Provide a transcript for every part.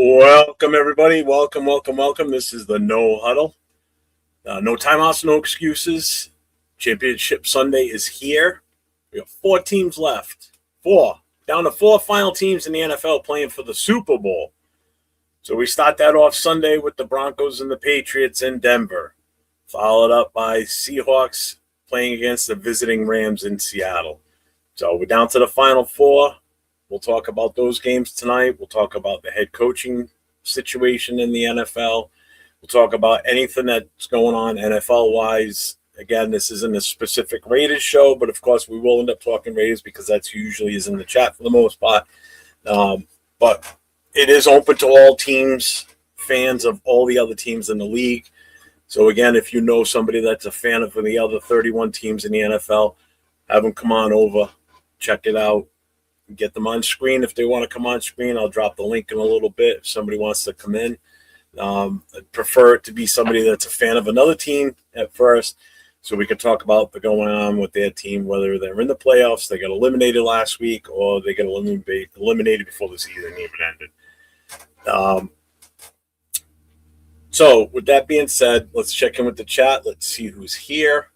Welcome, everybody. Welcome. This is the No Huddle. No timeouts, no excuses. Championship Sunday is here. We have 4 teams left. 4. Down to 4 final teams in the NFL playing for the Super Bowl. So we start that off Sunday with the Broncos and the Patriots in Denver, followed up by Seahawks playing against the visiting Rams in Seattle. So we're down to the final 4. We'll talk about those games tonight. We'll talk about the head coaching situation in the NFL. We'll talk about anything that's going on NFL-wise. Again, this isn't a specific Raiders show, but of course we will end up talking Raiders because that's usually is in the chat for the most part. But it is open to all teams, fans of all the other teams in the league. So again, if you know somebody that's a fan of the other 31 teams in the NFL, have them come on over, check it out. Get them on screen. If they want to come on screen, I'll drop the link in a little bit if somebody wants to come in. I'd prefer it to be somebody that's a fan of another team at first so we can talk about the going on with their team, whether they're in the playoffs, they got eliminated last week, or they got eliminated before the season even ended. So with that being said, let's check in with the chat. Let's see who's here.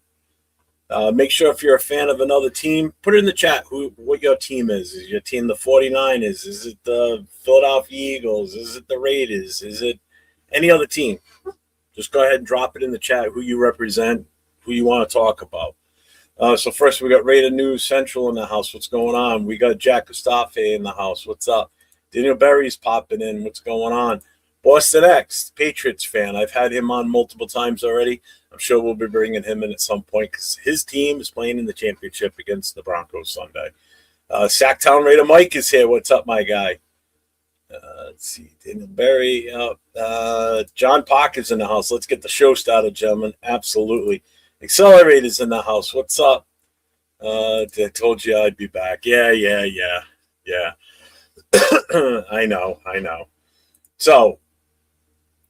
Make sure if you're a fan of another team, put it in the chat what your team is. Is your team the 49ers? Is it the Philadelphia Eagles? Is it the Raiders? Is it any other team? Just go ahead and drop it in the chat who you represent, who you want to talk about. So first we got Raider News Central in the house. What's going on? We got Jack Gustafe in the house. What's up? Daniel Berry's popping in. What's going on? Boston X, Patriots fan. I've had him on multiple times already. I'm sure we'll be bringing him in at some point because his team is playing in the championship against the Broncos Sunday. Sacktown Raider Mike is here. What's up, my guy? Let's see. Daniel Berry. John Parker's in the house. Let's get the show started, gentlemen. Absolutely. Accelerator's in the house. What's up? I told you I'd be back. Yeah. I know. So,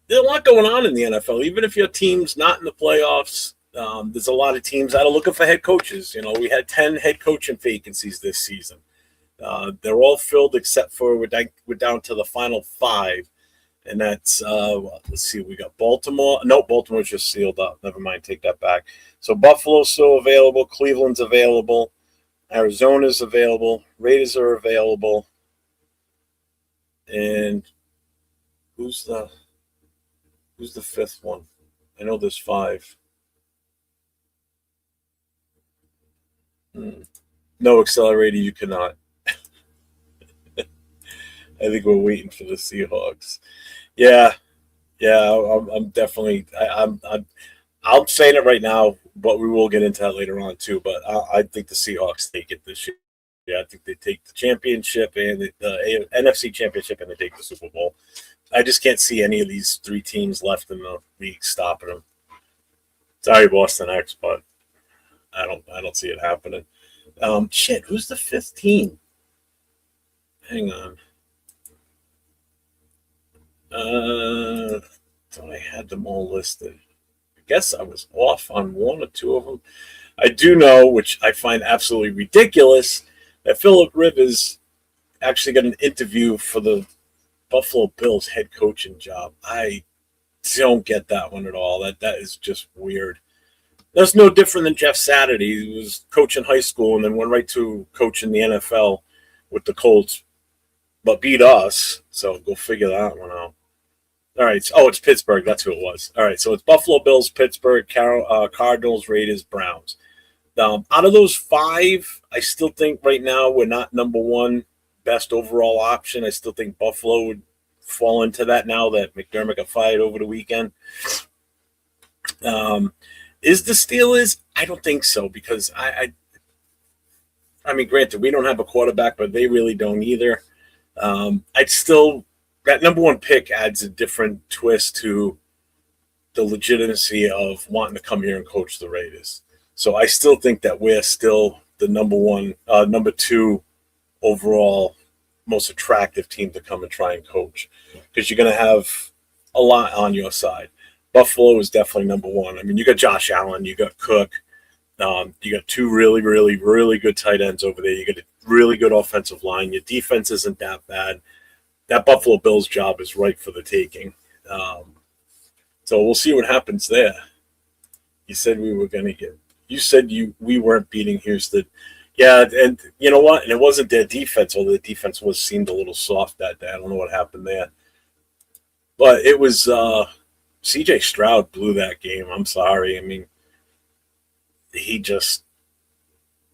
there's a lot going on in the NFL. Even if your team's not in the playoffs, there's a lot of teams that are looking for head coaches. You know, we had 10 head coaching vacancies this season. They're all filled except for we're down to the final 5. And that's, let's see, we got Baltimore. No, Baltimore's just sealed up. Never mind, take that back. So Buffalo's still available. Cleveland's available. Arizona's available. Raiders are available. And who's the 5th one? I know there's 5. No, Accelerator, you cannot. I think we're waiting for the Seahawks. Yeah. I'm definitely. I'm saying it right now, but we will get into that later on too. But I think the Seahawks take it this year. Yeah, I think they take the championship and the NFC championship, and they take the Super Bowl. I just can't see any of these 3 teams left in the league stopping them. Sorry, Boston X, but I don't see it happening. Who's the 5th team? Hang on. Thought I had them all listed. I guess I was off on 1 or 2 of them. I do know, which I find absolutely ridiculous, that Philip Rivers actually got an interview for the Buffalo Bills head coaching job. I don't get that one at all. That is just weird. That's no different than Jeff Saturday. He was coaching high school and then went right to coaching the NFL with the Colts, but beat us. So go figure that one out. All right. It's Pittsburgh. That's who it was. All right. So it's Buffalo Bills, Pittsburgh, Cardinals, Raiders, Browns. Out of those 5, I still think right now we're not number 1 best overall option. I still think Buffalo would fall into that now that McDermott got fired over the weekend. Is the Steelers? I don't think so because I mean, granted, we don't have a quarterback, but they really don't either. I'd still that number 1 pick adds a different twist to the legitimacy of wanting to come here and coach the Raiders. So I still think that we're still the number 2 overall most attractive team to come and try and coach because you're going to have a lot on your side. Buffalo is definitely number 1. I mean, you got Josh Allen, you got Cook, you got 2 really, really, really good tight ends over there. You got a really good offensive line. Your defense isn't that bad. that Buffalo Bills job is right for the taking. So we'll see what happens there. You said we were going to get. You said we weren't beating Houston. Yeah, and you know what? And it wasn't their defense, although the defense seemed a little soft that day. I don't know what happened there. But it was C.J. Stroud blew that game. I'm sorry. I mean, he just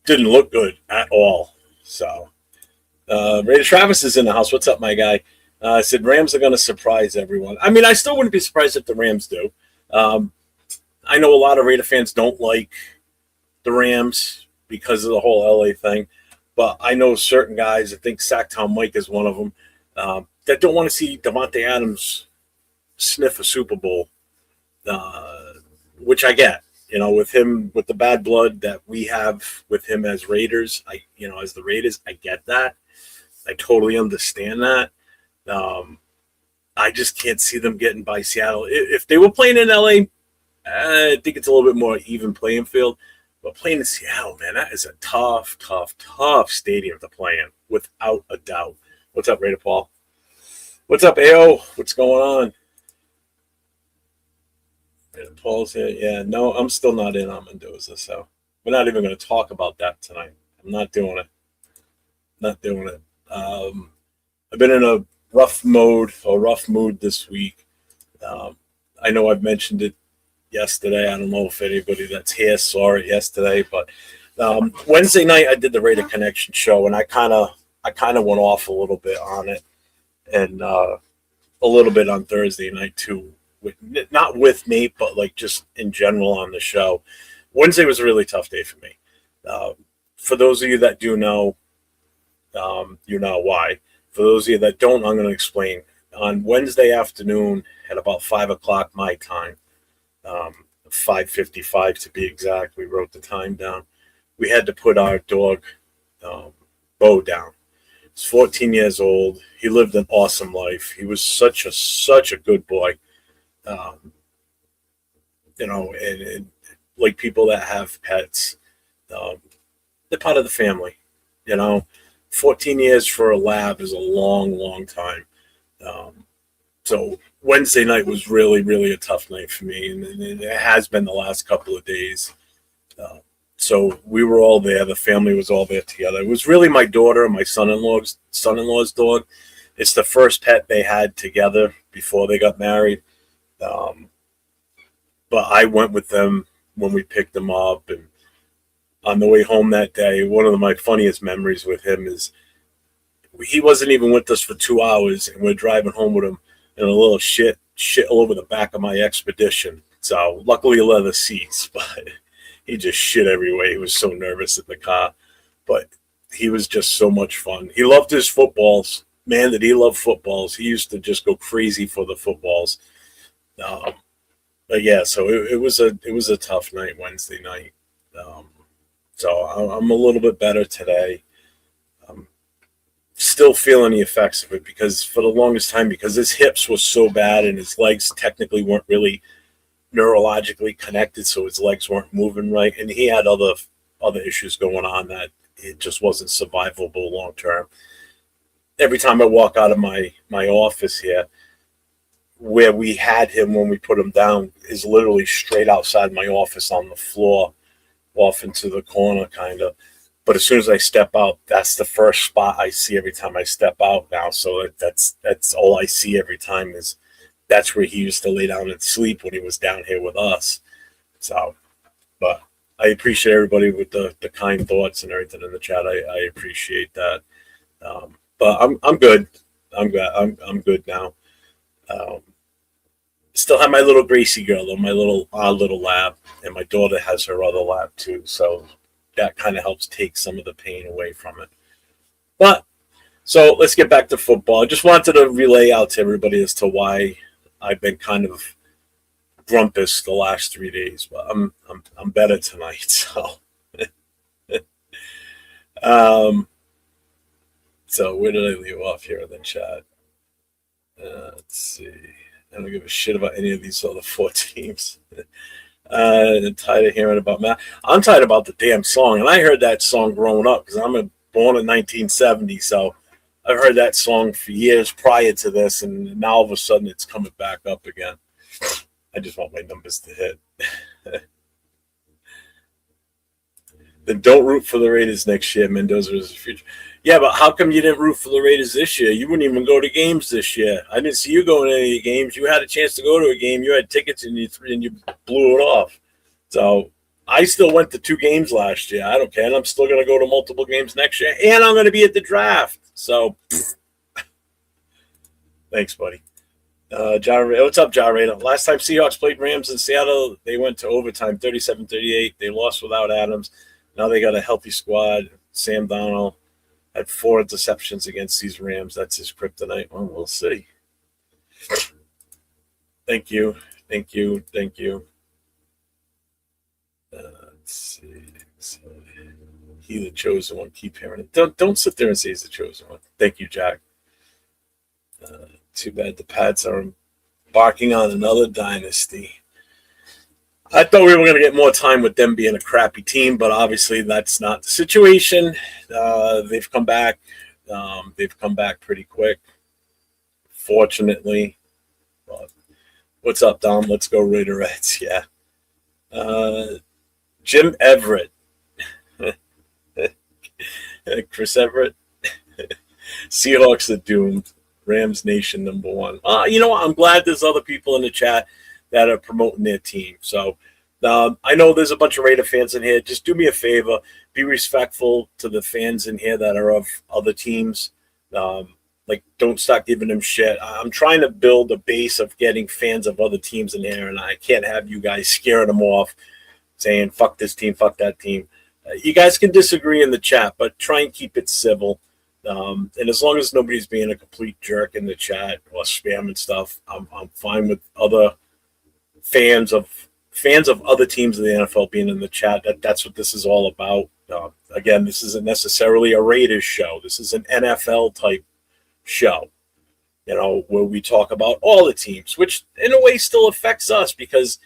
didn't look good at all. So, Ray Travis is in the house. What's up, my guy? I said Rams are going to surprise everyone. I mean, I still wouldn't be surprised if the Rams do. I know a lot of Raider fans don't like the Rams because of the whole LA thing, but I know certain guys, I think Sacktown Mike is one of them, that don't want to see Davante Adams sniff a Super Bowl, which I get. You know, with him, with the bad blood that we have with him as Raiders, as the Raiders, I get that. I totally understand that. I just can't see them getting by Seattle. If they were playing in LA, I think it's a little bit more even playing field. But playing in Seattle, man, that is a tough, tough, tough stadium to play in, without a doubt. What's up, Raider Paul? What's up, AO? What's going on? Raider Paul's here. Yeah, no, I'm still not in on Mendoza, so we're not even going to talk about that tonight. I'm not doing it. Not doing it. I've been in a rough mood this week. I know I've mentioned it yesterday. I don't know if anybody that's here saw it yesterday, but Wednesday night I did the Raider Connection show, and I kind of went off a little bit on it, and a little bit on Thursday night too. Not with me, but like just in general on the show. Wednesday was a really tough day for me. For those of you that do know, you know why. For those of you that don't, I'm going to explain. On Wednesday afternoon at about 5 o'clock my time, 5:55 to be exact, we wrote the time down. We had to put our dog, Bo, down. He's 14 years old. He lived an awesome life. He was such a good boy. And like people that have pets, they're part of the family. 14 years for a lab is a long, long time. So Wednesday night was really, really a tough night for me, and it has been the last couple of days. So we were all there. The family was all there together. It was really my daughter and my son-in-law's dog. It's the first pet they had together before they got married. But I went with them when we picked them up, and on the way home that day, one of my funniest memories with him is he wasn't even with us for 2 hours, and we're driving home with him in a little shit all over the back of my Expedition. So luckily leather seats, but he just shit everywhere. He was so nervous in the car, but he was just so much fun. He loved his footballs. Man, did he love footballs. He used to just go crazy for the footballs. But yeah, so it was a tough night Wednesday night. So I'm a little bit better today. I'm still feeling the effects of it because for the longest time, because his hips was so bad and his legs technically weren't really neurologically connected, so his legs weren't moving right, and he had other issues going on that it just wasn't survivable long term. Every time I walk out of my office here, where we had him when we put him down is literally straight outside my office on the floor, off into the corner kind of. But as soon as I step out, that's the first spot I see every time I step out now. So that's all I see every time is that's where he used to lay down and sleep when he was down here with us. So, but I appreciate everybody with the kind thoughts and everything in the chat. I appreciate that. But I'm good. I'm good now. Still have my little Gracie girl, though, our little lab, and my daughter has her other lab too. So that kind of helps take some of the pain away from it. But so let's get back to football. I just wanted to relay out to everybody as to why I've been kind of grumpus the last 3 days, but I'm better tonight. So, so where did I leave off here in the chat? Let's see. I don't give a shit about any of these other 4 teams. I'm tired of hearing about Matt. I'm tired about the damn song, and I heard that song growing up because I'm born in 1970. So I've heard that song for years prior to this, and now all of a sudden it's coming back up again. I just want my numbers to hit. Then don't root for the Raiders next year. Mendoza is the future. Yeah, but how come you didn't root for the Raiders this year? You wouldn't even go to games this year. I didn't see you going to any games. You had a chance to go to a game. You had tickets and you blew it off. So I still went to 2 games last year. I don't care. And I'm still going to go to multiple games next year. And I'm going to be at the draft. So thanks, buddy. What's up, John Raider? Last time Seahawks played Rams in Seattle, they went to overtime, 37-38. They lost without Adams. Now they got a healthy squad. Sam Darnold had 4 interceptions against these Rams. That's his kryptonite. Well, we'll see. Thank you. Let's see. He the chosen one. Keep hearing it. Don't sit there and say he's the chosen one. Thank you, Jack. Too bad the Pats are embarking on another dynasty. I thought we were going to get more time with them being a crappy team, but obviously that's not the situation. They've come back. They've come back pretty quick, fortunately. But what's up, Dom? Let's go Raiderettes. Yeah. Jim Everett. Chris Everett. Seahawks are doomed. Rams Nation #1. You know what? I'm glad there's other people in the chat that are promoting their team. So I know there's a bunch of Raider fans in here. Just do me a favor. Be respectful to the fans in here that are of other teams. Don't start giving them shit. I'm trying to build a base of getting fans of other teams in here, and I can't have you guys scaring them off saying, fuck this team, fuck that team. You guys can disagree in the chat, but try and keep it civil. And as long as nobody's being a complete jerk in the chat or spamming stuff, I'm fine with other fans of other teams in the NFL being in the chat. That's what this is all about. Again, this isn't necessarily a Raiders show. This is an NFL type show, where we talk about all the teams, which in a way still affects us, because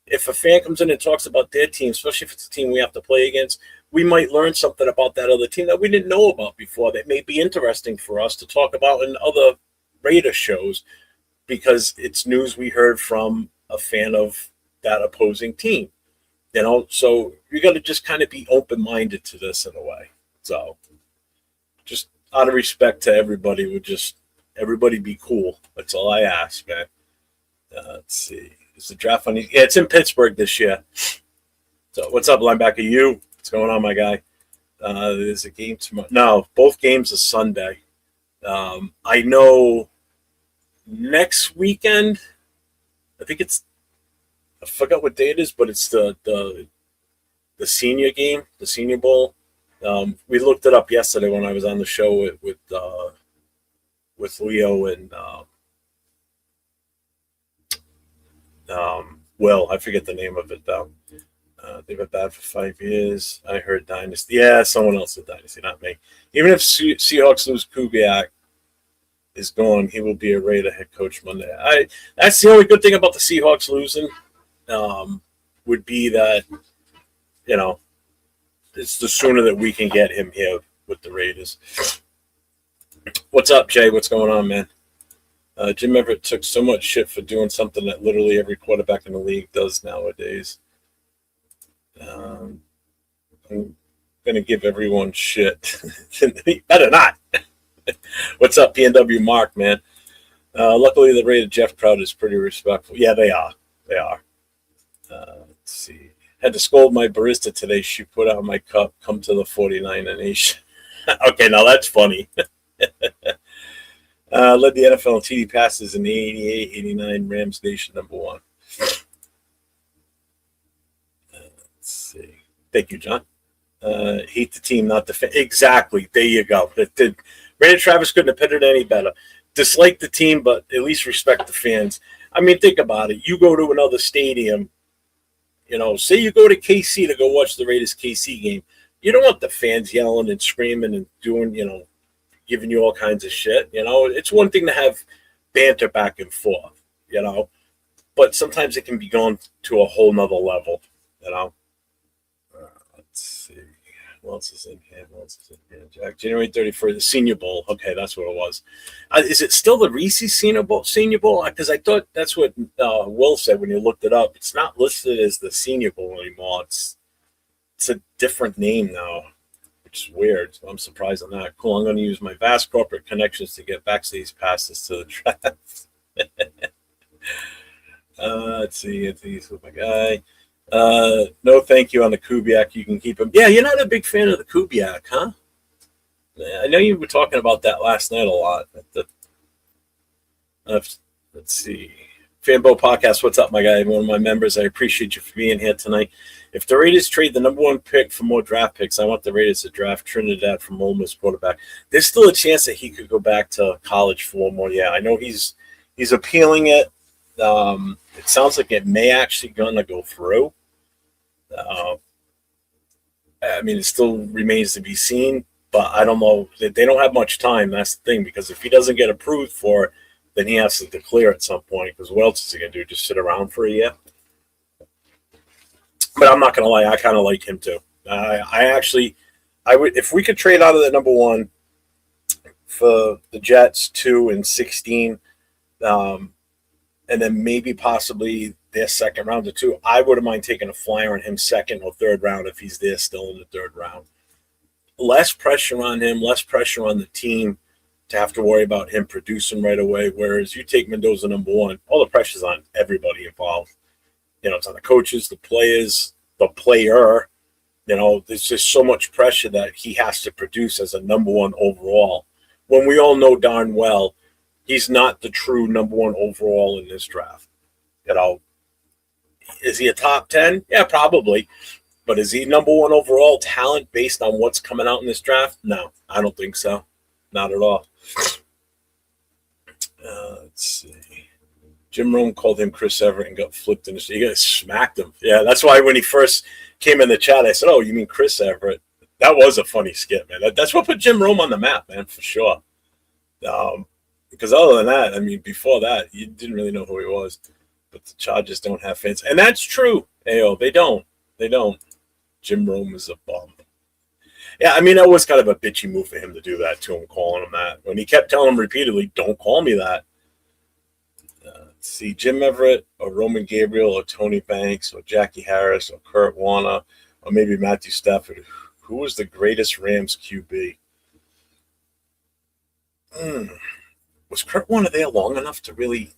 if a fan comes in and talks about their team, especially if it's a team we have to play against, we might learn something about that other team that we didn't know about before that may be interesting for us to talk about in other Raider shows, because it's news we heard from a fan of that opposing team. So you got to just kind of be open-minded to this in a way. So just out of respect to everybody, everybody be cool. That's all I ask, man. Let's see. Is the draft on? Yeah, it's in Pittsburgh this year. So what's up, linebacker? What's going on, my guy? There's a game tomorrow. No, both games are Sunday. I know next weekend, I forgot what day it is, but it's the senior game, the Senior Bowl. We looked it up yesterday when I was on the show with Leo and Will. I forget the name of it though. They've been bad for 5 years. I heard Dynasty. Yeah, someone else said Dynasty, not me. Even if Seahawks lose Kubiak is gone, he will be a Raider head coach Monday. That's the only good thing about the Seahawks losing. Would be that, it's the sooner that we can get him here with the Raiders. What's up, Jay? What's going on, man? Jim Everett took so much shit for doing something that literally every quarterback in the league does nowadays. I'm going to give everyone shit. Better not. What's up, PNW Mark, man? Luckily, the Raider Jeff crowd is pretty respectful. Yeah, they are. They are. Let's see. Had to scold my barista today. She put out my cup. Come to the 49er Nation. Okay, now that's funny. Led the NFL in TD passes in the 88-89 Rams Nation #1. Let's see. Thank you, John. Hate the team, not the fan. Exactly. There you go. Brandon Travis couldn't have put it any better. Dislike the team, but at least respect the fans. I mean, think about it. You go to another stadium, say you go to KC to go watch the Raiders KC game. You don't want the fans yelling and screaming and doing, giving you all kinds of shit. It's one thing to have banter back and forth, but sometimes it can be gone to a whole nother level, Let's see. What else is in here? Jack, January 31st, the Senior Bowl. Okay, that's what it was. Is it still the Reese's Senior Bowl? Because I thought that's what Will said when you looked it up. It's not listed as the Senior Bowl anymore. It's a different name now, which is weird. So I'm surprised on that. Cool. I'm going to use my vast corporate connections to get backstage passes to the draft. Let's see. It's with my guy. No, thank you on the Kubiak. You can keep him. Yeah, you're not a big fan of the Kubiak, huh? I know you were talking about that last night a lot. Let's see. Fanbo Podcast, what's up, my guy? One of my members. I appreciate you for being here tonight. If the Raiders trade the number one pick for more draft picks, I want the Raiders to draft Trinidad from Ole Miss quarterback. There's still a chance that he could go back to college for one more. Yeah, I know he's appealing it. It sounds like it may actually gonna go through. I mean, it still remains to be seen, but I don't know. They don't have much time. That's the thing, because if he doesn't get approved for it, then he has to declare at some point, because what else is he going to do? Just sit around for a year? But I'm not going to lie. I kind of like him too. I would, if we could trade out of the number one for the Jets 2 and 16, and then maybe possibly their second round or 2, I wouldn't mind taking a flyer on him second or third round if he's there still in the third round. Less pressure on him, less pressure on the team to have to worry about him producing right away. Whereas you take Mendoza number one, all the pressure's on everybody involved. It's on the coaches, the players, the player. There's just so much pressure that he has to produce as a number one overall, when we all know darn well he's not the true number one overall in this draft. Is he a top 10? Yeah, probably. But is he number one overall talent based on what's coming out in this draft? No, I don't think so. Not at all. Let's see. Jim Rome called him Chris Everett and got flipped in the street. He got smacked him. Yeah, that's why when he first came in the chat, I said, "Oh, you mean Chris Everett?" That was a funny skit, man. That's what put Jim Rome on the map, man, for sure. Because other than that, I mean, before that, you didn't really know who he was. But the Chargers don't have fans. And that's true, Ayo. They don't. Jim Rome is a bum. Yeah, I mean, that was kind of a bitchy move for him to do that to him, calling him that. When he kept telling him repeatedly, don't call me that. Let's see, Jim Everett or Roman Gabriel or Tony Banks or Jackie Harris or Kurt Warner or maybe Matthew Stafford. Who was the greatest Rams QB? Was Kurt Warner there long enough to really...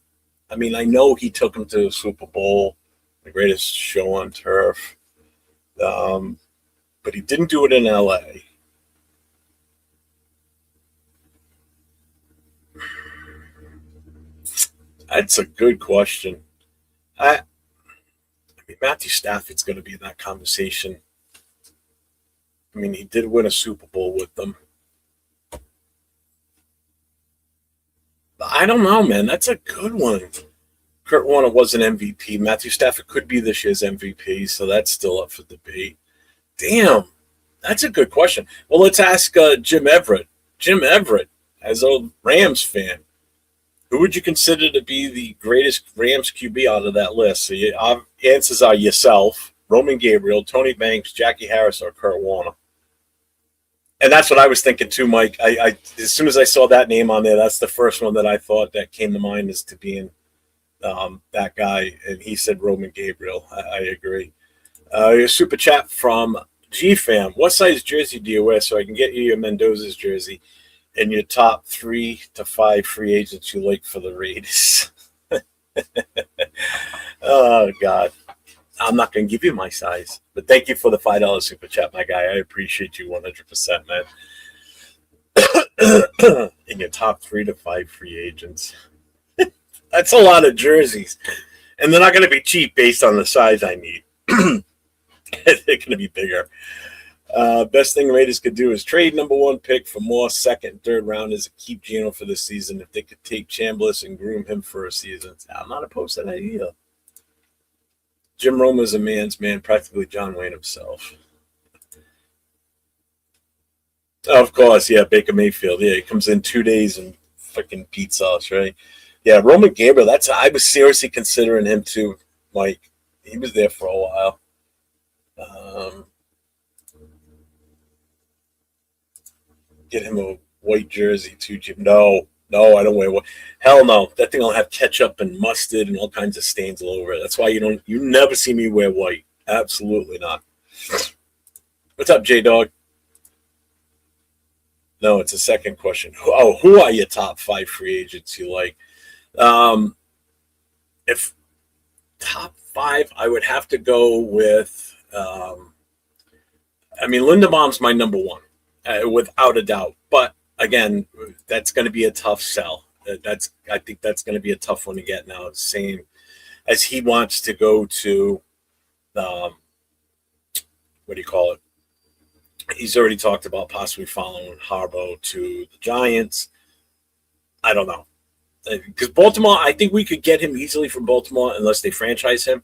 I mean, I know he took him to the Super Bowl, the greatest show on turf. But he didn't do it in L.A. That's a good question. I mean, Matthew Stafford's going to be in that conversation. I mean, he did win a Super Bowl with them. I don't know, man. That's a good one. Kurt Warner was an MVP. Matthew Stafford could be this year's MVP, so that's still up for debate. Damn, that's a good question. Well, let's ask Jim Everett. Jim Everett, as a Rams fan, who would you consider to be the greatest Rams QB out of that list? So your answers are yourself, Roman Gabriel, Tony Banks, Jackie Harris, or Kurt Warner. And that's what I was thinking too, Mike. I as soon as I saw that name on there, that's the first one that I thought that came to mind as to being that guy. And he said Roman Gabriel. I agree. Your super chat from G-Fam. What size jersey do you wear so I can get you your Mendoza's jersey and your top 3 to 5 free agents you like for the Raiders? Oh, God. I'm not going to give you my size, but thank you for the $5 super chat, my guy. I appreciate you 100%, man. In your top 3 to 5 free agents. That's a lot of jerseys. And they're not going to be cheap based on the size I need. They're going to be bigger. Best thing Raiders could do is trade number 1 pick for more second and third rounders and keep Geno for the season. If they could take Chambliss and groom him for a season, I'm not opposed to that either. Jim Rome is a man's man, practically John Wayne himself. Of course, yeah, Baker Mayfield. Yeah, he comes in 2 days and fucking beats us, right? Yeah, Roman Gabriel, I was seriously considering him too, Mike. He was there for a while. get him a white jersey too, Jim. No, I don't wear white. Hell no. That thing will have ketchup and mustard and all kinds of stains all over it. That's why you never see me wear white. Absolutely not. What's up, J-Dog? No, it's a second question. Who are your top 5 free agents you like? If top 5, I would have to go with, Linderbaum's my number 1, without a doubt. But again, that's going to be a tough sell. I think that's going to be a tough one to get now. Same as he wants to go to, what do you call it? He's already talked about possibly following Harbaugh to the Giants. I don't know. Because Baltimore, I think we could get him easily from Baltimore unless they franchise him.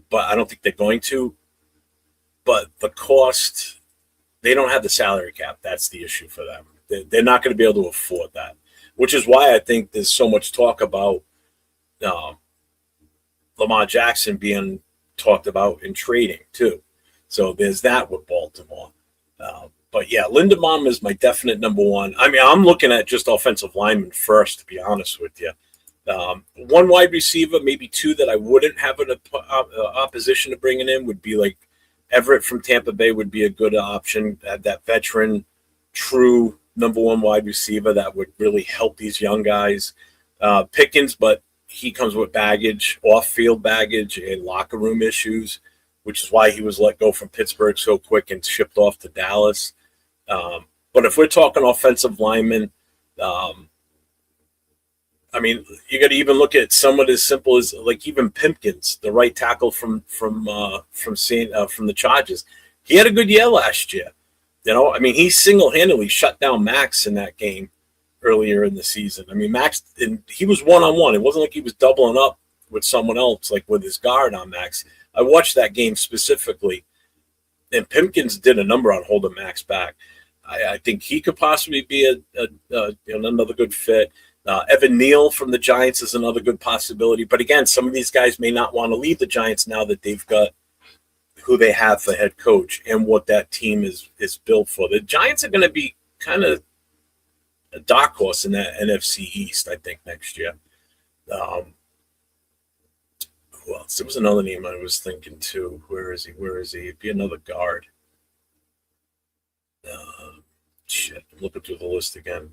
But I don't think they're going to. But the cost, they don't have the salary cap. That's the issue for them. They're not going to be able to afford that, which is why I think there's so much talk about Lamar Jackson being talked about in trading too. So there's that with Baltimore. But yeah, Linderbaum is my definite number 1. I'm looking at just offensive linemen first, to be honest with you. 1 wide receiver, maybe 2 that I wouldn't have an opposition to bringing in would be like Everett from Tampa Bay would be a good option. That veteran, true number 1 wide receiver that would really help these young guys. Pickens, but he comes with baggage, off-field baggage, and locker room issues, which is why he was let go from Pittsburgh so quick and shipped off to Dallas. But if we're talking offensive linemen, you got to even look at someone as simple as like even Pimpkins, the right tackle from the Chargers. He had a good year last year. He single-handedly shut down Max in that game earlier in the season. Max, he was one-on-one. It wasn't like he was doubling up with someone else, like with his guard on Max. I watched that game specifically, and Pimpkins did a number on holding Max back. I think he could possibly be another good fit. Evan Neal from the Giants is another good possibility. But again, some of these guys may not want to leave the Giants now that they've got who they have for head coach and what that team is built for. The Giants are going to be kind of a dark horse in that NFC East, I think, next year. Who else? There was another name I was thinking too. Where is he? It'd be another guard. I'm looking through the list again.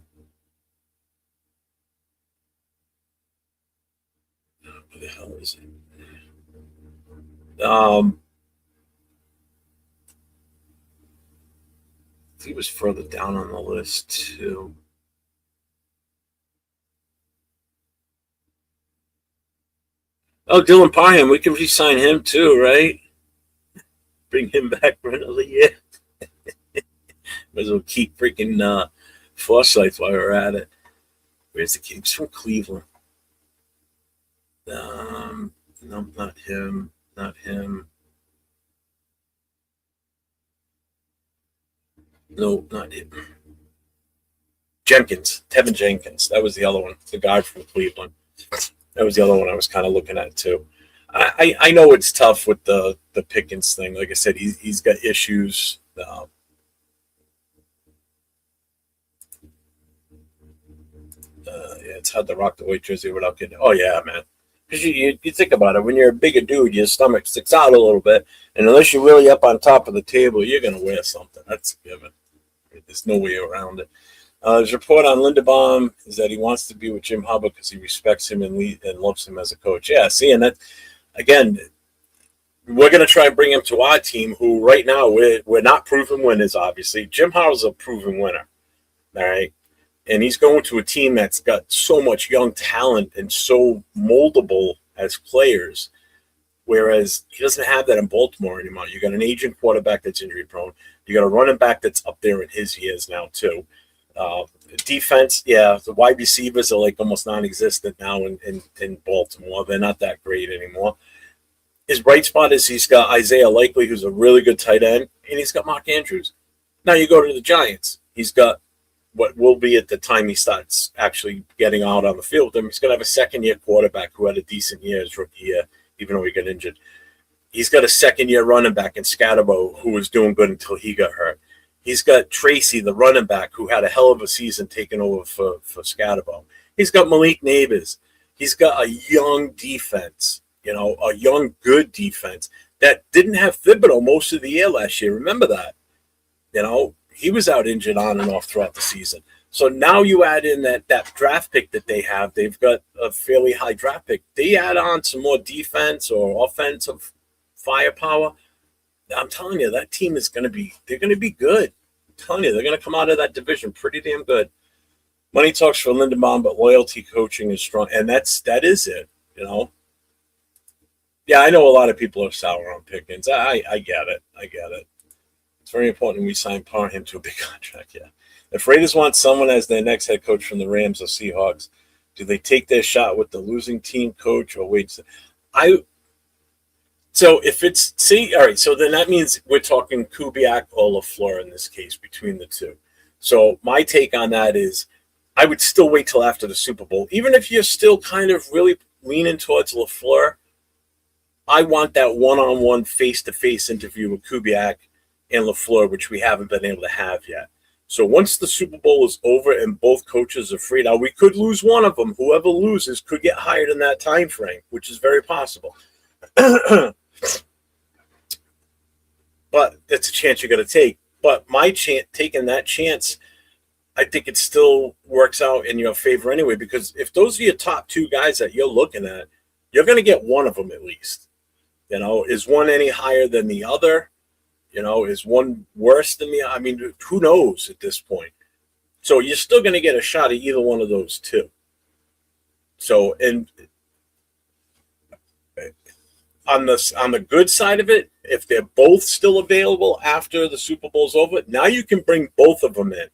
Where the hell is it? He was further down on the list too. Oh, Dylan Parham, we can re-sign him too, right? Bring him back for another year. Might as well keep freaking Forsythe while we're at it. Where's the kid? He's from Cleveland. No, not him. Not him. No, not him. Tevin Jenkins. That was the other one. The guy from Cleveland. That was the other one I was kind of looking at too. I know it's tough with the Pickens thing. Like I said, he's got issues. It's hard to rock the white jersey without getting. Oh yeah, man. Because you think about it, when you're a bigger dude, your stomach sticks out a little bit, and unless you're really up on top of the table, you're gonna wear something. That's a given. There's no way around it. His report on Linderbaum is that he wants to be with Jim Harbaugh because he respects him and loves him as a coach. Yeah, see, and that again, we're going to try and bring him to our team, who right now we're not proven winners. Obviously, Jim Harbaugh's a proven winner, all right, and he's going to a team that's got so much young talent and so moldable as players. Whereas he doesn't have that in Baltimore anymore. You got an aging quarterback that's injury prone. You got a running back that's up there in his years now too. Defense, yeah, the wide receivers are like almost non-existent now in Baltimore. They're not that great anymore. His bright spot is he's got Isaiah Likely, who's a really good tight end, and he's got Mark Andrews. Now you go to the Giants. He's got what will be at the time he starts actually getting out on the field. He's going to have a second-year quarterback who had a decent year his rookie year, even though he got injured. He's got a second-year running back in Scatterbo who was doing good until he got hurt. He's got Tracy, the running back, who had a hell of a season taking over for Scatterbo. He's got Malik Neighbors. He's got a young defense, a young, good defense that didn't have Thibodeau most of the year last year. Remember that? He was out injured on and off throughout the season. So now you add in that draft pick that they have. They've got a fairly high draft pick. They add on some more defense or offensive firepower. I'm telling you, that team is they're going to be good. I'm telling you, they're going to come out of that division pretty damn good. Money talks for Lindenbaum, but loyalty coaching is strong. And that is it, Yeah, I know a lot of people are sour on Pickens. I get it. It's very important we sign him to a big contract, yeah. If Raiders want someone as their next head coach from the Rams or Seahawks, do they take their shot with the losing team coach or wait? So if it's all right, so then that means we're talking Kubiak or LaFleur in this case between the two. So my take on that is I would still wait till after the Super Bowl. Even if you're still kind of really leaning towards LaFleur, I want that one-on-one face-to-face interview with Kubiak and LaFleur, which we haven't been able to have yet. So once the Super Bowl is over and both coaches are free, now we could lose one of them. Whoever loses could get hired in that time frame, which is very possible. But that's a chance you got to take. But taking that chance, I think it still works out in your favor anyway, because if those are your top two guys that you're looking at, you're going to get one of them at least. Is one any higher than the other? Is one worse than the other? I mean, who knows at this point? So you're still going to get a shot at either one of those two. So, and on the good side of it, if they're both still available after the Super Bowl's over, now you can bring both of them in.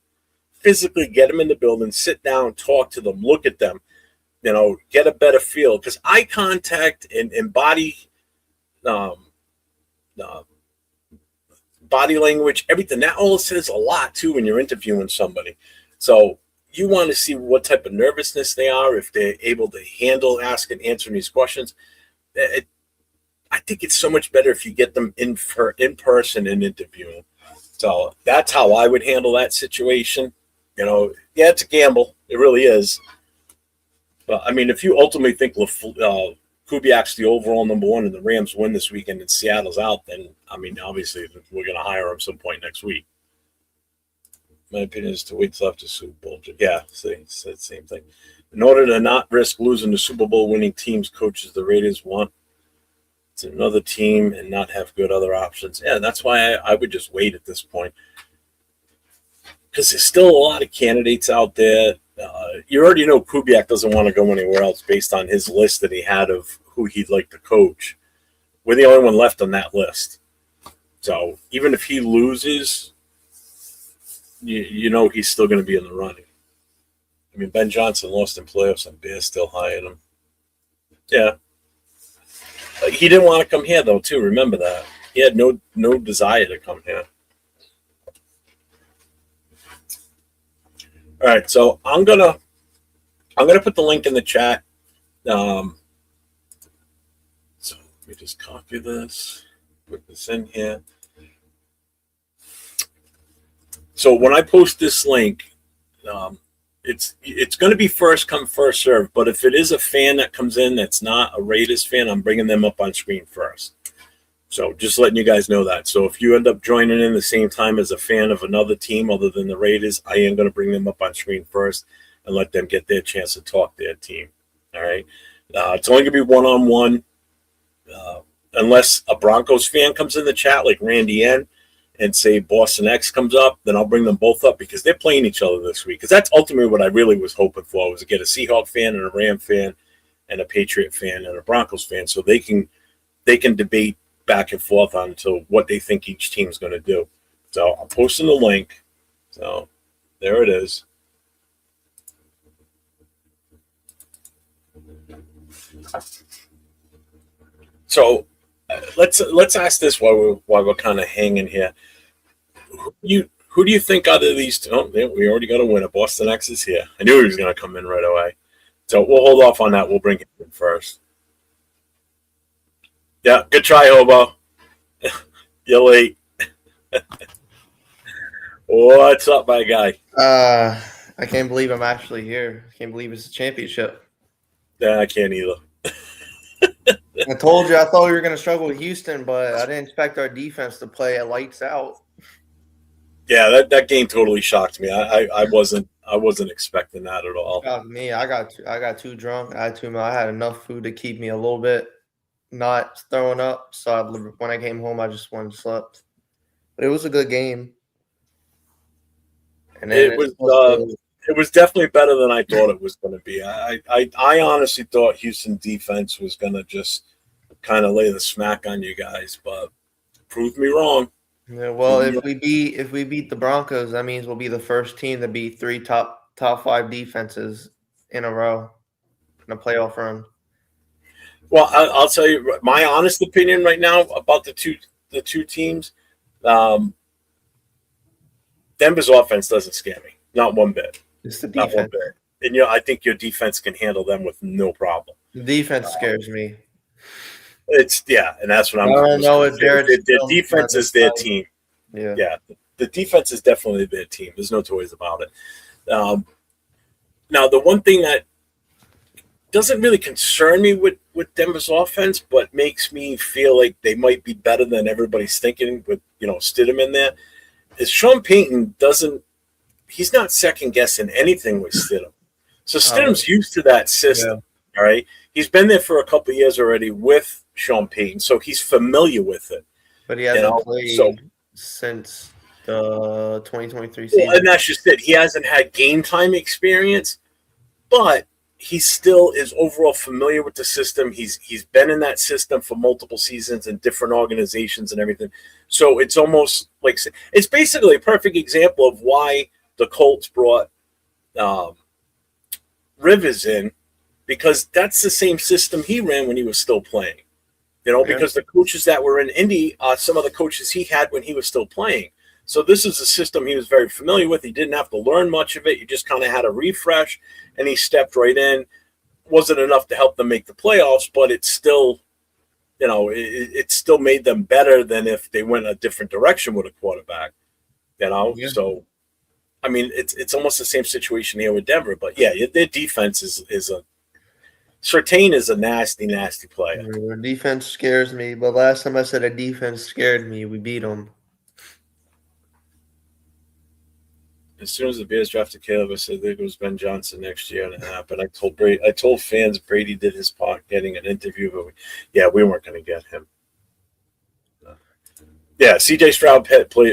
Physically get them in the building, sit down, talk to them, look at them, get a better feel. Because eye contact and body body language, everything, that all says a lot, too, when you're interviewing somebody. So you want to see what type of nervousness they are, if they're able to handle asking, answering these questions. I think it's so much better if you get them in person and interview them. So that's how I would handle that situation. Yeah, it's a gamble. It really is. But, I mean, if you ultimately think Kubiak's the overall number one and the Rams win this weekend and Seattle's out, then, I mean, obviously we're going to hire him some point next week. My opinion is to wait till after Super Bowl. Yeah, see, it's the same thing. In order to not risk losing the Super Bowl winning teams, coaches the Raiders want to another team and not have good other options. Yeah, that's why I would just wait at this point. Because there's still a lot of candidates out there. You already know Kubiak doesn't want to go anywhere else based on his list that he had of who he'd like to coach. We're the only one left on that list. So even if he loses, you know he's still going to be in the running. I mean, Ben Johnson lost in playoffs and Bears still hired him. Yeah. He didn't want to come here, though, too. Remember that. He had no desire to come here. All right, so I'm gonna put the link in the chat. So let me just copy this, put this in here. So when I post this link, it's going to be first come, first serve. But if it is a fan that comes in that's not a Raiders fan, I'm bringing them up on screen first. So just letting you guys know that. So if you end up joining in the same time as a fan of another team other than the Raiders, I am going to bring them up on screen first and let them get their chance to talk their team. All right. It's only going to be one-on-one unless a Broncos fan comes in the chat like Randy N and say Boston X comes up, then I'll bring them both up because they're playing each other this week. Because that's ultimately what I really was hoping for, was to get a Seahawks fan and a Ram fan and a Patriot fan and a Broncos fan so they can debate back and forth on to what they think each team's going to do. So I'm posting the link. So there it is. So let's ask this while we're kind of hanging here. Who do you think out of these two? Oh, we already got a winner. Boston X is here. I knew he was going to come in right away. So we'll hold off on that. We'll bring him in first. Yeah, good try, Hobo. You're late. What's up, my guy? I can't believe I'm actually here. I can't believe it's a championship. Nah, I can't either. I told you I thought we were going to struggle with Houston, but I didn't expect our defense to play at lights out. Yeah, that game totally shocked me. I wasn't expecting that at all. Shocked me. I got too drunk. I had enough food to keep me a little bit not throwing up. So when I came home, I just went and slept. But it was a good game. And then It it's was supposed to. it was definitely better than I thought it was going to be. I honestly thought Houston defense was going to just kind of lay the smack on you guys, but proved me wrong. Yeah, well, if we beat the Broncos, that means we'll be the first team to beat three top five defenses in a row in a playoff run. Well, I'll tell you my honest opinion right now about the two teams. Um, Denver's offense doesn't scare me, not one bit, It's the not one defense. bit. And I think your defense can handle them with no problem. The defense scares me. And that's what I I'm don't was know going to if say. Jared Their Stidham's gonna defense is their decide. team. Yeah. Yeah, the defense is definitely their team. There's no two ways about it. Now, the one thing that doesn't really concern me with Denver's offense, but makes me feel like they might be better than everybody's thinking with Stidham in there, is Sean Payton doesn't. He's not second guessing anything with Stidham. So Stidham's used to that Yeah. system. All right, he's been there for a couple of years already with Sean Payton, so he's familiar with it. But he You hasn't know, so played since the 2023 well, season. and that's just it. He hasn't had game time experience, but he still is overall familiar with the system. He's been in that system for multiple seasons in different organizations and everything. So it's almost like it's basically a perfect example of why the Colts brought um, Rivers in, because that's the same system he ran when he was still playing. Yeah. Because the coaches that were in Indy are some of the coaches he had when he was still playing. So this is a system he was very familiar with. He didn't have to learn much of it. He just kind of had a refresh, and he stepped right in. Wasn't enough to help them make the playoffs, but it's still, it still made them better than if they went a different direction with a quarterback. Yeah. So I mean, it's almost the same situation here with Denver. But yeah, their defense is a Surtain is a nasty, nasty player. Their defense scares me, but last time I said a defense scared me, we beat them. As soon as the Bears drafted Caleb, I said there goes Ben Johnson next year, and it happened. I told fans Brady did his part getting an interview, but we weren't going to get him. Yeah, C.J. Stroud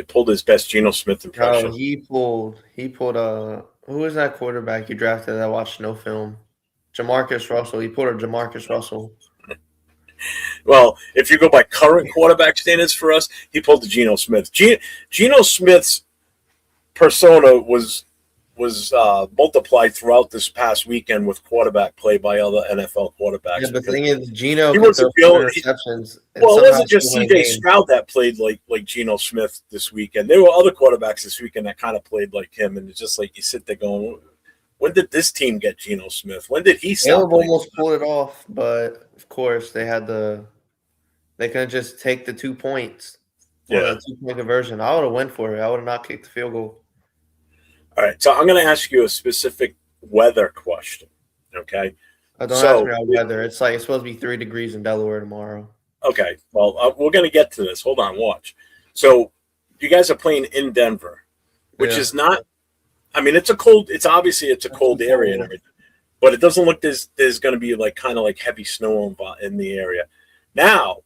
pulled his best Geno Smith impression. Oh, he pulled who was that quarterback you drafted that watched no film? Jamarcus Russell. He pulled a Jamarcus Russell. Well, if you go by current quarterback standards for us, he pulled the Geno Smith. Geno Smith's persona was multiplied throughout this past weekend with quarterback play by other NFL quarterbacks. Yeah, but the thing is, Geno he could wasn't throw the only. interceptions. Well, it wasn't just C.J. Stroud that played like Geno Smith this weekend. There were other quarterbacks this weekend that kind of played like him, and it's just like you sit there going, when did this team get Geno Smith? When did he stop Caleb playing? almost pulled it off, but of course they couldn't just take the 2 points on Yeah. a 2-point conversion. I would have went for it. I would have not kicked the field goal. All right. So I'm going to ask you a specific weather question. Okay. Don't ask me about weather. It's supposed to be 3 degrees in Delaware tomorrow. Okay. Well, we're going to get to this. Hold on. Watch. So you guys are playing in Denver, which is not. I mean, it's obviously a cold area and everything, but it doesn't look there's going to be kind of heavy snow in the area. Now,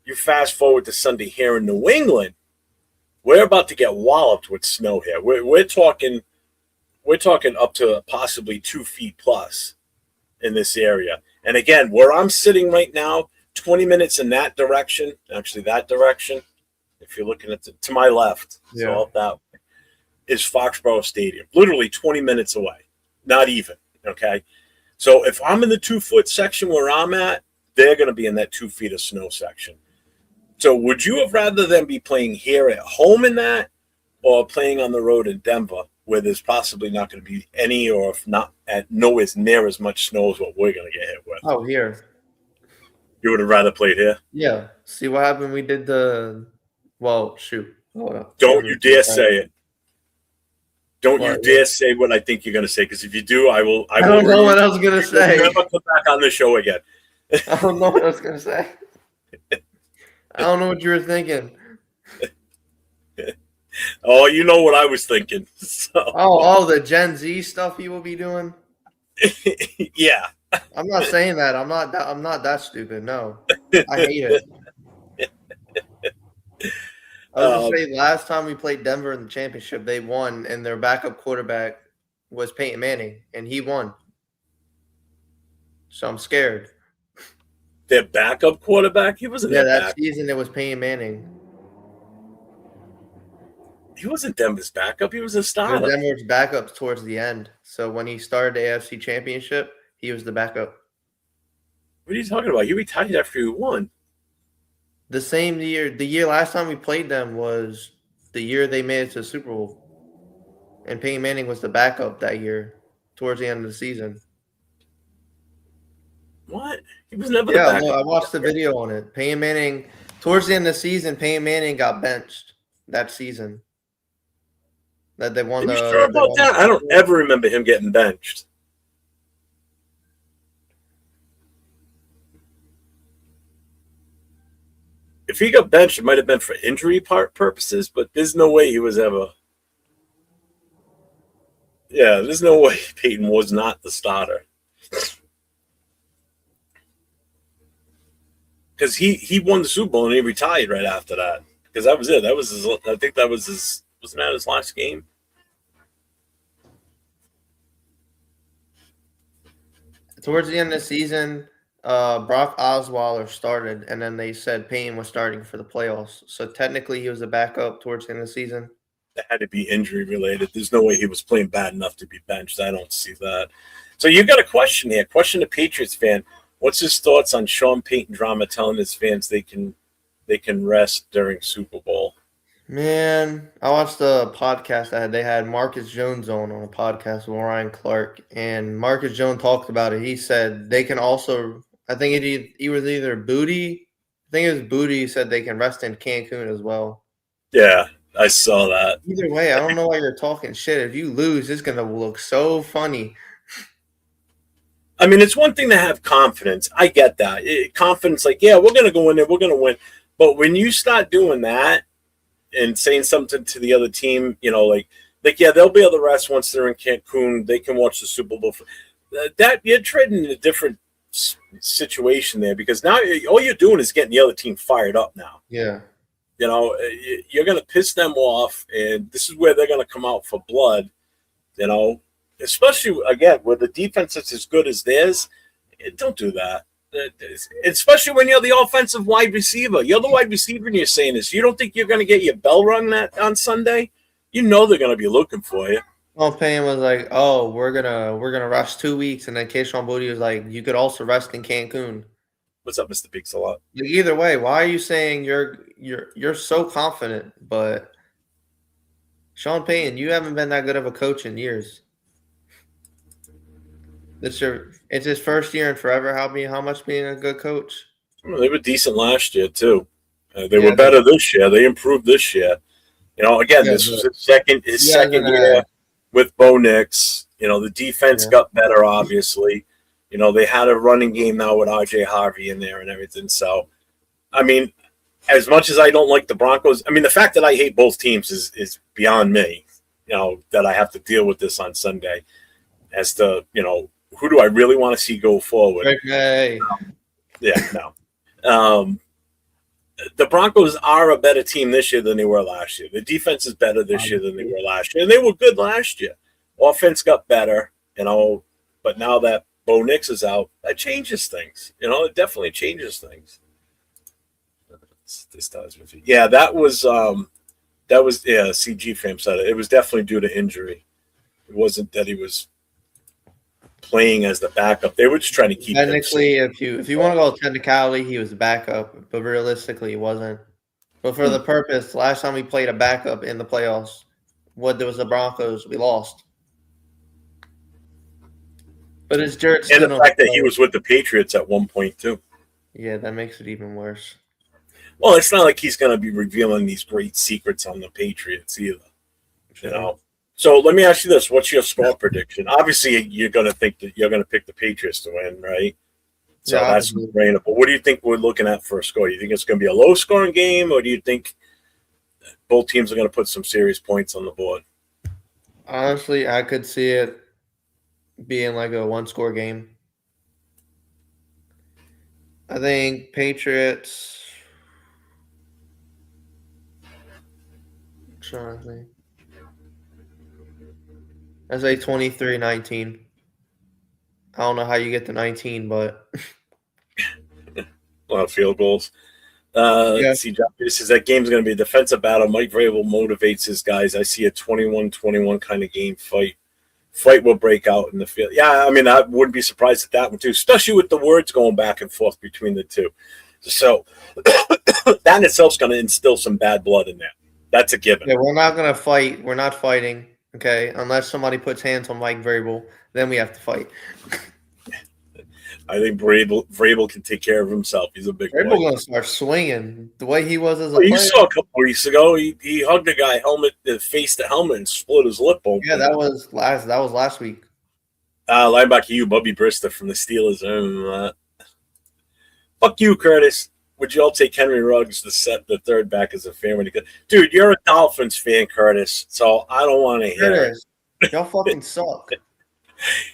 you fast forward to Sunday here in New England. We're about to get walloped with snow here. We're talking up to possibly 2 feet plus in this area. And again, where I'm sitting right now, 20 minutes in that direction, actually that direction, if you're looking to my left, so up that way, is Foxborough Stadium, literally 20 minutes away, not even, okay? So if I'm in the 2-foot section where I'm at, they're going to be in that 2 feet of snow section. So would you have rather than be playing here at home in that, or playing on the road in Denver where there's possibly not going to be any, or if not at nowhere near as much snow as what we're going to get hit with? Oh, here. You would have rather played here? Yeah. See what happened? We did well, shoot. Don't you dare say it. Don't you dare say what I think you're going to say, because if you do, I will. I don't know what I was going to say. Never come back on the show again. I don't know what I was going to say. I don't know what you were thinking. Oh, you know what I was thinking. So. Oh, the Gen Z stuff you will be doing? Yeah. I'm not saying that. I'm not that stupid. No. I hate it. I was just saying, last time we played Denver in the championship, they won, and their backup quarterback was Peyton Manning, and he won. So I'm scared. Their backup quarterback? He wasn't that backup. Season it was Peyton Manning. He wasn't Denver's backup. He was a starter. Denver's backup towards the end. So when he started the AFC Championship, he was the backup. What are you talking about? He retired after he won. The same year, the year last time we played them was the year they made it to the Super Bowl. And Peyton Manning was the backup that year towards the end of the season. What? He was never the backup. Yeah, I watched the video on it. Peyton Manning, towards the end of the season, Peyton Manning got benched that season. That they won. Are you sure about that? I don't ever remember him getting benched. If he got benched, it might have been for injury purposes, but there's no way he was ever. Yeah, there's no way Peyton was not the starter. Because he won the Super Bowl and he retired right after that. Because that was it. That was his. I think that was his. Wasn't that his last game? Towards the end of the season, Brock Osweiler started, and then they said Payne was starting for the playoffs. So technically, he was a backup towards the end of the season. That had to be injury related. There's no way he was playing bad enough to be benched. I don't see that. So you got a question here. Question to Patriots fan. What's his thoughts on Sean Payton drama telling his fans they can rest during Super Bowl? Man, I watched the podcast they had Marcus Jones on a podcast with Ryan Clark, and Marcus Jones talked about it. He said they can also, I think he was either Booty. I think it was Booty said they can rest in Cancun as well. Yeah, I saw that. Either way, I don't know why you're talking shit. If you lose, it's going to look so funny. I mean, it's one thing to have confidence. I get that. Confidence, like, yeah, we're going to go in there, we're going to win. But when you start doing that and saying something to the other team, you know, like yeah, they'll be able to rest once they're in Cancun. They can watch the Super Bowl. That you're treading in a different situation there, because now all you're doing is getting the other team fired up now. Yeah. You know, you're going to piss them off, and this is where they're going to come out for blood, you know, especially, again, with the defense that's as good as theirs. Don't do that. Especially when you're the offensive wide receiver. You're the wide receiver and you're saying this. You don't think you're going to get your bell rung on Sunday? You know they're going to be looking for you. Well, Payne was like, "Oh, we're gonna rest 2 weeks," and then Keyshawn Boutte was like, "You could also rest in Cancun." What's up, Mr. Beaks a lot? Either way, why are you saying you're so confident? But Sean Payton, you haven't been that good of a coach in years. It's his first year in forever. How much being a good coach? Well, they were decent last year too. They were better this year. They improved this year. You know, again, this was his second year with Bo Nix. You know, the defense got better, obviously. You know, they had a running game now with RJ Harvey in there and everything. So, I mean, as much as I don't like the Broncos, I mean, the fact that I hate both teams is beyond me. You know, that I have to deal with this on Sunday as to, you know, who do I really want to see go forward? Okay. No. The Broncos are a better team this year than they were last year. The defense is better this year than they were last year. And they were good last year. Offense got better, you know, but now that Bo Nix is out, that changes things. You know, it definitely changes things. This does. Yeah, that was CG fam said it. It was definitely due to injury. It wasn't that he was playing as the backup. They were just trying to keep him. Technically, if you want to go technicality, he was the backup, but realistically, he wasn't. But for the purpose, last time we played a backup in the playoffs, there was the Broncos, we lost. But it's dirt. And the fact that he was with the Patriots at one point too. Yeah, that makes it even worse. Well, it's not like he's going to be revealing these great secrets on the Patriots either. You know, So let me ask you this: what's your score prediction? Obviously, you're going to think that you're going to pick the Patriots to win, right? So Yeah, that's obviously. brainer. But what do you think we're looking at for a score? You think it's going to be a low-scoring game, or do you think both teams are going to put some serious points on the board? Honestly, I could see it being like a one-score game. I think Patriots. I'm trying to think. I say 23-19. I don't know how you get to 19, but A lot of field goals. yeah. See, John, this is that game's going to be a defensive battle. Mike Vrabel motivates his guys. I see a 21-21 kind of game fight. Fight will break out in the field. Yeah, I mean, I wouldn't be surprised at that one too, especially with the words going back and forth between the two. So that in itself is going to instill some bad blood in there. That's a given. Yeah, we're not gonna fight. We're not fighting, okay? Unless somebody puts hands on Mike Vrabel, then we have to fight. I think Vrabel can take care of himself. He's a big Vrabel boy. gonna start swinging the way he was as a Well, you player. saw a couple weeks ago, he hugged a guy face to helmet, and split his lip open. Yeah, that was last week. Linebacker you, Bubby Brister from the Steelers. Fuck you, Curtis. Would you all take Henry Ruggs the third back as a fan when he could? Dude, you're a Dolphins fan, Curtis, so I don't want to hear it. Y'all fucking suck.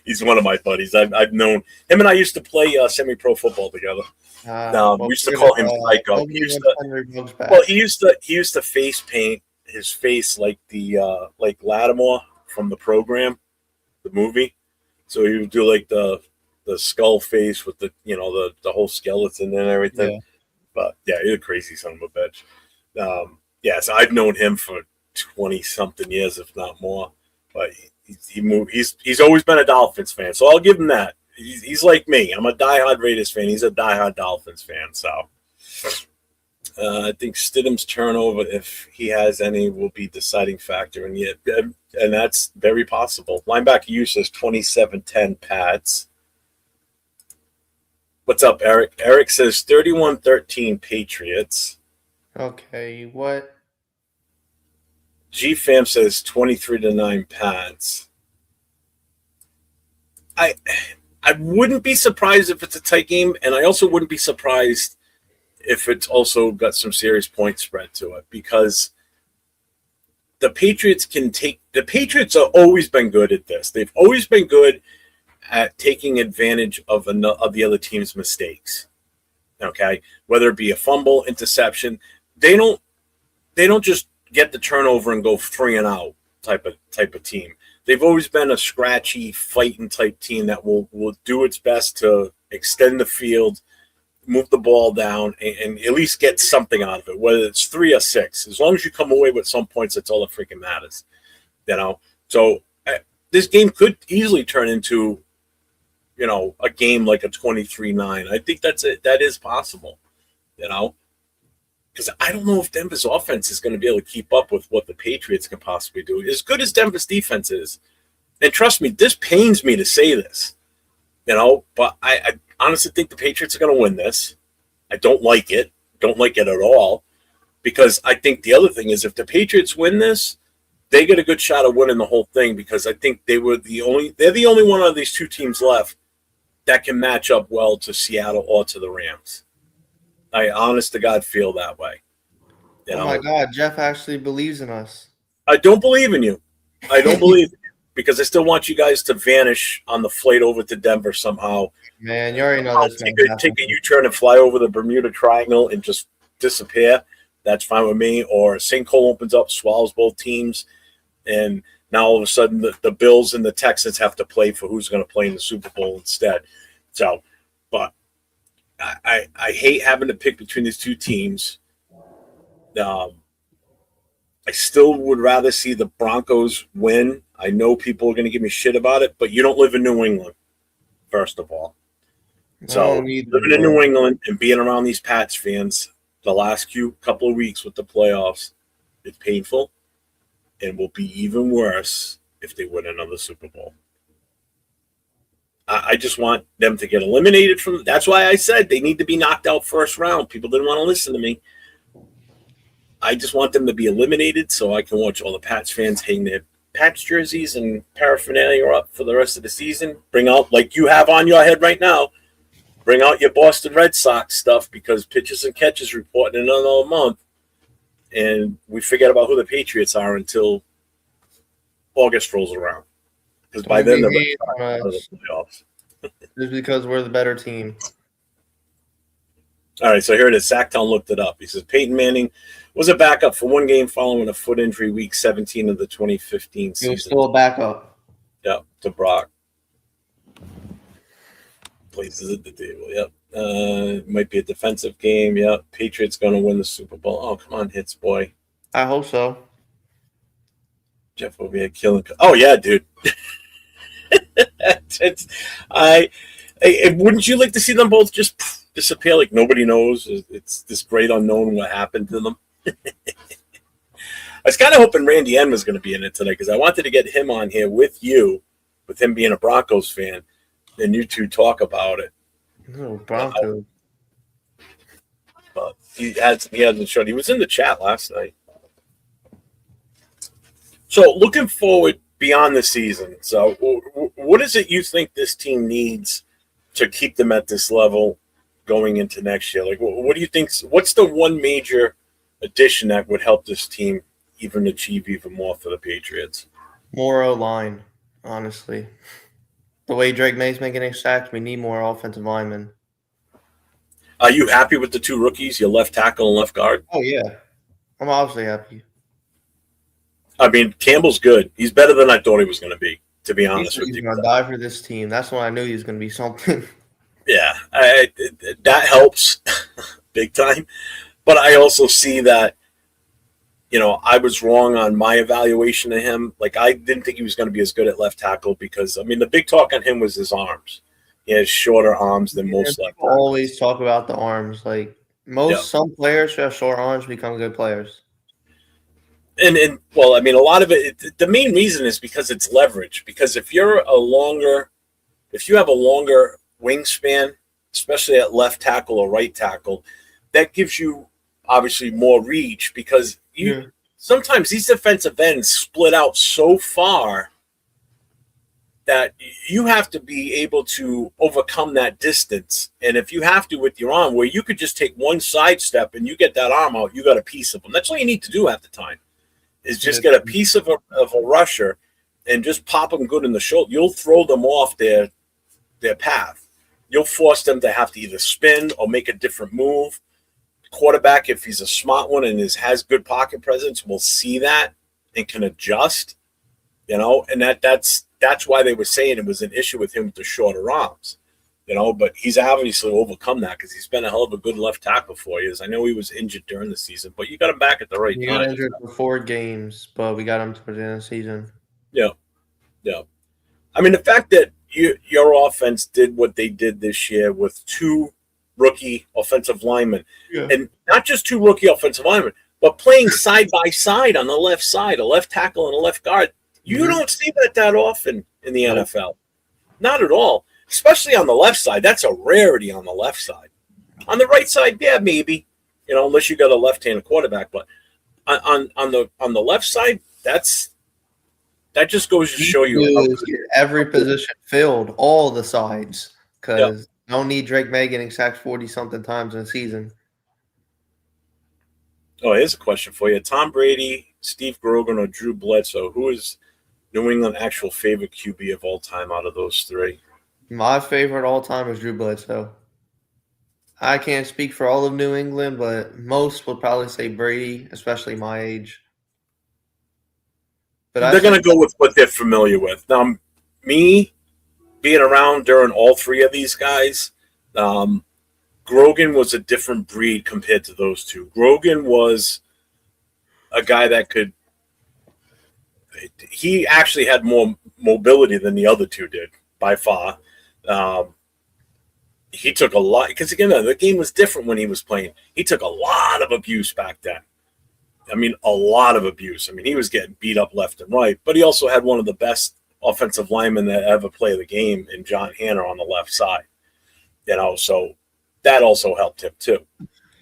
He's one of my buddies. I've known him, and I used to play semi-pro football together. We used to call him Psycho. He used to face paint his face like like Lattimore from the program, the movie. So he would do like the skull face with the whole skeleton and everything. Yeah. But yeah, he's a crazy son of a bitch. So I've known him for 20 something years, if not more. But he's always been a Dolphins fan, so I'll give him that. He's like me. I'm a diehard Raiders fan. He's a diehard Dolphins fan. So I think Stidham's turnover, if he has any, will be deciding factor, and that's very possible. Linebacker use says 27-10 Pats. What's up, Eric? Eric says 31-13 Patriots. Okay, what? G-Fam says 23-9 Pats. I wouldn't be surprised if it's a tight game, and I also wouldn't be surprised if it's also got some serious point spread to it, because the Patriots have always been good at this. They've always been good at taking advantage of the other team's mistakes. Okay, whether it be a fumble, interception, they don't just get the turnover and go 3-and-out type of team. They've always been a scratchy, fighting type team that will do its best to extend the field, move the ball down, and at least get something out of it, whether it's 3 or 6. As long as you come away with some points, that's all that freaking matters. So this game could easily turn into a game like a 23-9. I think that is possible, because I don't know if Denver's offense is going to be able to keep up with what the Patriots can possibly do. As good as Denver's defense is, and trust me, this pains me to say this, but I honestly think the Patriots are going to win this. I don't like it. Don't like it at all, because I think the other thing is if the Patriots win this, they get a good shot of winning the whole thing, because I think they're the only one of these two teams left that can match up well to Seattle or to the Rams. I honest to God feel that way. Oh my God, Jeff actually believes in us. I don't believe in you. I don't believe in you, because I still want you guys to vanish on the flight over to Denver somehow. Man, you already know this. Take a U-turn and fly over the Bermuda Triangle and just disappear. That's fine with me. Or a sinkhole opens up, swallows both teams, and now all of a sudden the Bills and the Texans have to play for who's going to play in the Super Bowl instead. So, but I hate having to pick between these two teams. I still would rather see the Broncos win. I know people are going to give me shit about it, but you don't live in New England, first of all. So living in New England and being around these Pats fans the last couple of weeks with the playoffs, it's painful, and will be even worse if they win another Super Bowl. I just want them to get eliminated from. That's why I said they need to be knocked out first round. People didn't want to listen to me. I just want them to be eliminated so I can watch all the Pats fans hang their Pats jerseys and paraphernalia up for the rest of the season. Bring out, like you have on your head right now, bring out your Boston Red Sox stuff because pitches and catches report in another month. And we forget about who the Patriots are until August rolls around. Because by then, the Red Sox are out of the playoffs. Just because we're the better team. All right, so here it is. Sacktown looked it up. He says Peyton Manning was a backup for one game following a foot injury week 17 of the 2015 season. He was still a backup. Yeah, to Brock. Places at the table. Yep. Might be a defensive game. Yep. Patriots going to win the Super Bowl. Oh, come on, hits, boy. I hope so. Jeff will be a killing. Oh, yeah, dude. Wouldn't you like to see them both just disappear like nobody knows? It's this great unknown what happened to them. I was kind of hoping Randy N was going to be in it today because I wanted to get him on here with you, with him being a Broncos fan, and you two talk about it. No, Broncos. But he hasn't shown. He was in the chat last night. So looking forward beyond the season. So what is it you think this team needs to keep them at this level going into next year? Like, what do you think? What's the one major addition that would help this team even achieve even more for the Patriots? More O-line, honestly. The way Drake May's making his sacks, we need more offensive linemen. Are you happy with the two rookies, your left tackle and left guard? Oh, yeah. I'm obviously happy. I mean, Campbell's good. He's better than I thought he was going to be honest with you. He's going to die for this team. That's when I knew he was going to be something. Yeah, that helps big time. But I also see that, I was wrong on my evaluation of him. Like, I didn't think he was going to be as good at left tackle because, I mean, the big talk on him was his arms. He has shorter arms than most left tackles. Always talk about the arms. Like, some players who have short arms become good players. And well, I mean, a lot of it, the main reason is because it's leverage. Because if you have a longer wingspan, especially at left tackle or right tackle, that gives you obviously more reach because sometimes these defensive ends split out so far that you have to be able to overcome that distance. And if you have to with your arm, where you could just take one sidestep and you get that arm out, you got a piece of them. That's all you need to do at the time is just get a piece of a rusher and just pop them good in the shoulder. You'll throw them off their path. You'll force them to have to either spin or make a different move. Quarterback, if he's a smart one and has good pocket presence, will see that and can adjust. And that's why they were saying it was an issue with him with the shorter arms. But he's obviously overcome that because he's been a hell of a good left tackle for years. I know he was injured during the season, but you got him back at the right time. He got injured for 4 games, but we got him towards the end of the season. Yeah. I mean, the fact that your offense did what they did this year with 2 rookie offensive linemen, and not just 2 rookie offensive linemen, but playing side by side on the left side, a left tackle and a left guard. You don't see that often in the NFL. Not at all. Especially on the left side. That's a rarity on the left side. On the right side, yeah, maybe. Unless you got a left-handed quarterback. But on the left side, that just goes to show you every position filled, all the sides. Because don't need Drake May getting sacked 40-something times in a season. Oh, here's a question for you. Tom Brady, Steve Grogan, or Drew Bledsoe, who is New England actual favorite QB of all time out of those 3? My favorite all time is Drew Bledsoe. I can't speak for all of New England, but most would probably say Brady, especially my age. But they're going to go with what they're familiar with. Now, me being around during all 3 of these guys, Grogan was a different breed compared to those 2. Grogan was a guy that he actually had more mobility than the other 2 did, by far. He took a lot because again the game was different when he was playing. He took a lot of abuse back then. I mean, a lot of abuse. I mean, he was getting beat up left and right, but he also had one of the best offensive linemen that ever played the game in John Hanna on the left side. So that also helped him too.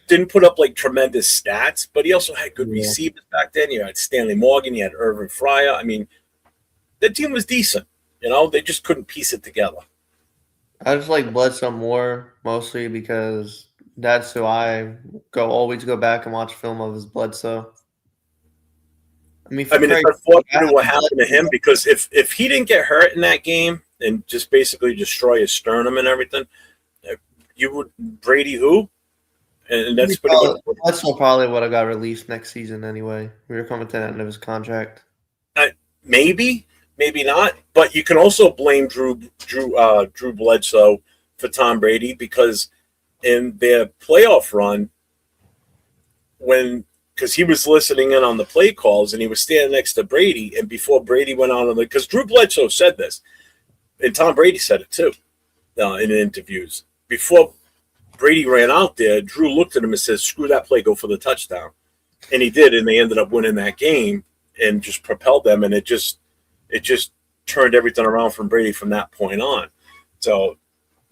Didn't put up like tremendous stats, but he also had good receivers back then. You had Stanley Morgan, you had Irvin Fryer. I mean, the team was decent. You know, they just couldn't piece it together. I just like Bledsoe more, mostly because that's who I always go back and watch film of is Bledsoe. I mean, I for mean, it's Craig, unfortunate what happened to him because if he didn't get hurt in that game and just basically destroy his sternum and everything, you would Brady who? And that's pretty much Bledsoe probably would have got released next season anyway. We were coming to the end of his contract. maybe, maybe not. But you can also blame Drew Bledsoe for Tom Brady because in their playoff run, because he was listening in on the play calls and he was standing next to Brady, and before Brady went on because Drew Bledsoe said this, and Tom Brady said it too in interviews before Brady ran out there. Drew looked at him and said, "Screw that play, go for the touchdown," and he did, and they ended up winning that game and just propelled them, and it just turned everything around from Brady from that point on. So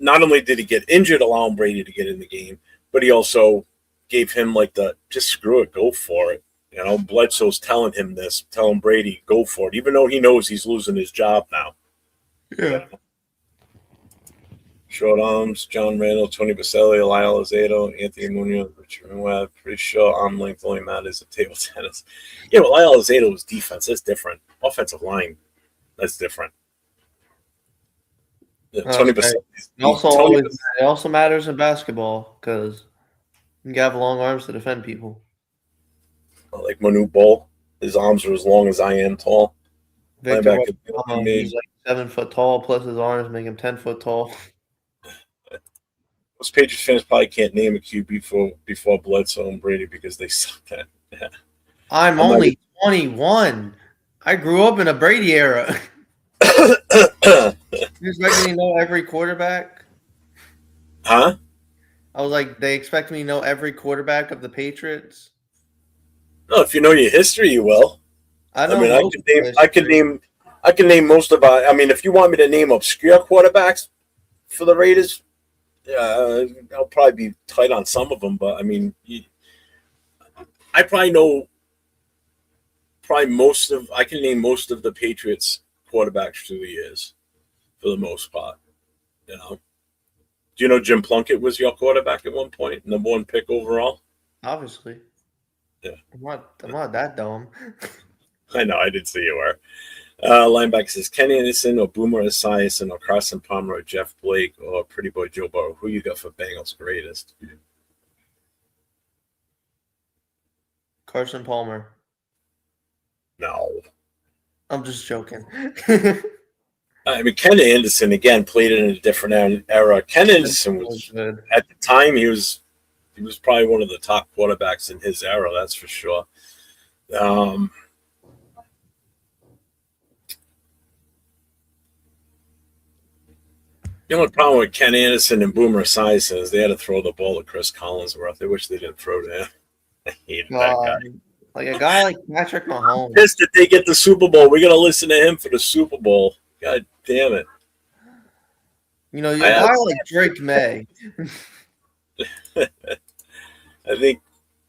not only did he get injured, allowing Brady to get in the game, but he also gave him like the just screw it, go for it. You know, Bledsoe's telling him this, telling Brady, go for it, even though he knows he's losing his job now. Yeah. Short arms, John Randall, Tony Baselli, Lyle Alzado, Anthony Munoz, Richard Webb. Pretty sure arm length only matters at table tennis. Yeah, but Lyle Alzado's defense, that's different. Offensive line, that's different. Tony Baselli. It also matters in basketball because you have long arms to defend people. Like Manu Bol, his arms are as long as I am tall. Victor, he's like 7 foot tall, plus his arms make him 10 foot tall. Most Patriots fans probably can't name a QB before Bledsoe and Brady because they sucked at. Yeah. I'm only 21. I grew up in a Brady era. You expect me to know every quarterback? Huh? I was like, they expect me to know every quarterback of the Patriots? No, if you know your history, you will. I mean, I can name most of our. I mean, if you want me to name obscure quarterbacks for the Raiders, I'll probably be tight on some of them. But I mean, I probably know most of. I can name most of the Patriots quarterbacks through the years, for the most part. You know. Do you know Jim Plunkett was your quarterback at one point, number 1 pick overall? Obviously. Yeah. I'm not that dumb. I know, I did say you were. Linebacker says Ken Anderson or Boomer Esiason or Carson Palmer or Jeff Blake or Pretty Boy Joe Burrow. Who you got for Bengals greatest? Carson Palmer. No. I'm just joking. I mean, Ken Anderson, again, played in a different era. Ken Anderson was, at the time, he was probably one of the top quarterbacks in his era, that's for sure. The only problem with Ken Anderson and Boomer Esiason is they had to throw the ball to Chris Collinsworth. I wish they didn't throw to him. I hated that guy. Like a guy like Patrick Mahomes. Pissed that they get the Super Bowl. We're gonna listen to him for the Super Bowl. God damn it! You know, you're a guy like Drake May. I think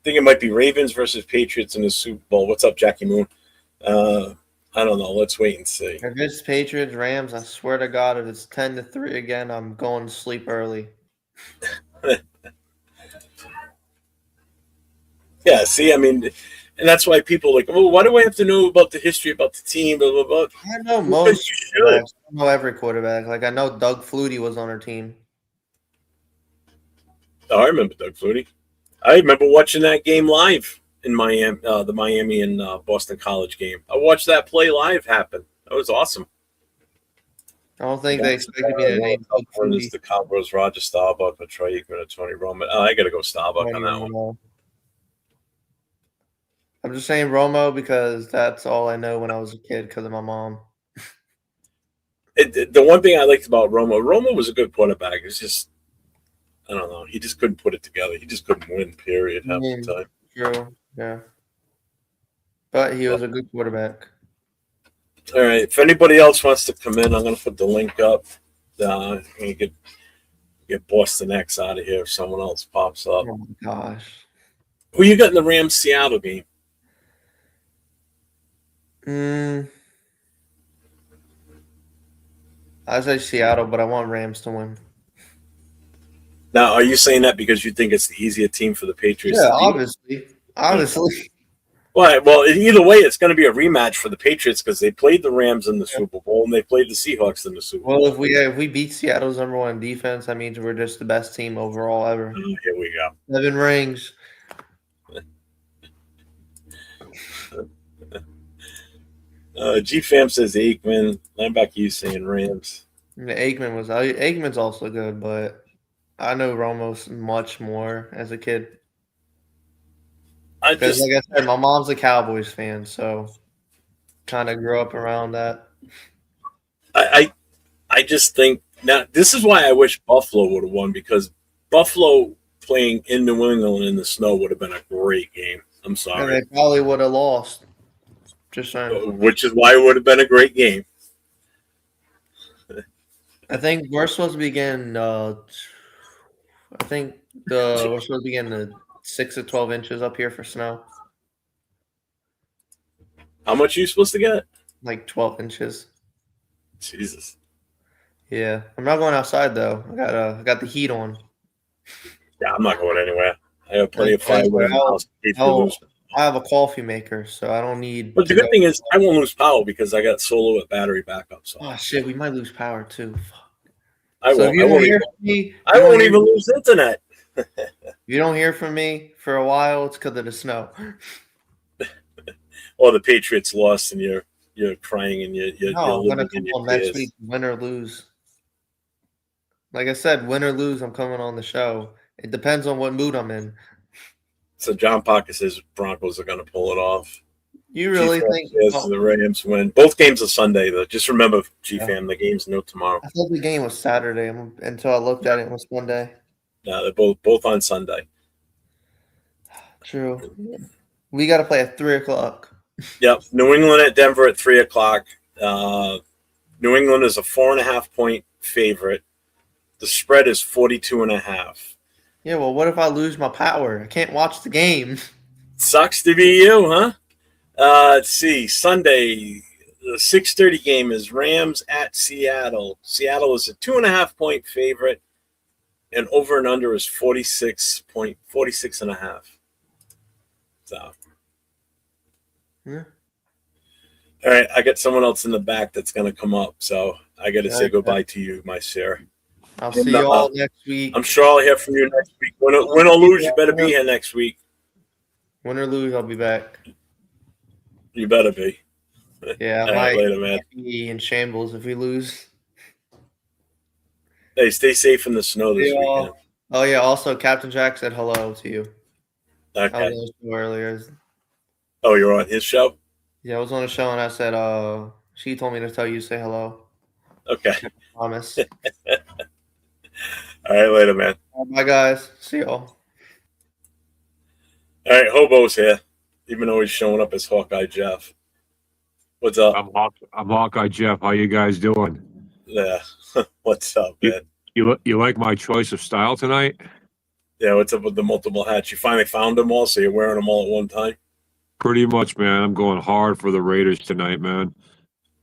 it might be Ravens versus Patriots in the Super Bowl. What's up, Jackie Moon? I don't know. Let's wait and see. If it's Patriots, Rams, I swear to God, if it's 10-3 again, I'm going to sleep early. Yeah, see, I mean, and that's why people are like, well, why do I have to know about the history about the team? Blah, blah, blah. I know most. I know every quarterback. Like, I know Doug Flutie was on our team. Oh, I remember Doug Flutie. I remember watching that game live in Miami, the Miami and Boston College game. I watched that play live happen. That was awesome. I don't think they expected me to name Doug Flutie. The Cowboys, Roger Staubach, Troy Aikman, and Tony Romo. Oh, I got to go Staubach on that one. I'm just saying Romo because that's all I know when I was a kid because of my mom. The one thing I liked about Romo was a good quarterback. It's just, I don't know. He just couldn't put it together. He just couldn't win, period, half the time. True, yeah. But he was a good quarterback. All right. If anybody else wants to come in, I'm going to put the link up. You get Boston X out of here if someone else pops up. Oh, my gosh. Who you got in the Rams-Seattle game? I say Seattle, but I want Rams to win. Now, are you saying that because you think it's the easier team for the Patriots Yeah, to beat? obviously. Obviously. Well, either way, it's going to be a rematch for the Patriots because they played the Rams in the Super Bowl and they played the Seahawks in the Super Bowl. Well, if we beat Seattle's #1 defense, that means we're just the best team overall ever. Here we go. 7 rings. G-Fam says Aikman. Linebacker, you saying Rams. Aikman's also good, but I know Ramos much more as a kid. Because, like I said, my mom's a Cowboys fan, so kind of grew up around that. I just think now this is why I wish Buffalo would have won because Buffalo playing in New England in the snow would have been a great game. I'm sorry. And they probably would have lost. Just saying. Which is why it would have been a great game. I think we're supposed to begin. We're supposed to begin the 6 to 12 inches up here for snow. How much are you supposed to get? Like 12 inches. Jesus. Yeah, I'm not going outside though. I got the heat on. Yeah, I'm not going anywhere. I have plenty of firewood in the house. I have a coffee maker, so I don't need. But the good thing is, I won't lose power because I got solo with battery backup. So. Oh shit, we might lose power too. I won't even lose internet. If you don't hear from me for a while, it's because of the snow. Or the Patriots lost, and you're crying and you're I'm gonna living in come your on tears. next week, win or lose. Like I said, win or lose, I'm coming on the show. It depends on what mood I'm in. So John Parker says Broncos are going to pull it off. You really think the Rams win? Both games are Sunday, though. Just remember, G-Fam, the game's no tomorrow. I thought the game was Saturday until I looked at it. It was Monday. No, they're both on Sunday. True. We got to play at 3:00. Yep. New England at Denver at 3:00. New England is a 4.5 point favorite. The spread is 42.5. Yeah, well, what if I lose my power? I can't watch the game. Sucks to be you, huh? Let's see. Sunday, the 6:30 game is Rams at Seattle. Seattle is a 2.5 point favorite, and over and under is 46.5. So, Yeah. All right, I got someone else in the back that's going to come up, so I got to say goodbye to you, my sir. I'll see you all next week. I'm sure I'll hear from you next week. Win or lose, you better be here next week. Win or lose, I'll be back. You better be. Yeah, I might later, man. Be in shambles if we lose. Hey, stay safe in the snow this weekend. Oh yeah. Also, Captain Jack said hello to you. Okay. I was on the show earlier. Oh, you're on his show? Yeah, I was on a show and I said, she told me to tell you to say hello. Okay. I promise. All right, later, man. Bye, guys. See y'all. All right, Hobo's here, even though he's showing up as Hawkeye Jeff. What's up? I'm Hawkeye Jeff. How you guys doing? Yeah. What's up, man? You like my choice of style tonight? Yeah, what's up with the multiple hats? You finally found them all, so you're wearing them all at one time? Pretty much, man. I'm going hard for the Raiders tonight, man.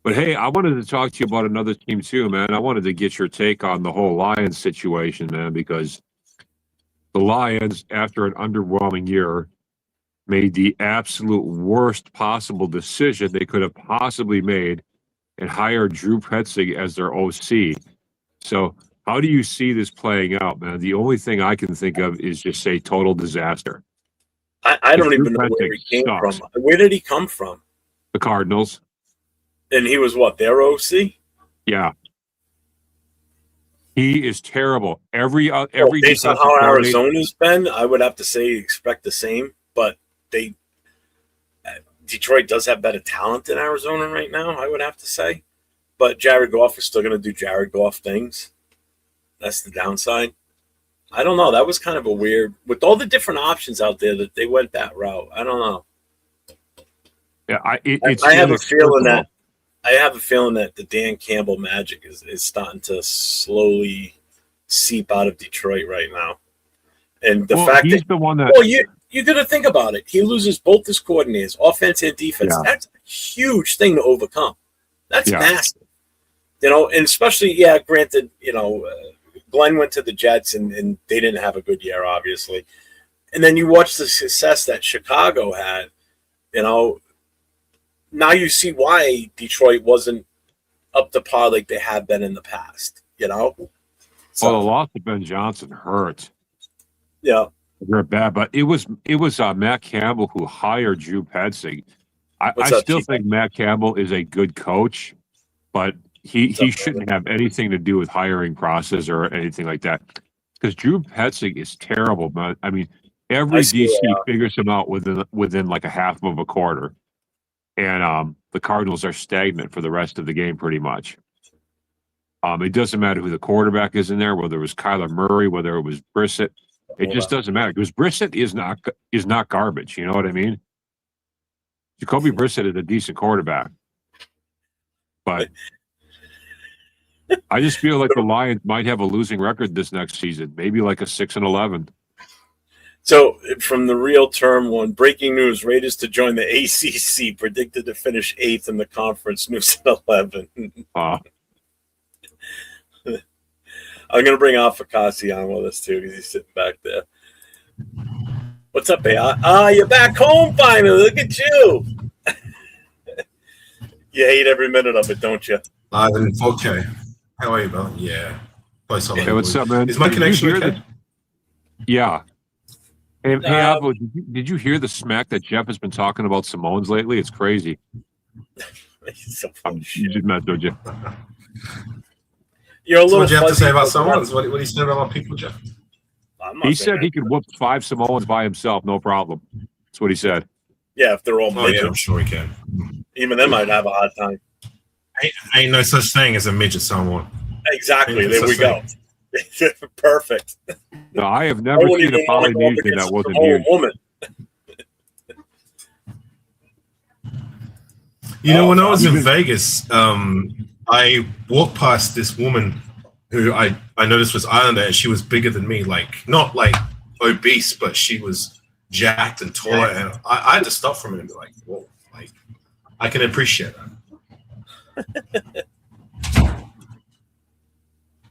But hey, I wanted to talk to you about another team too, man. I wanted to get your take on the whole Lions situation, man, because the Lions, after an underwhelming year, made the absolute worst possible decision they could have possibly made and hired Drew Petzing as their OC. So how do you see this playing out, man? The only thing I can think of is just say total disaster. I don't even know where he came from. Where did he come from? The Cardinals. And he was what, their OC? Yeah. He is terrible. Every based on how Arizona's been, I would have to say expect the same. But Detroit does have better talent than Arizona right now, I would have to say. But Jared Goff is still going to do Jared Goff things. That's the downside. I don't know. That was kind of a weird, with all the different options out there that they went that route. I don't know. Yeah, I have a feeling that the Dan Campbell magic is starting to slowly seep out of Detroit right now. And the fact he's that the one that you're going to think about it. He loses both his coordinators, offense and defense. Yeah. That's a huge thing to overcome. That's massive. and especially, granted, Glenn went to the Jets and they didn't have a good year, obviously. And then you watch the success that Chicago had, now you see why Detroit wasn't up to par like they have been in the past, So, the loss of Ben Johnson hurt. Yeah. They're bad, but it was Matt Campbell who hired Drew Petzing. I still think Matt Campbell is a good coach, but he shouldn't have anything to do with hiring process or anything like that. Because Drew Petzing is terrible, man. I mean, every DC figures him out within like a half of a quarter. And the Cardinals are stagnant for the rest of the game pretty much. It doesn't matter who the quarterback is in there, whether it was Kyler Murray, whether it was Brissett. It just doesn't matter because Brissett is not garbage. You know what I mean? Jacoby Brissett is a decent quarterback, but I just feel like the Lions might have a losing record this next season, maybe like a 6-11. So, from the real term one, breaking news: Raiders to join the ACC, predicted to finish 8th in the conference. News at 11. I'm going to bring Alpha Kasi on with us too because he's sitting back there. What's up, AI? You're back home finally. Look at you. You hate every minute of it, don't you? Live in 4K. How are you, bro? Yeah. Hey, what's up, man? Is my connection okay? Yeah. Hey, Alpha, did you hear the smack that Jeff has been talking about Samoans lately? It's crazy. You just messed with you. You're a little. What do you have to say about Samoans? What do you say about people, Jeff? He said he could whoop 5 Samoans by himself, no problem. That's what he said. Yeah, if they're all midgets. Yeah, I'm sure he can. Even they might have a hard time. Ain't no such thing as a midget Samoan. Exactly. There we go. Perfect. No, I have never seen a Polynesian that wasn't huge. Woman. When I was in Vegas, I walked past this woman who I noticed was Islander, and she was bigger than me, not obese, but she was jacked and taller. And I had to stop for a minute and be like, whoa, I can appreciate that.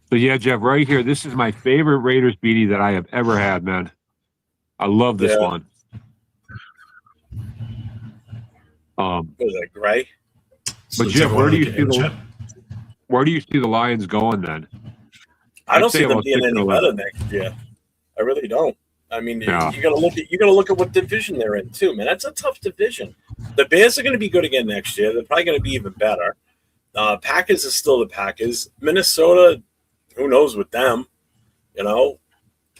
So yeah, Jeff, right here, this is my favorite Raiders beanie that I have ever had, man. I love this one. Was that gray? But Jeff, where do you see the Lions going then? I don't see them being any better next year. I really don't. I mean, you gotta look at what division they're in too, man. That's a tough division. The Bears are gonna be good again next year. They're probably gonna be even better. Packers are still the Packers. Minnesota, who knows with them,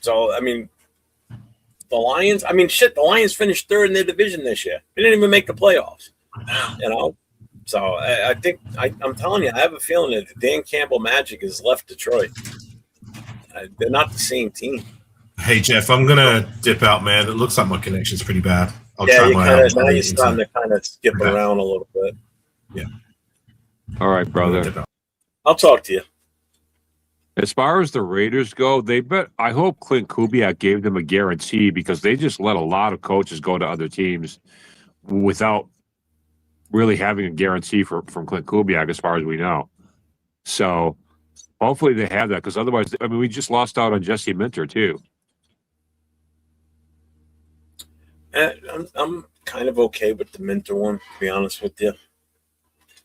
So, I mean, the Lions, the Lions finished 3rd in their division this year. They didn't even make the playoffs, So, I think, I'm telling you, I have a feeling that the Dan Campbell Magic has left Detroit. They're not the same team. Hey, Jeff, I'm going to dip out, man. It looks like my connection's pretty bad. Now you're starting to kind of skip around a little bit. Yeah. All right, brother. I'll talk to you. As far as the Raiders go, I hope Clint Kubiak gave them a guarantee because they just let a lot of coaches go to other teams without really having a guarantee from Clint Kubiak, as far as we know. So hopefully they have that because otherwise, we just lost out on Jesse Minter too. I'm kind of okay with the Minter one, to be honest with you.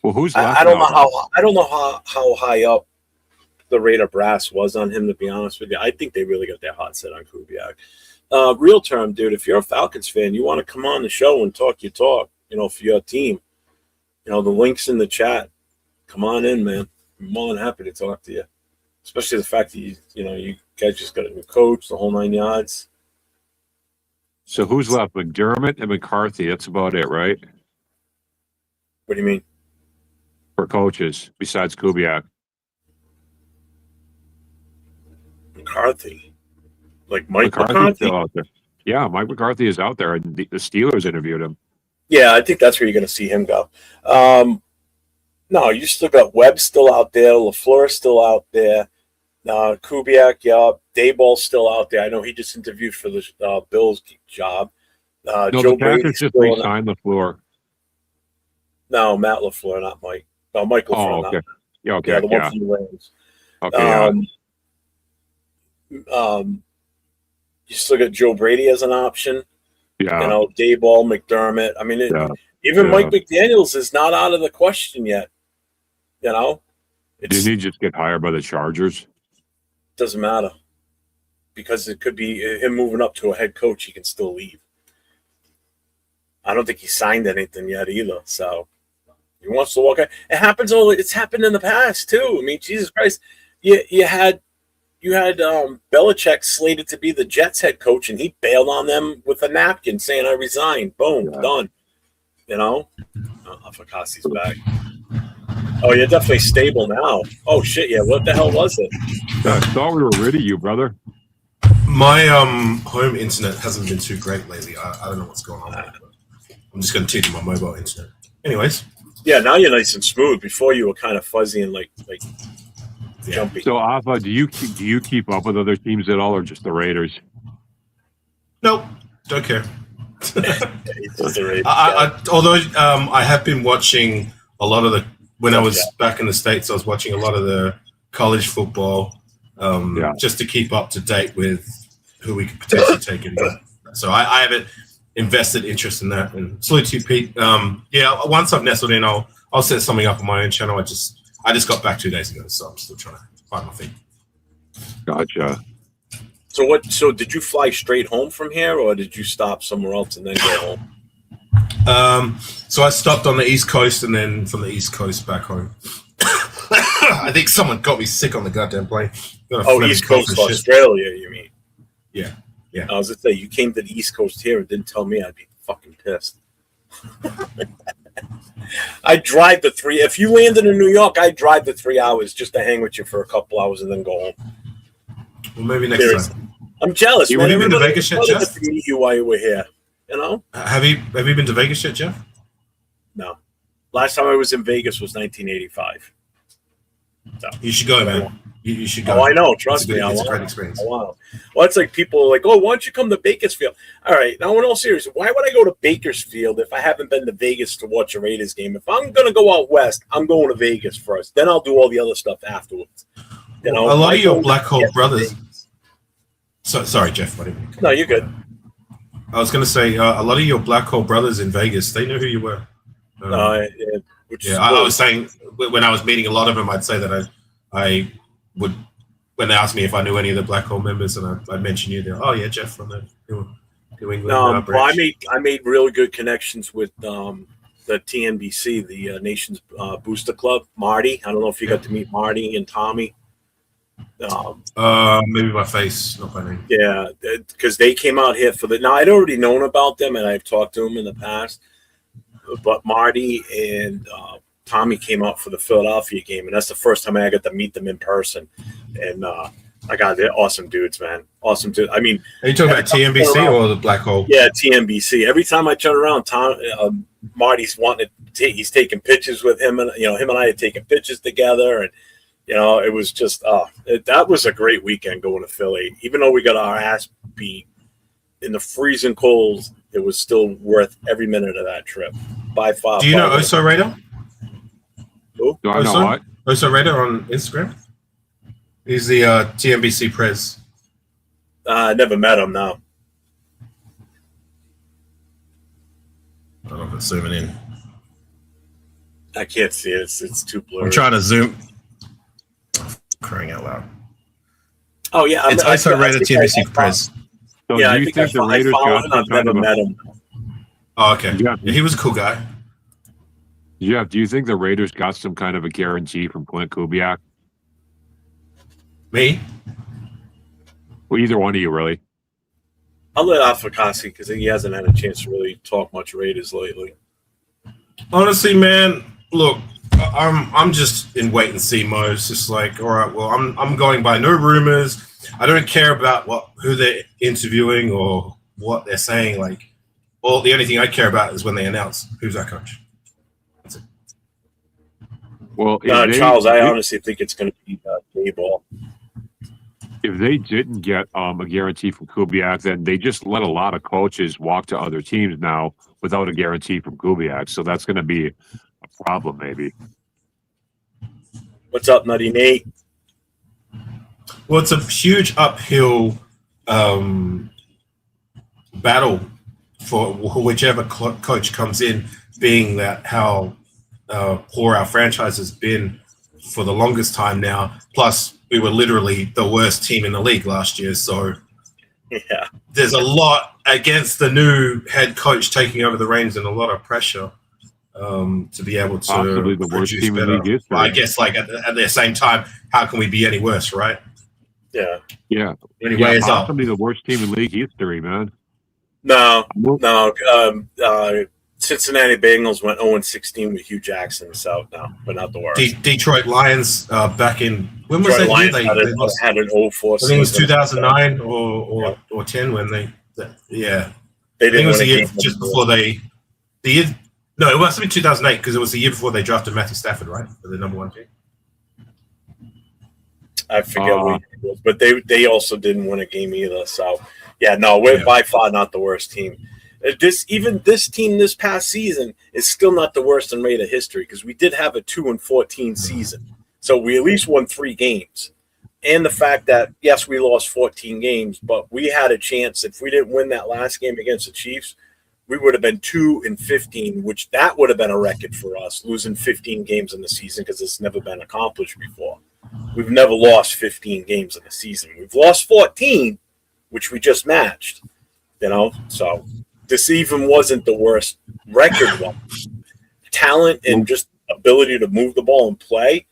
Well, who's left? I don't know how high up the Raider brass was on him, to be honest with you. I think they really got their hot set on Kubiak. Real term, dude, if you're a Falcons fan, you want to come on the show and talk your talk, for your team. The link's in the chat. Come on in, man. I'm more than happy to talk to you. Especially the fact that you guys just got a new coach, the whole 9 yards. So who's left? McDermott and McCarthy. That's about it, right? What do you mean? For coaches, besides Kubiak. McCarthy. Like Mike McCarthy? Still out there. Yeah, Mike McCarthy is out there, and the Steelers interviewed him. Yeah, I think that's where you're going to see him go. No, you still got Webb still out there. LaFleur still out there. Kubiak, Dayball's still out there. I know he just interviewed for the Bills job. No, Joe the Packers just re-signed LaFleur. No, Matt LaFleur, not Mike. No, Mike LaFleur. Oh, okay. Yeah, okay, Yeah, the one yeah. from the Rams. Okay, yeah. You still got Joe Brady as an option. Yeah, Dayball, McDermott. I mean, yeah. even Yeah. Mike McDaniels is not out of the question yet. It Didn't he just get hired by the Chargers? doesn't matter because it could be him moving up to a head coach. He can still leave. I don't think he signed anything yet either. So he wants to walk out. It happens it's happened in the past too. I mean, Jesus Christ. You had Belichick slated to be the Jets head coach, and he bailed on them with a napkin saying, I resign. Boom, done. Afakassi's back. Oh, you're definitely stable now. Oh, shit, yeah. What the hell was it? I thought we were rid of you, brother. My home internet hasn't been too great lately. I don't know what's going on there, but I'm just going to take my mobile internet. Anyways. Yeah, now you're nice and smooth. Before you were kind of fuzzy and like jumpy. So, Alpha, do you keep up with other teams at all, or just the Raiders? Nope, don't care. Although I have been watching a lot of when I was back in the States, I was watching a lot of the college football just to keep up to date with who we could potentially take in. So I have an invested interest in that. And salute to you, Pete. Once I've nestled in, I'll set something up on my own channel. I just got back 2 days ago, so I'm still trying to find my feet. Gotcha. So did you fly straight home from here, or did you stop somewhere else and then go home? So I stopped on the East Coast and then from the East Coast back home. I think someone got me sick on the goddamn plane. East Coast Australia, you mean? Yeah. I was going to say, you came to the East Coast here and didn't tell me, I'd be fucking pissed. I'd drive the 3. If you landed in New York, I'd drive the 3 hours just to hang with you for a couple hours and then go home. Well, maybe next time. I'm jealous. Have you been to Vegas yet, Jeff? To meet you while you were here. Have you been to Vegas yet, Jeff? No. Last time I was in Vegas was 1985. So, you should go, man. You should go. Oh, I know. Trust me. It's a great experience. Wow. Well, it's like people are like, oh, why don't you come to Bakersfield? All right. Now, in all seriousness, why would I go to Bakersfield if I haven't been to Vegas to watch a Raiders game? If I'm going to go out west, I'm going to Vegas first. Then I'll do all the other stuff afterwards. A lot of your Black Hole brothers. Sorry, Jeff. No, you're good. I was going to say, a lot of your Black Hole brothers in Vegas, they knew who you were. I was saying when I was meeting a lot of them, I'd say that I would, when they asked me if I knew any of the Black Hole members, and I'd mention you, they're, oh yeah, Jeff from the New England. Well, I made really good connections with the TNBC, the Nation's Booster Club. Marty, I don't know if you got to meet Marty and Tommy. Maybe by face, not by name. Yeah, because they came out here for now, I'd already known about them, and I've talked to them in the past. But Marty and Tommy came out for the Philadelphia game, and that's the first time I got to meet them in person. And they're awesome dudes, man. Awesome dudes. I mean, are you talking about TNBC or the Black Hole? Yeah, TNBC. Every time I turn around, Marty's he's taking pictures with him, and him and I had taken pictures together, and it was just that was a great weekend going to Philly. Even though we got our ass beat in the freezing cold, it was still worth every minute of that trip. By far. Do you know Oso Raider? Who? Do I know what? Oso Raider on Instagram? He's the TNBC prez. I never met him, no. I don't know if it's zooming in. I can't see it. It's too blurry. I'm trying to zoom. Crying out loud. Oh, yeah. It's Oso Raider TNBC prez. So do you think the Raiders got some I've never met him. Oh, okay. Yeah, he was a cool guy. Yeah, do you think the Raiders got some kind of a guarantee from Clint Kubiak? Me? Well, either one of you, really. I'll let Afakasi because he hasn't had a chance to really talk much Raiders lately. Honestly, man, look, I'm just in wait and see mode. It's just like, all right, well, I'm going by no rumors. I don't care about who they're interviewing or what they're saying. Like, the only thing I care about is when they announce who's our coach. That's it. Well, Charles, I honestly think it's going to be Dayball. If they didn't get a guarantee from Kubiak, then they just let a lot of coaches walk to other teams now without a guarantee from Kubiak. So that's going to be a problem, maybe. What's up, Nutty Nate? Well, it's a huge uphill battle for whichever coach comes in, being that how poor our franchise has been for the longest time now. Plus, we were literally the worst team in the league last year. So Yeah, there's a lot against the new head coach taking over the reins and a lot of pressure to be able to Possibly the worst produce team in better. league history. But I guess like at the same time, how can we be any worse, right? yeah. Yeah. Anyway, it's up. Possibly the worst team in league history, man. No. Cincinnati Bengals went 0-16 with Hugh Jackson, so no, but not the worst. Detroit Lions back in when was Detroit that year? Lions They lost. had an 0-4 I think it was season. 2009 or 10 when they yeah. They I think didn't it was win the a year game just before the year. No, it must have been 2008 because it was the year before they drafted Matthew Stafford, right? For the number 1 pick. I forget what it was, but they also didn't win a game either. So yeah, no, we're by far not the worst team. This team this past season is still not the worst in Raider history because we did have a 2-14 season, so we at least won 3 games. And the fact that yes, we lost 14 games, but we had a chance. If we didn't win that last game against the Chiefs, we would have been 2-15, which that would have been a record for us, losing 15 games in the season because it's never been accomplished before. We've never lost 15 games in a season. We've lost 14, which we just matched. So this even wasn't the worst record one. Talent and just ability to move the ball and play,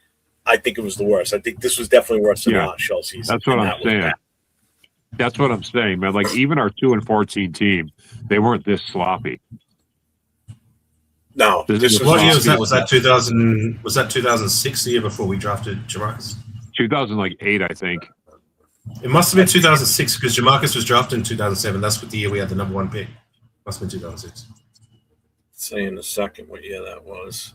I think it was the worst. I think this was definitely worse than the Shell season. That's what I'm saying. That's what I'm saying, man. Like even our 2-14 team, they weren't this sloppy. No. What year was that? Was that 2000? Was that 2006? The year before we drafted Jamarcus? 2008, I think. It must have been 2006 because Jamarcus was drafted in 2007. That's what the year we had the number 1 pick. Must have been 2006. Say in a second what year that was.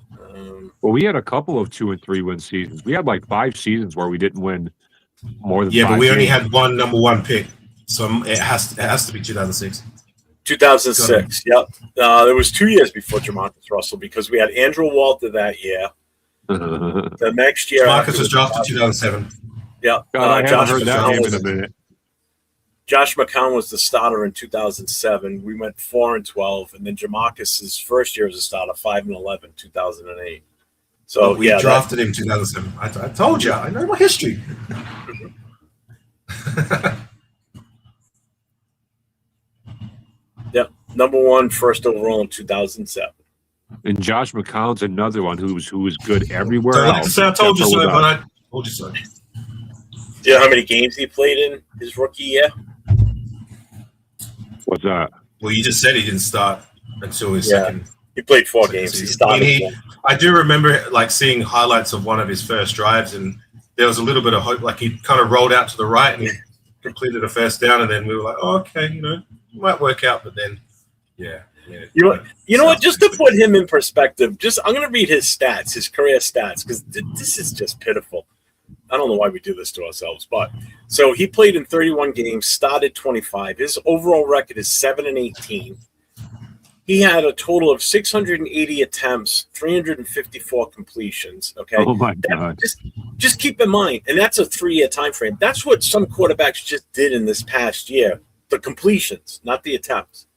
Well, we had a couple of 2 and 3 win seasons. We had like 5 seasons where we didn't win more than 5 but we games. only had one number 1 pick, so it has to be 2006. 2006. Yep. There was 2 years before Jamarcus Russell because we had Andrew Walter that year. The next year, Marcus was drafted 2007. Yeah, God, I haven't heard that name in a minute. Josh McCown was the starter in 2007. We went 4-12, and then Jamarcus's first year as a starter, 5-11, 2008. So we drafted him 2007. I told you, I know my history. Yep, number 1 first overall in 2007. And Josh McCown's another one who was good everywhere else. I told you so, but I told you so. Do you know how many games he played in his rookie year? What's that? Well, you just said he didn't start until his second. He played 4 games. He started. I do remember like seeing highlights of one of his first drives, and there was a little bit of hope. Like he kind of rolled out to the right and he completed a first down, and then we were like, "Oh, okay, it might work out." But then, You know what? Just to put him in perspective, I'm going to read his stats, his career stats, because this is just pitiful. I don't know why we do this to ourselves, but so he played in 31 games, started 25. His overall record is 7-18. He had a total of 680 attempts, 354 completions. Okay. Oh my God. Just keep in mind, and that's a 3-year time frame. That's what some quarterbacks just did in this past year. The completions, not the attempts.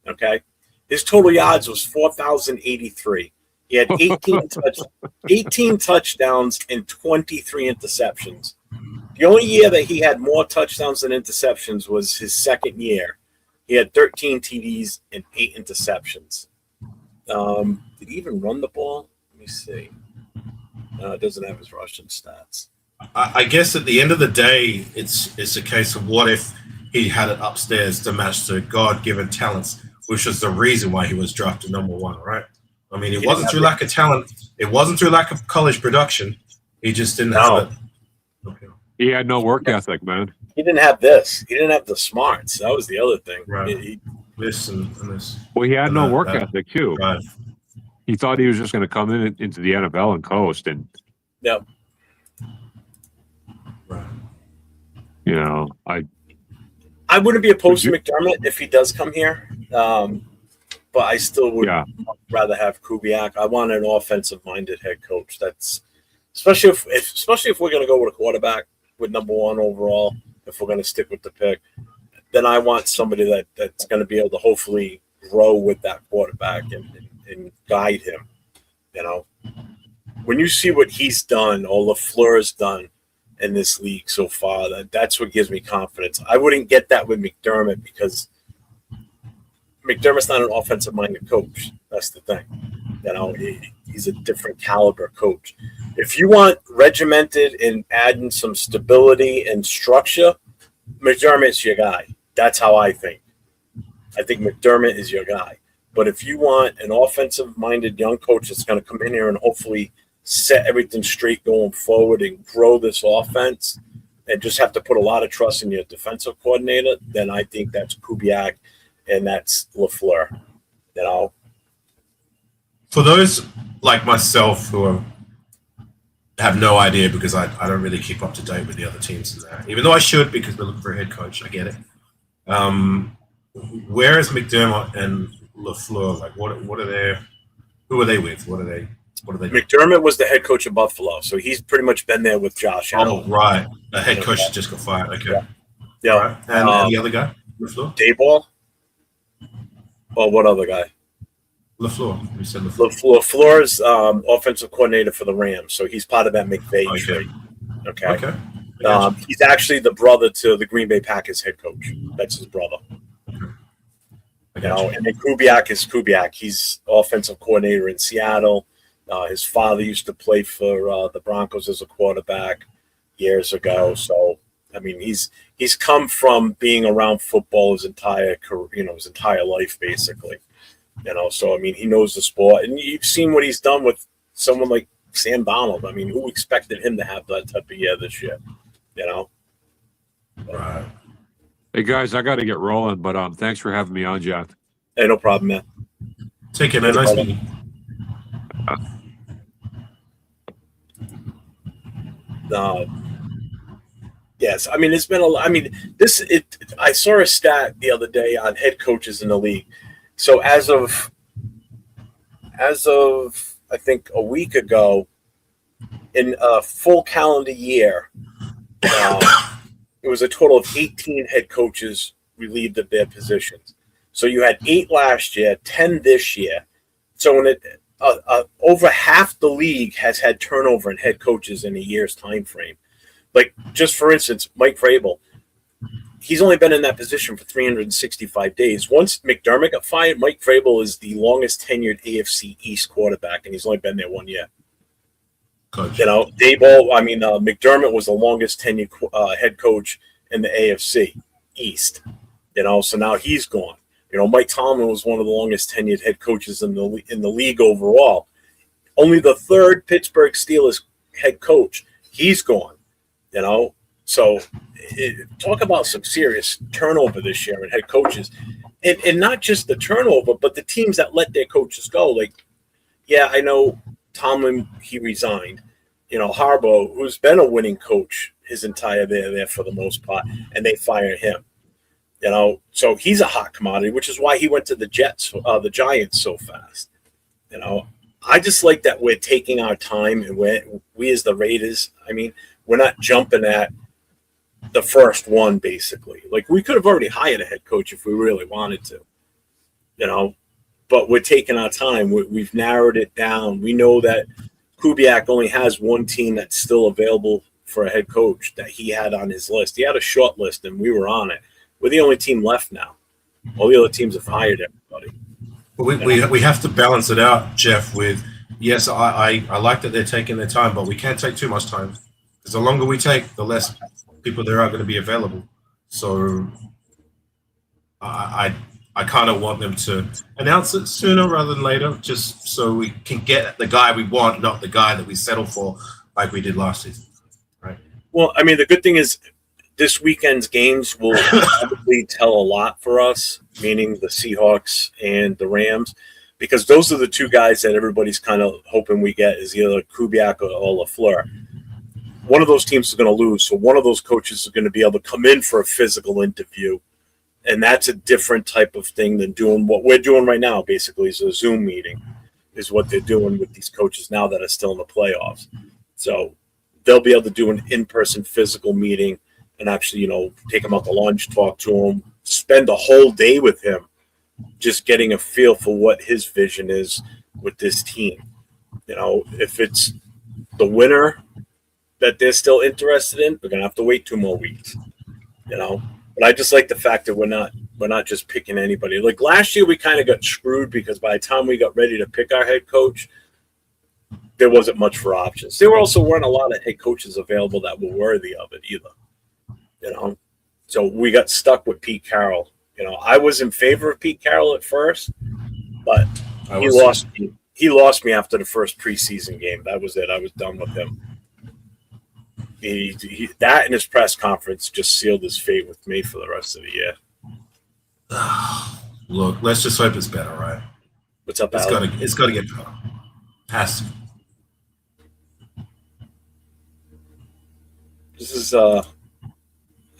Okay. His total yards was 4,083. He had 18 touchdowns and 23 interceptions. The only year that he had more touchdowns than interceptions was his second year. He had 13 TDs and 8 interceptions. Did he even run the ball? Let me see. No, it doesn't have his rushing stats. I guess at the end of the day, it's a case of what if he had it upstairs to match the God-given talents, which was the reason why he was drafted number 1, right? I mean, it wasn't through lack of talent. It wasn't through lack of college production. He just didn't have it. Okay. He had no work ethic, man. He didn't have this. He didn't have the smarts. That was the other thing. Right. This and this. Well, he had no work ethic, too. Right. He thought he was just going to come into the NFL and coast. And, yep. Right. I wouldn't be opposed to McDermott if he does come here. But I still would rather have Kubiak. I want an offensive-minded head coach. That's especially if we're going to go with a quarterback with number 1 overall, if we're going to stick with the pick, then I want somebody that's going to be able to hopefully grow with that quarterback and guide him. You know, when you see what he's done, or LaFleur's done in this league so far, that's what gives me confidence. I wouldn't get that with McDermott because McDermott's not an offensive-minded coach. That's the thing. You know, he's a different caliber coach. If you want regimented and adding some stability and structure, McDermott's your guy. That's how I think. I think McDermott is your guy. But if you want an offensive-minded young coach that's going to come in here and hopefully set everything straight going forward and grow this offense and just have to put a lot of trust in your defensive coordinator, then I think that's Kubiak and that's LaFleur. You know? For those like myself who have no idea because I don't really keep up to date with the other teams in there, even though I should because we're looking for a head coach, I get it. Where is McDermott and LaFleur? Like, what are they? Who are they with? What are they? McDermott was the head coach of Buffalo, so he's pretty much been there with Josh Allen. Oh, right. The head coach just got fired. Okay. Yeah. Right. And the other guy? LaFleur? Dayball? Or what other guy? LaFleur. You said LaFleur. LaFleur's offensive coordinator for the Rams, so he's part of that McVay tree. Okay. He's actually the brother to the Green Bay Packers head coach. That's his brother. You know, and then Kubiak is Kubiak. He's offensive coordinator in Seattle. His father used to play for the Broncos as a quarterback years ago. So, I mean, he's come from being around football his entire career, his entire life, basically. You know, so, I mean, he knows the sport. And you've seen what he's done with someone like Sam Donald. I mean, who expected him to have that type of year this year, you know? Right. Hey, guys, I got to get rolling, but thanks for having me on, Jeff. Hey, no problem, man. Take care, man. Nice meeting you. Yes, I mean, it's been I saw a stat the other day on head coaches in the league. So as of I think a week ago, in a full calendar year, it was a total of 18 head coaches relieved of their positions. So you had 8 last year, 10 this year. So when over half the league has had turnover in head coaches in a year's time frame. Like, just for instance, Mike Vrabel, he's only been in that position for 365 days. Once McDermott got fired, Mike Vrabel is the longest tenured AFC East quarterback, and he's only been there 1 year. Coach. You know, McDermott was the longest tenured head coach in the AFC East. You know, so now he's gone. You know, Mike Tomlin was one of the longest tenured head coaches in the league overall. Only the third Pittsburgh Steelers head coach, he's gone. You know, so talk about some serious turnover this year in head coaches, and not just the turnover, but the teams that let their coaches go. Like, yeah, I know Tomlin, he resigned. You know, Harbaugh, who's been a winning coach his entire there for the most part, and they fired him. You know, so he's a hot commodity, which is why he went to the Giants so fast. You know, I just like that we're taking our time, and we as the Raiders, I mean, we're not jumping at the first one, basically. Like, we could have already hired a head coach if we really wanted to, you know, but we're taking our time. We've narrowed it down. We know that Kubiak only has one team that's still available for a head coach that he had on his list. He had a short list, and we were on it. We're the only team left now. All the other teams have hired everybody. But we have to balance it out, Jeff, with, yes, I like that they're taking their time, but we can't take too much time. Because the longer we take, the less people there are going to be available. So I kind of want them to announce it sooner rather than later, just so we can get the guy we want, not the guy that we settle for like we did last season. Right. Well, I mean, the good thing is this weekend's games will probably tell a lot for us, meaning the Seahawks and the Rams, because those are the two guys that everybody's kind of hoping we get is either Kubiak or LaFleur. One of those teams is going to lose, so one of those coaches is going to be able to come in for a physical interview, and that's a different type of thing than doing what we're doing right now, basically, is a Zoom meeting, is what they're doing with these coaches now that are still in the playoffs. So they'll be able to do an in-person physical meeting and actually, take him out to lunch, talk to him, spend a whole day with him, just getting a feel for what his vision is with this team. If it's the winner that they're still interested in, we're gonna have to wait 2 more weeks. But I just like the fact that we're not just picking anybody. Like last year, we kind of got screwed because by the time we got ready to pick our head coach, there wasn't much for options. There weren't a lot of head coaches available that were worthy of it either. So we got stuck with Pete Carroll. I was in favor of Pete Carroll at first, but he lost me. He lost me after the first preseason game. That was it. I was done with him. That and his press conference just sealed his fate with me for the rest of the year. Look, let's just hope it's better, right? What's up, Alex? It's got to get better. Has to. This is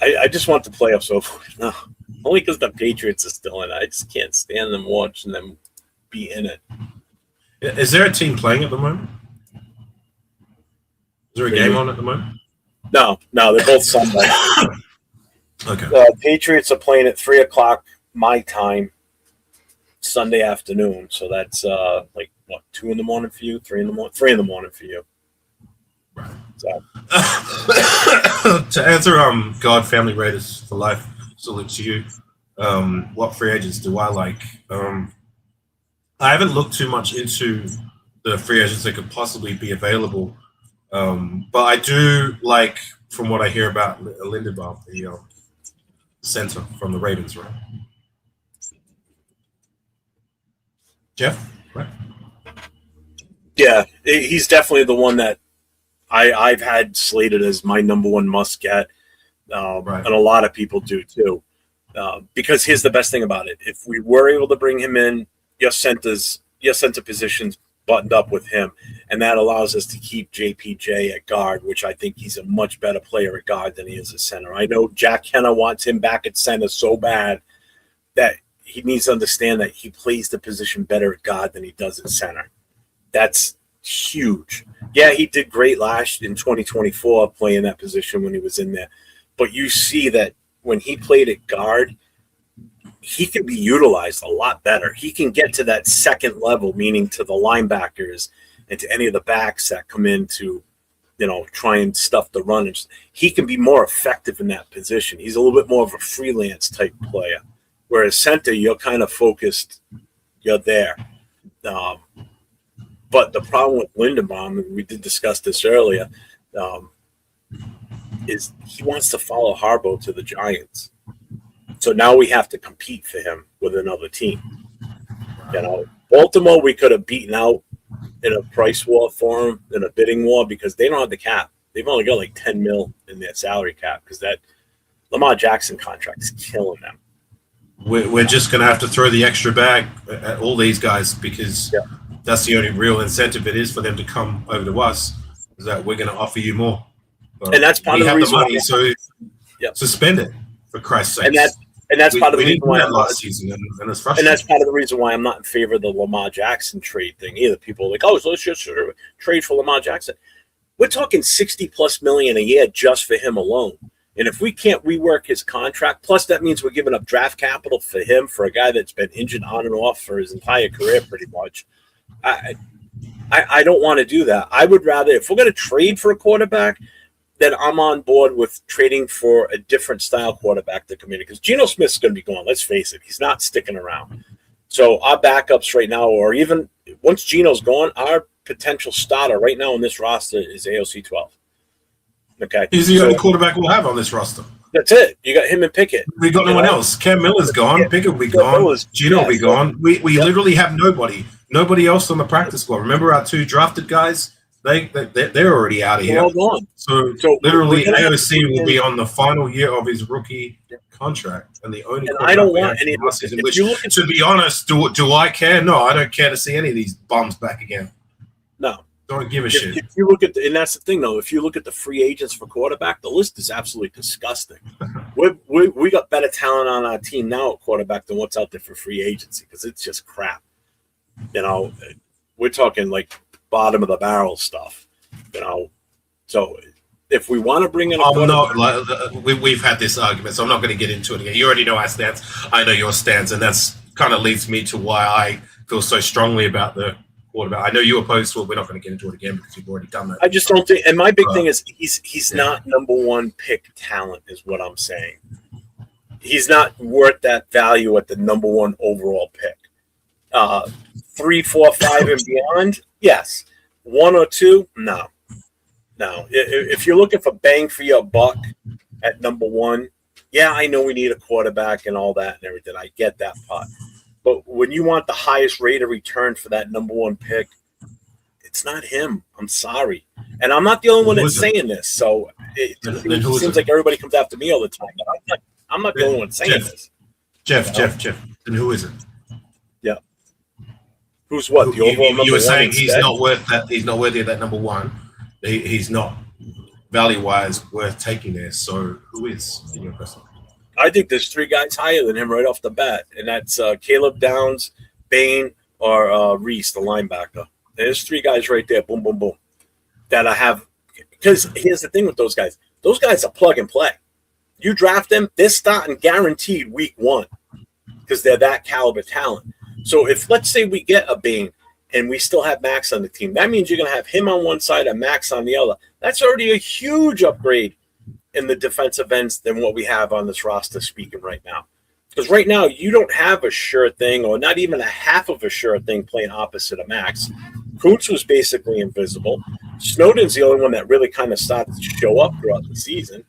I just want the playoffs over now. Only because the Patriots are still in it. I just can't stand them watching them be in it. Is there a team playing at the moment? Is there a game on at the moment? No, they're both Sunday. Okay. Patriots are playing at 3:00 my time, Sunday afternoon. So that's 2 in the morning for you, 3 in the morning, 3 in the morning for you. Right. So. To answer, God Family Raiders for life. Salute to you. What free agents do I like? I haven't looked too much into the free agents that could possibly be available. But I do like, from what I hear about Lindenbaum, the center from the Ravens, right? Jeff, right? Yeah, he's definitely the one that I've had slated as my number one must get, Right. and a lot of people do too. Because here's the best thing about it: if we were able to bring him in, your center positions buttoned up with him, and that allows us to keep JPJ at guard, which I think he's a much better player at guard than he is at center. I know Jack Henna wants him back at center so bad that he needs to understand that he plays the position better at guard than he does at center. That's huge. Yeah, he did great last in 2024 playing that position when he was in there, but you see that when he played at guard, he can be utilized a lot better. He can get to that second level, meaning to the linebackers and to any of the backs that come in to, try and stuff the run. He can be more effective in that position. He's a little bit more of a freelance type player. Whereas center, you're kind of focused. You're there. But the problem with Lindenbaum, and we did discuss this earlier, is he wants to follow Harbaugh to the Giants. So now we have to compete for him with another team. Baltimore we could have beaten out in a price war for him, in a bidding war, because they don't have the cap. They've only got like $10 million in their salary cap because that Lamar Jackson contract is killing them. We're just going to have to throw the extra bag at all these guys because that's the only real incentive it is for them to come over to us, is that we're going to offer you more. And that's part of the reason. We have the money, so spend it, for Christ's sake. And that's part of the reason why last season, and it's frustrating. And that's part of the reason why I'm not in favor of the Lamar Jackson trade thing either. People are like, so let's just trade for Lamar Jackson. We're talking $60+ million a year just for him alone. And if we can't rework his contract, plus that means we're giving up draft capital for him, for a guy that's been injured on and off for his entire career pretty much. I don't want to do that. I would rather, if we're going to trade for a quarterback, then I'm on board with trading for a different style quarterback to come in, because Geno Smith's going to be gone. Let's face it. He's not sticking around. So our backups right now, or even once Geno's gone, our potential starter right now on this roster is AOC 12. Okay. He's the only quarterback we'll have on this roster. That's it. You got him and Pickett. We got no one else. Cam Miller's gone. Pickett will be gone. Geno will be gone. We literally have nobody. Nobody else on the practice squad. Remember our 2 drafted guys? They're already out of here. All gone. So literally, AOC will be on the final year of his rookie contract, and the only. And I don't want any of this. To be honest, do I care? No, I don't care to see any of these bums back again. No, don't give a shit. If you look at and that's the thing, though. If you look at the free agents for quarterback, the list is absolutely disgusting. we got better talent on our team now at quarterback than what's out there for free agency, because it's just crap. We're talking like bottom of the barrel stuff. So if we want to bring in a I'm quarterback, not like we've had this argument, so I'm not going to get into it again. You already know our stance. I know your stance, and that's kind of leads me to why I feel so strongly about the quarterback. I know you opposed to it. We're not going to get into it again because you've already done that. I just don't think. And my big thing is he's not number one pick talent, is what I'm saying. He's not worth that value at the number one overall pick. 3, 4, 5, and beyond, yes. 1 or 2, no. If you're looking for bang for your buck at number one, yeah, I know we need a quarterback and all that and everything. I get that part. But when you want the highest rate of return for that number one pick, it's not him. I'm sorry. And I'm not the only one that's saying this. So it seems like everybody comes after me all the time. But I'm not the only one saying this. Jeff. And who is it? Yeah. Who's what? The overall number you were saying one he's not worth that. He's not worthy of that number one. He's not value-wise worth taking there. So who is in your person? I think there's 3 guys higher than him right off the bat, and that's Caleb Downs, Bain, or Reese, the linebacker. There's 3 guys right there, boom, boom, boom, that I have. Because here's the thing with those guys. Those guys are plug and play. You draft them, they're starting guaranteed week 1 because they're that caliber talent. So if, let's say, we get a Bain and we still have Max on the team, that means you're going to have him on one side and Max on the other. That's already a huge upgrade in the defensive ends than what we have on this roster speaking right now. Because right now, you don't have a sure thing or not even a half of a sure thing playing opposite of Max. Kuntz was basically invisible. Snowden's the only one that really kind of started to show up throughout the season.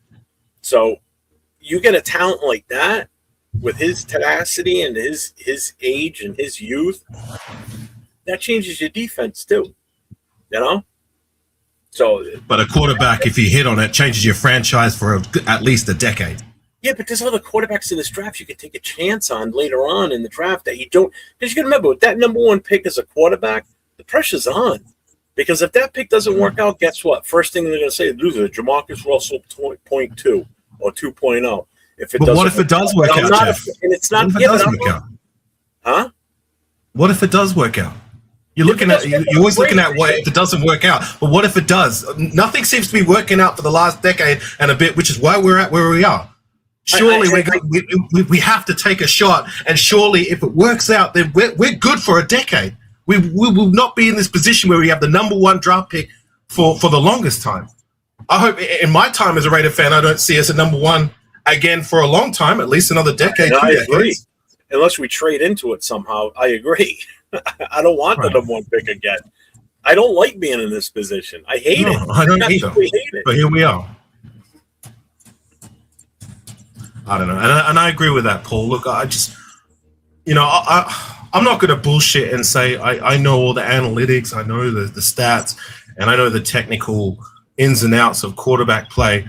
So you get a talent like that with his tenacity and his age and his youth, that changes your defense too, you know? So, but a quarterback, if you hit on it, changes your franchise for at least a decade. Yeah, but there's other quarterbacks in this draft you can take a chance on later on in the draft that you don't. Because you got to remember, with that number one pick as a quarterback, the pressure's on. Because if that pick doesn't work out, guess what? First thing they're going to say, lose it, Jamarcus Russell 0.2 or 2.0. But what if it does work out, Jeff? And it's not. What if it does work out? Huh? What if it does work out? You're always looking at what if it doesn't work out. But what if it does? Nothing seems to be working out for the last decade and a bit, which is why we're at where we are. Surely we have to take a shot, and surely if it works out, then we're good for a decade. We will not be in this position where we have the number one draft pick for the longest time. I hope in my time as a Raider fan, I don't see us at number one again for a long time, at least another decade. I agree. Unless we trade into it somehow, I agree. I don't want the number one pick again. I don't like being in this position. I hate it. I don't either. Hate it. But here we are. I don't know. And I agree with that, Paul. Look, I just, I'm not going to bullshit and say I know all the analytics, I know the stats, and I know the technical ins and outs of quarterback play.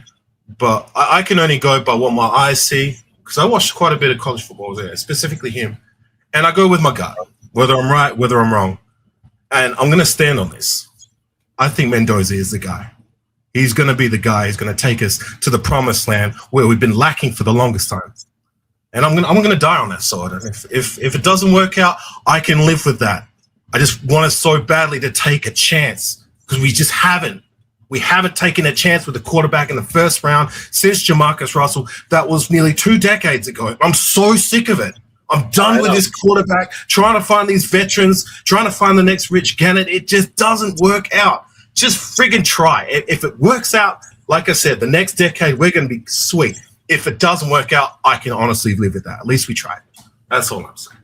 But I can only go by what my eyes see, because I watched quite a bit of college football there, specifically him. And I go with my gut, whether I'm right, whether I'm wrong. And I'm going to stand on this. I think Mendoza is the guy. He's going to be the guy who's going to take us to the promised land where we've been lacking for the longest time. And I'm going to die on that sword. And if it doesn't work out, I can live with that. I just want us so badly to take a chance, because we just haven't. We haven't taken a chance with the quarterback in the first round since Jamarcus Russell. That was nearly 2 decades ago. I'm so sick of it. I'm done with this quarterback, trying to find these veterans, trying to find the next Rich Gannon. It just doesn't work out. Just friggin' try. If it works out, like I said, the next decade, we're going to be sweet. If it doesn't work out, I can honestly live with that. At least we tried. That's all I'm saying.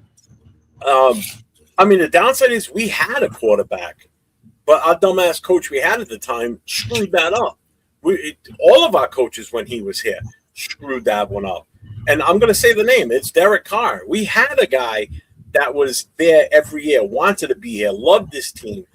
The downside is we had a quarterback, but our dumbass coach we had at the time screwed that up. All of our coaches, when he was here, screwed that one up. And I'm going to say the name. It's Derek Carr. We had a guy that was there every year, wanted to be here, loved this team,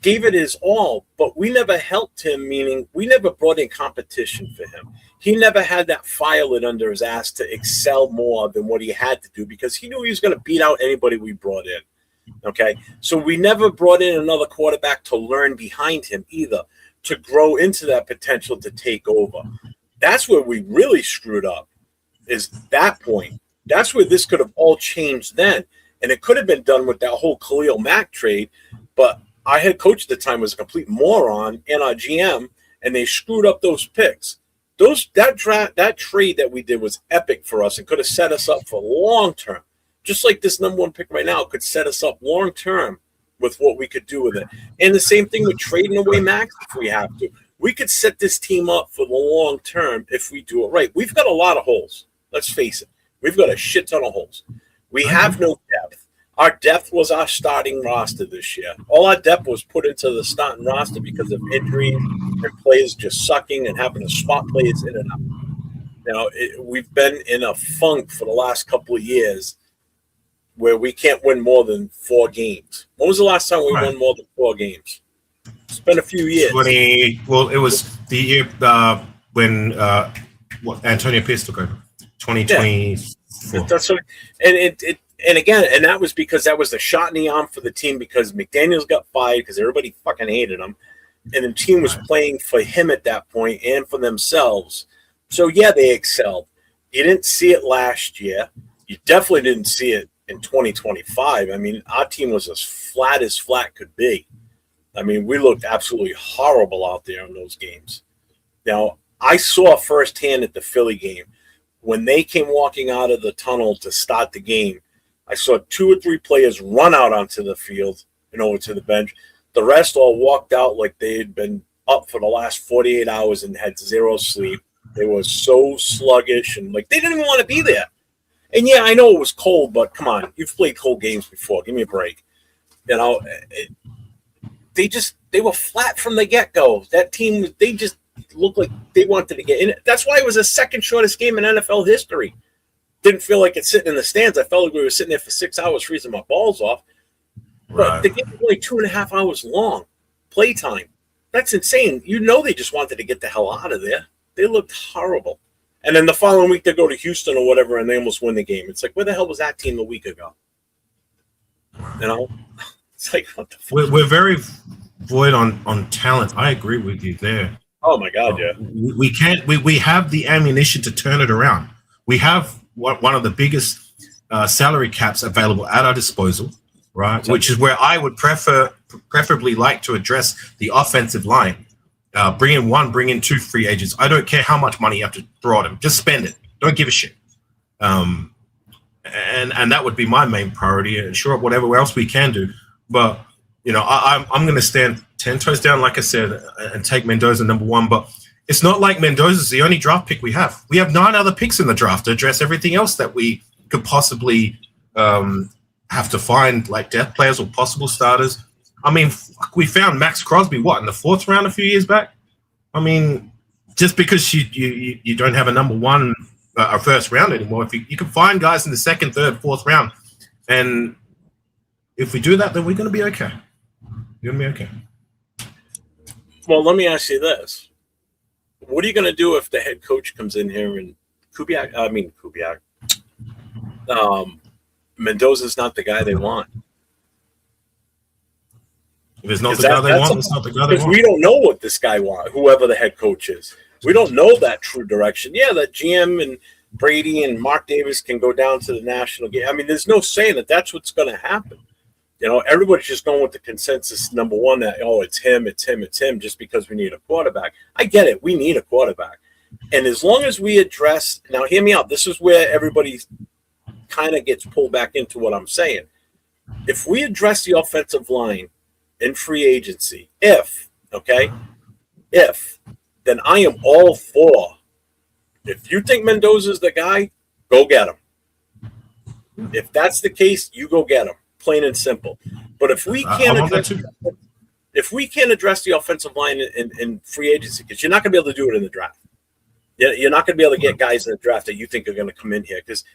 gave it his all, but we never helped him, meaning we never brought in competition for him. He never had that fire lit under his ass to excel more than what he had to do, because he knew he was going to beat out anybody we brought in. Okay, so we never brought in another quarterback to learn behind him either, to grow into that potential to take over. That's where we really screwed up, is that point. That's where this could have all changed then. And it could have been done with that whole Khalil Mack trade, but our head coach at the time was a complete moron, and our GM, and they screwed up those picks. That trade that we did was epic for us and could have set us up for long term. Just like this number one pick right now could set us up long term with what we could do with it. And the same thing with trading away Max if we have to. We could set this team up for the long term if we do it right. We've got a lot of holes. Let's face it. We've got a shit ton of holes. We have no depth. Our depth was our starting roster this year. All our depth was put into the starting roster because of injuries and players just sucking and having to spot players in and out. Now, we've been in a funk for the last couple of years where we can't win more than 4 games. When was the last time we won more than 4 games? It's been a few years. It was the year when Antonio Pierce took over, 2024. That's what, and again, that was because that was the shot in the arm for the team because McDaniels got fired because everybody fucking hated him, and the team was playing for him at that point and for themselves. So yeah, they excelled. You didn't see it last year. You definitely didn't see it in 2025. I mean, our team was as flat could be. I mean, we looked absolutely horrible out there in those games. Now, I saw firsthand at the Philly game, when they came walking out of the tunnel to start the game, I saw 2 or 3 players run out onto the field and over to the bench. The rest all walked out like they had been up for the last 48 hours and had 0 sleep. They were so sluggish and like they didn't even want to be there. And yeah, I know it was cold, but come on, you've played cold games before. Give me a break. You know, they were flat from the get-go. That team, they just looked like they wanted to get in it. That's why it was the second shortest game in NFL history. Didn't feel like it's sitting in the stands. I felt like we were sitting there for 6 hours freezing my balls off. But the game was only 2.5 hours long. Playtime. That's insane. You know they just wanted to get the hell out of there. They looked horrible. And then the following week they go to Houston or whatever and they almost win the game. It's like, where the hell was that team a week ago? You know? It's like, what the fuck? We're very void on talent. I agree with you there. Oh, my God, yeah. We can't. We have the ammunition to turn it around. We have one of the biggest salary caps available at our disposal, right? Exactly. Which is where I would preferably like to address the offensive line. Bring in 2 free agents. I don't care how much money you have to throw at them. Just spend it. Don't give a shit. And that would be my main priority. And sure, whatever else we can do. But, you know, I'm going to stand 10 toes down, like I said, and take Mendoza number 1. But it's not like Mendoza's the only draft pick we have. We have 9 other picks in the draft to address everything else that we could possibly have to find, like depth players or possible starters. I mean, we found Max Crosby, in the 4th round a few years back? I mean, just because you don't have a number 1 or first round anymore, if you can find guys in the 2nd, 3rd, 4th round, and if we do that, then we're going to be okay. We're going to be okay. Well, let me ask you this. What are you going to do if the head coach comes in here and Mendoza's not the guy they want? If it's not the guy they want, it's not the guy they want. Because we don't know what this guy wants, whoever the head coach is. We don't know that true direction. Yeah, that GM and Brady and Mark Davis can go down to the national game. I mean, there's no saying that that's what's going to happen. You know, everybody's just going with the consensus number 1 that, it's him, just because we need a quarterback. I get it. We need a quarterback. And as long as we address – now, hear me out. This is where everybody kind of gets pulled back into what I'm saying. If we address the offensive line in free agency, then I am all for. If you think Mendoza's the guy, go get him. If that's the case, you go get him. Plain and simple. But if we can't address the offensive line in free agency, because you're not going to be able to do it in the draft. You're not going to be able to get guys in the draft that you think are going to come in here because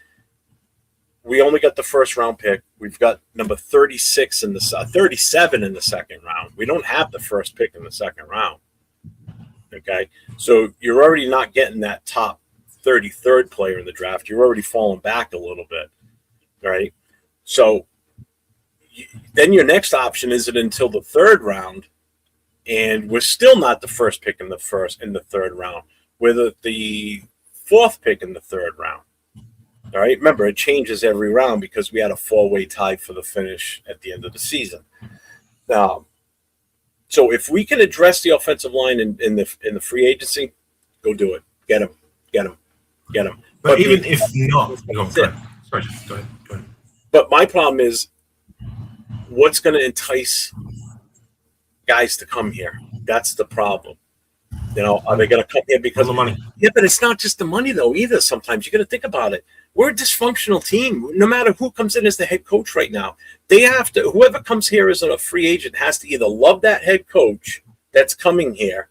we only got the 1st round pick. We've got number 36 in the 37 in the 2nd round. We don't have the 1st pick in the 2nd round. Okay, so you're already not getting that top 33rd player in the draft. You're already falling back a little bit, right? So then your next option is it until the 3rd round, and we're still not the 1st pick in the 3rd round. We're the 4th pick in the 3rd round. All right. Remember, it changes every round because we had a 4-way tie for the finish at the end of the season. Now, So if we can address the offensive line in the free agency, go do it. Get him. But even if not, go ahead. Sorry, go ahead. But my problem is, what's going to entice guys to come here? That's the problem. Are they going to come here because of the money? Yeah, but it's not just the money though either. Sometimes you got to think about it. We're a dysfunctional team. No matter who comes in as the head coach right now, they have to. Whoever comes here as a free agent has to either love that head coach that's coming here,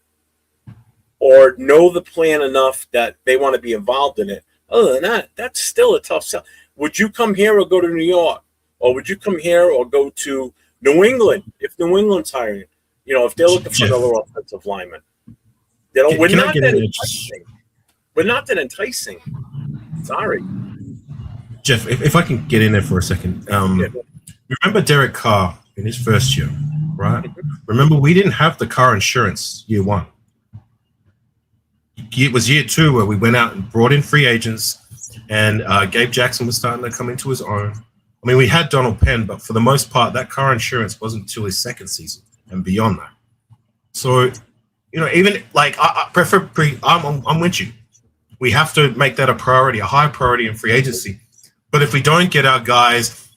or know the plan enough that they want to be involved in it. Other than that, that's still a tough sell. Would you come here or go to New York? Or would you come here or go to New England if New England's hiring? If they're looking for another offensive lineman. We're not that enticing. We're not that enticing. Sorry. Jeff, if I can get in there for a second. Remember Derek Carr in his first year, right? Remember, we didn't have the car insurance year one. It was year two where we went out and brought in free agents, and Gabe Jackson was starting to come into his own. I mean, we had Donald Penn, but for the most part, that car insurance wasn't until his second season and beyond that. So, even like I'm with you. We have to make that a priority, a high priority in free agency. But if we don't get our guys,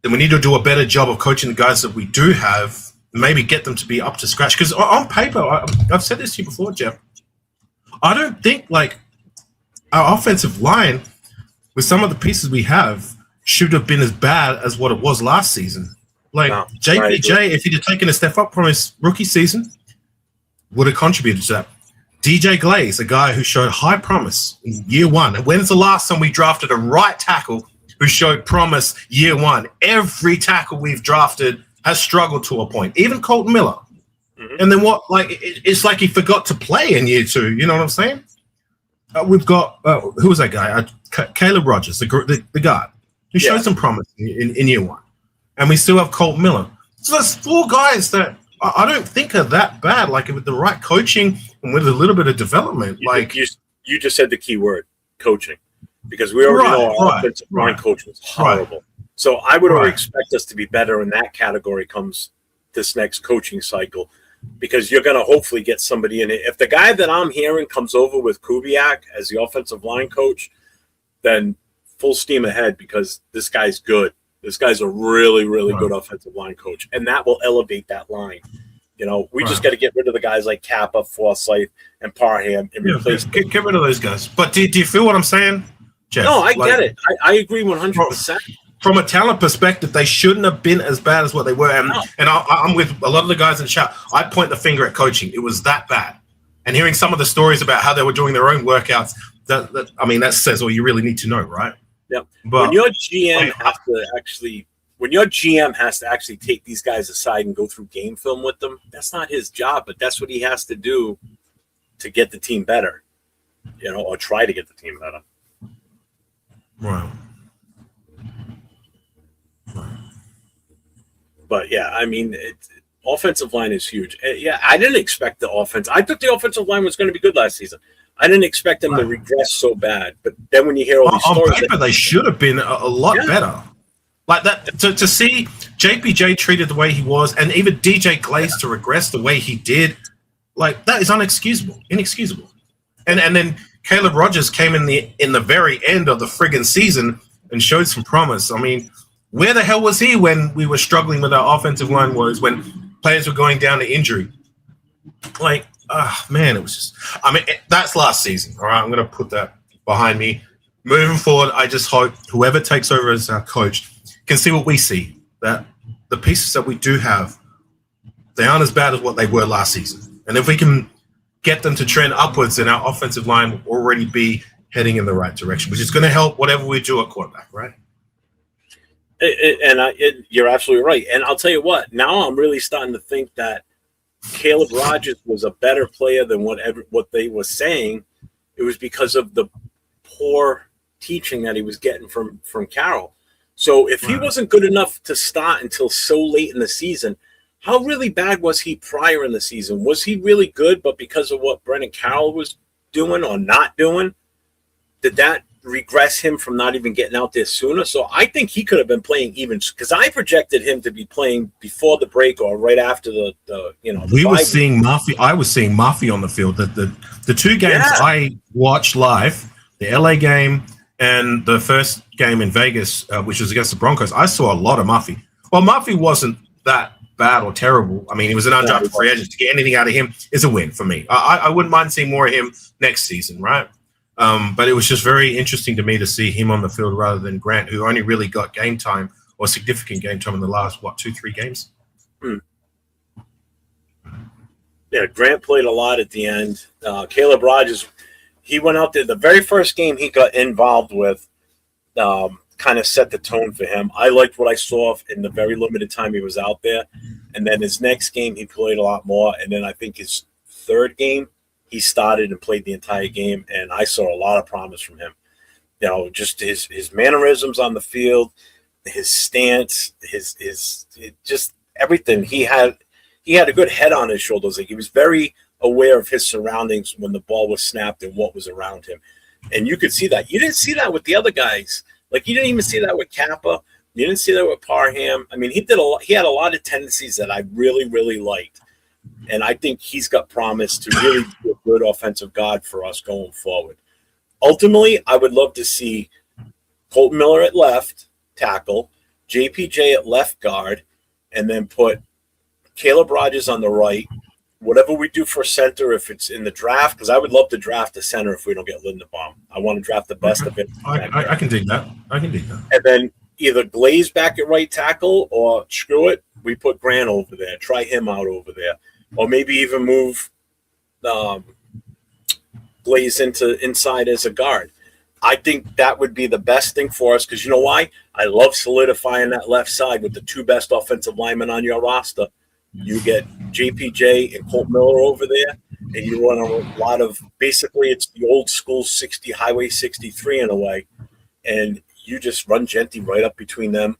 then we need to do a better job of coaching the guys that we do have, maybe get them to be up to scratch. Because on paper, I've said this to you before, Jeff, I don't think like our offensive line with some of the pieces we have should have been as bad as what it was last season. Like JPJ, if he'd have taken a step up from his rookie season, would have contributed to that. DJ Glaze, a guy who showed high promise in year one. And when's the last time we drafted a right tackle who showed promise year one? Every tackle we've drafted has struggled to a point, even Colton Miller. Mm-hmm. And then what? Like it's like he forgot to play in year two. You know what I'm saying? We've got who was that guy? Caleb Rogers, the guard who showed some promise in year one, and we still have Colton Miller. So that's four guys that I don't think are that bad. Like with the right coaching and with a little bit of development, you just said the key word, coaching, because we already know our offensive line coach was horrible. Right. So I would already expect us to be better in that category comes this next coaching cycle, because you're going to hopefully get somebody in it. If the guy that I'm hearing comes over with Kubiak as the offensive line coach, then full steam ahead, because this guy's good. This guy's a really, really good offensive line coach, and that will elevate that line. We just got to get rid of the guys like Kappa, Forsyth, and Parham and replace them. Get rid of those guys. But do you feel what I'm saying, Jeff? No, I get it. I agree 100%. From a talent perspective, they shouldn't have been as bad as what they were. And I'm with a lot of the guys in the chat. I point the finger at coaching. It was that bad. And hearing some of the stories about how they were doing their own workouts, that says all you really need to know, right? Yeah. But when your GM has to actually take these guys aside and go through game film with them, that's not his job, but that's what he has to do to get the team better, or try to get the team better. Right. But offensive line is huge. I didn't expect the offense. I thought the offensive line was going to be good last season. I didn't expect them to regress so bad. But then when you hear all these stories, on paper, they should have been a lot better. Like that to see JPJ treated the way he was, and even DJ Glaze to regress the way he did, like that is inexcusable. And then Caleb Rogers came in the very end of the friggin' season and showed some promise. I mean, where the hell was he when we were struggling with our offensive line woes, when players were going down to injury? Like, man, it was just – I mean, that's last season, all right? I'm going to put that behind me. Moving forward, I just hope whoever takes over as our coach can see what we see, that the pieces that we do have, they aren't as bad as what they were last season. And if we can get them to trend upwards, then our offensive line will already be heading in the right direction, which is going to help whatever we do at quarterback, right? You're absolutely right. And I'll tell you what, now I'm really starting to think that Caleb Rogers was a better player than what they were saying. It was because of the poor teaching that he was getting from Carroll. So if he wasn't good enough to start until so late in the season, how really bad was he prior in the season? Was he really good, but because of what Brennan Carroll was doing or not doing, did that regress him from not even getting out there sooner. So I think he could have been playing even because I projected him to be playing before the break or right after the we were seeing Murphy. I was seeing Murphy on the field. The two games I watched live, the LA game and the first game in Vegas, which was against the Broncos, I saw a lot of Murphy. Well, Murphy wasn't that bad or terrible. I mean, he was an undrafted free agent. To get anything out of him is a win for me. I wouldn't mind seeing more of him next season, right? But it was just very interesting to me to see him on the field rather than Grant, who only really got game time or significant game time in the last, 2-3 games? Yeah, Grant played a lot at the end. Caleb Rogers, he went out there. The very first game he got involved with kind of set the tone for him. I liked what I saw in the very limited time he was out there. And then his next game, he played a lot more. And then I think his third game, he started and played the entire game, and I saw a lot of promise from him. Just his mannerisms on the field, his stance, his just everything. He had a good head on his shoulders. Like, he was very aware of his surroundings when the ball was snapped and what was around him. And you could see that. You didn't see that with the other guys. Like, you didn't even see that with Kappa. You didn't see that with Parham. I mean, he had a lot of tendencies that I really, really liked. And I think he's got promise to really be a good offensive guard for us going forward. Ultimately, I would love to see Colton Miller at left tackle, JPJ at left guard, and then put Caleb Rogers on the right. Whatever we do for center, if it's in the draft, because I would love to draft a center if we don't get Linderbaum. I want to draft the best of it. I can dig that. And then either Glaze back at right tackle, or screw it, we put Grant over there. Try him out over there. Or maybe even move Glaze inside as a guard. I think that would be the best thing for us, because you know why? I love solidifying that left side with the two best offensive linemen on your roster. You get JPJ and Colt Miller over there, and you run a lot of, basically it's the old school Highway 63 in a way, and you just run Genty right up between them,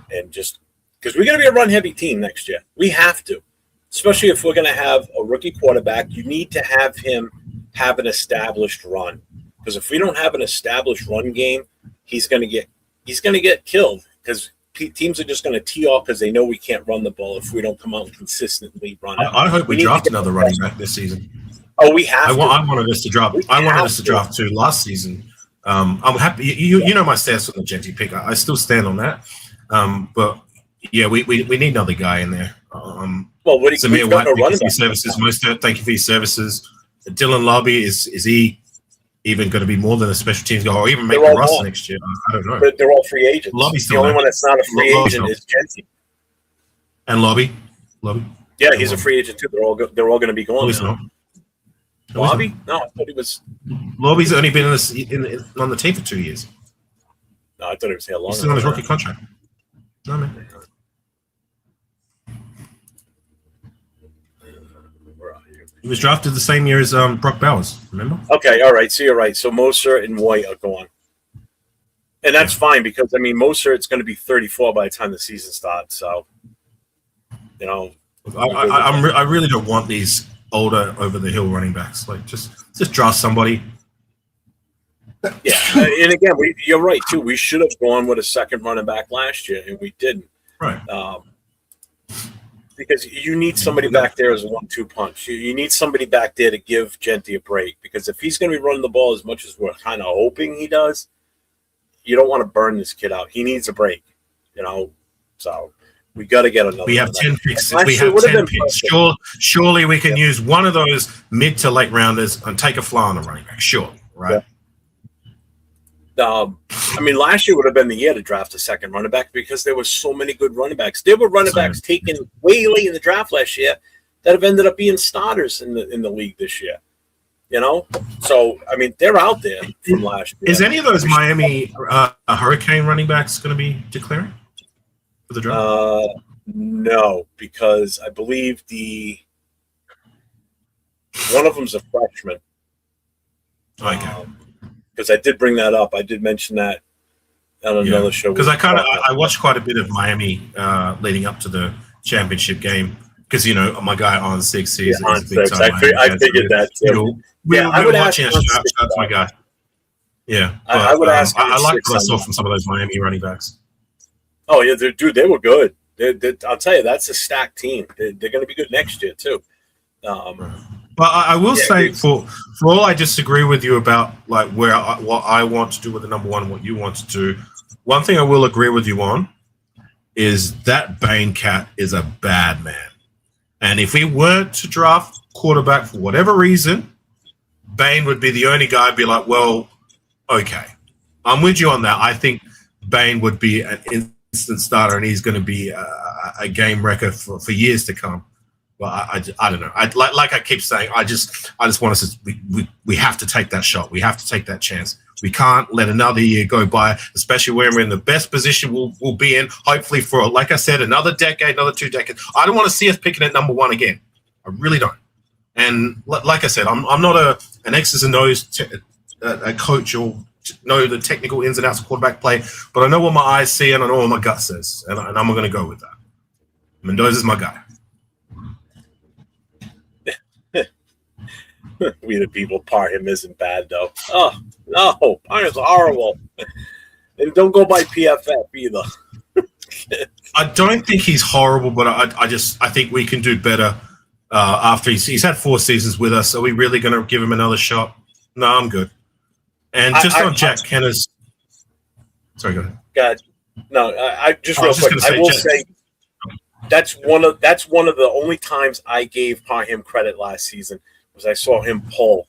and just because we're going to be a run-heavy team next year. We have to. Especially if we're going to have a rookie quarterback, you need to have him have an established run. Because if we don't have an established run game, he's going to get killed. Because teams are just going to tee off because they know we can't run the ball if we don't come out and consistently run. I hope we draft another running back this season. Oh, we have. I wanted us to draft. I wanted us to draft two last season. I'm happy. You know my stance on the Genty pick. I still stand on that. But yeah, we need another guy in there. Well, what Samir White, thank you for your services. Mostert, thank you for your services. Dylan Lobby, is he even going to be more than a special teams guy, or even make the roster next year? I don't know. But they're all free agents. Lobby's the only one that's not a free agent is Genty. And Lobby. Yeah, he's a free agent too. They're all going to be going. No, Lobby? No, I thought he was. Lobby's only been on the team for 2 years. No, I thought he was here long. He's still on his rookie contract. No, man. He was drafted the same year as Brock Bowers, remember? Okay, all right. So you're right. So Mostert and White are gone. And that's fine because, I mean, Mostert's going to be 34 by the time the season starts. So, I really don't want these older, over-the-hill running backs. Like, just draft somebody. Yeah. And again, you're right, too. We should have gone with a second running back last year, and we didn't. Right. Because you need somebody back there as a 1-2 punch. You need somebody back there to give Genty a break. Because if he's going to be running the ball as much as we're kind of hoping he does, you don't want to burn this kid out. He needs a break, So we got to get another. We have 10 picks. We have 10 picks. Surely we can use one of those mid to late rounders and take a fly on the running back. Sure, right? Yeah. I mean, last year would have been the year to draft a second running back because there were so many good running backs. There were running backs taken way late in the draft last year that have ended up being starters in the league this year. So I mean, they're out there from last year. Is any of those Miami Hurricane running backs going to be declaring for the draft? No, because I believe one of them's a freshman. Okay. Because I did bring that up. I did mention that on another show. Because I watched quite a bit of Miami leading up to the championship game. Because my guy on 6 is a big time. I figured that too. I would ask my guy. Yeah, I would ask him I like six what I on saw that. from some of those Miami running backs. Oh yeah, dude, they were good. I'll tell you, that's a stacked team. They're going to be good next year too. But I will say, for all I disagree with you about, like what I want to do with the number one, what you want to do, one thing I will agree with you on is that Bain cat is a bad man. And if we were to draft quarterback for whatever reason, Bain would be the only guy I'd be like, well, okay. I'm with you on that. I think Bain would be an instant starter, and he's going to be a game wrecker for years to come. Well, I don't know. Like I keep saying, I just want us to we have to take that shot. We have to take that chance. We can't let another year go by, especially when we're in the best position we'll be in, hopefully for, like I said, another decade, another 2 decades. I don't want to see us picking at number one again. I really don't. And like I said, I'm not an X's and O's a coach or know the technical ins and outs of quarterback play, but I know what my eyes see and I know what my gut says, and I'm going to go with that. Mendoza's my guy. We the people, Parham isn't bad though. Oh no, Parham's horrible. And don't go by PFF either. I don't think he's horrible, but I think we can do better after he's had 4 seasons with us. Are we really going to give him another shot? No, I'm good. And just on Jack Kenner's. Sorry, go ahead. God, no, I just real quick. I will say that's one of the only times I gave Parham credit last season was I saw him pull,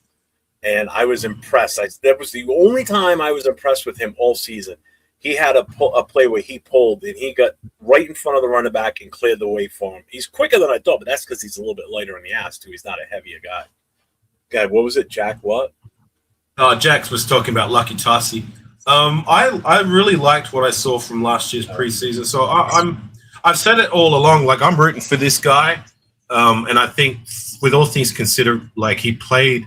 and I was impressed. That was the only time I was impressed with him all season. He had a play where he pulled, and he got right in front of the running back and cleared the way for him. He's quicker than I thought, but that's because he's a little bit lighter in the ass, too. He's not a heavier guy. God, what was it, Jack? What? Jax was talking about Lucky Tassi. I really liked what I saw from last year's preseason. So I've said it all along. Like, I'm rooting for this guy, and I think with all things considered, like, he played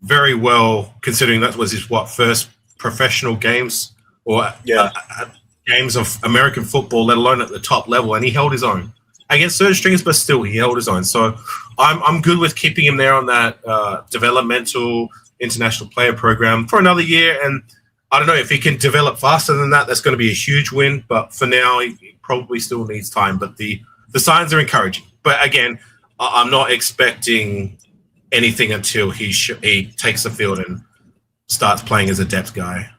very well considering that was his first professional games or games of American football, let alone at the top level, and he held his own against third strings, but still he held his own. So I'm good with keeping him there on that developmental international player program for another year. And I don't know if he can develop faster than that. That's going to be a huge win. But for now, he probably still needs time. But the signs are encouraging. But again, I'm not expecting anything until he takes the field and starts playing as a depth guy.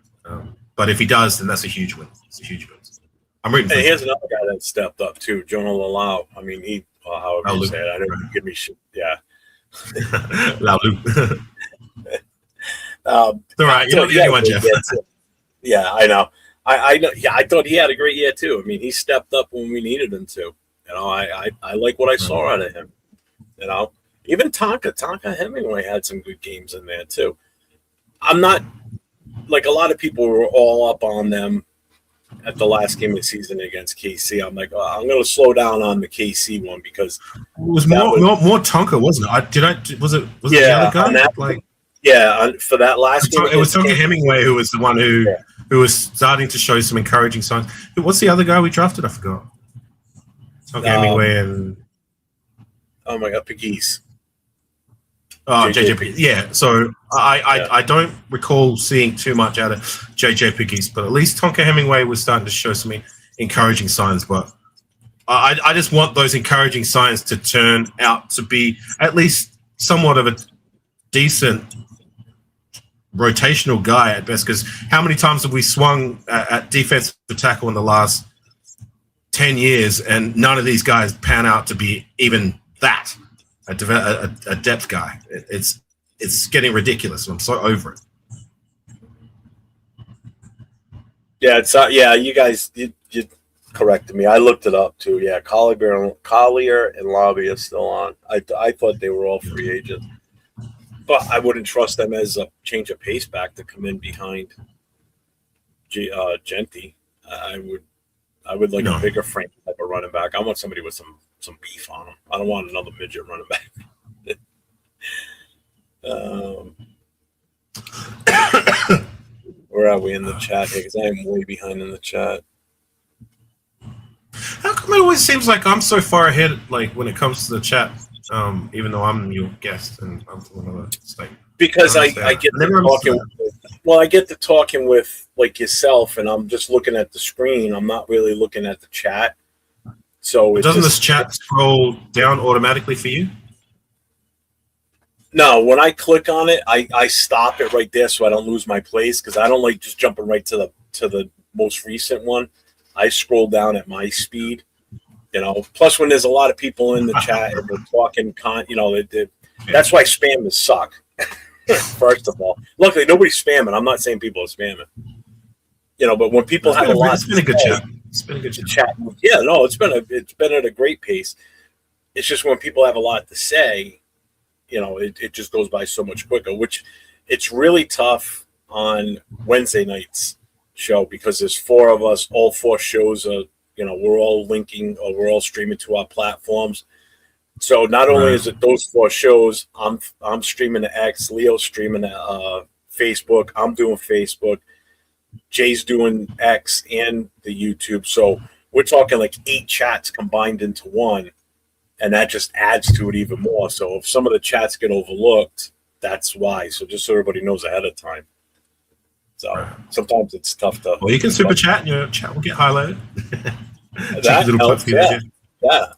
But if he does, then that's a huge win. It's a huge win. I'm rooting for him. Here's another guy that stepped up too, Jonah Lalau. I mean, however you say it. I know you give me shit. Yeah. Laulu. All right, you don't need anyone, Jeff. Yeah, I know. I know. Yeah, I thought he had a great year too. I mean, he stepped up when we needed him to. You know, I like what I saw out of him. You know, even Tonka Hemingway had some good games in there too. I'm not like a lot of people were all up on them at the last game of the season against KC. I'm like, I'm going to slow down on the KC one because it was more Tonka, wasn't it? Was it the other guy? For that last game, it was Tonka Hemingway who was the one who was starting to show some encouraging signs. What's the other guy we drafted? I forgot. Tonka Hemingway and oh my God, Pegues. Oh, JJ Pegues. Yeah, so I don't recall seeing too much out of JJ Pegues, but at least Tonka Hemingway was starting to show some encouraging signs. But I just want those encouraging signs to turn out to be at least somewhat of a decent rotational guy at best. Because how many times have we swung at defensive tackle in the last 10 years, and none of these guys pan out to be even that? A depth guy. It's getting ridiculous, and I'm so over it. Yeah, it's you guys you corrected me. I looked it up too. Yeah, Collier and Lobby are still on. I thought they were all free agents, but I wouldn't trust them as a change of pace back to come in behind Genty. I would like a bigger frame type of running back. I want somebody with some beef on him. I don't want another midget running back. Where are we in the chat here? Because I am way behind in the chat. How come it always seems like I'm so far ahead, like when it comes to the chat, even though I'm your guest and I'm from another state? because I get to talking. Well, I get to talking with like yourself, and I'm just looking at the screen. I'm not really looking at the chat. So doesn't this chat scroll down automatically for you? No, when I click on it, I stop it right there so I don't lose my place, because I don't like just jumping right to the most recent one. I scroll down at my speed, you know. Plus, when there's a lot of people in the chat and they're talking, that's why spammers suck. First of all, luckily nobody's spamming. I'm not saying people are spamming, you know. But when people have a lot, it's been a good chat. It's been a good chat. Yeah, no, it's been at a great pace. It's just when people have a lot to say, you know, it just goes by so much quicker. Which it's really tough on Wednesday night's show because there's 4 of us. All 4 shows are, you know, we're all linking or we're all streaming to our platforms. So not only is it those 4 shows, I'm streaming to X, Leo's streaming to Facebook, I'm doing Facebook, Jay's doing X and the YouTube. So we're talking like 8 chats combined into one, and that just adds to it even more. So if some of the chats get overlooked, that's why. So just so everybody knows ahead of time. So sometimes it's tough to. Well, you can super chat, and your chat will get highlighted. That helps, yeah.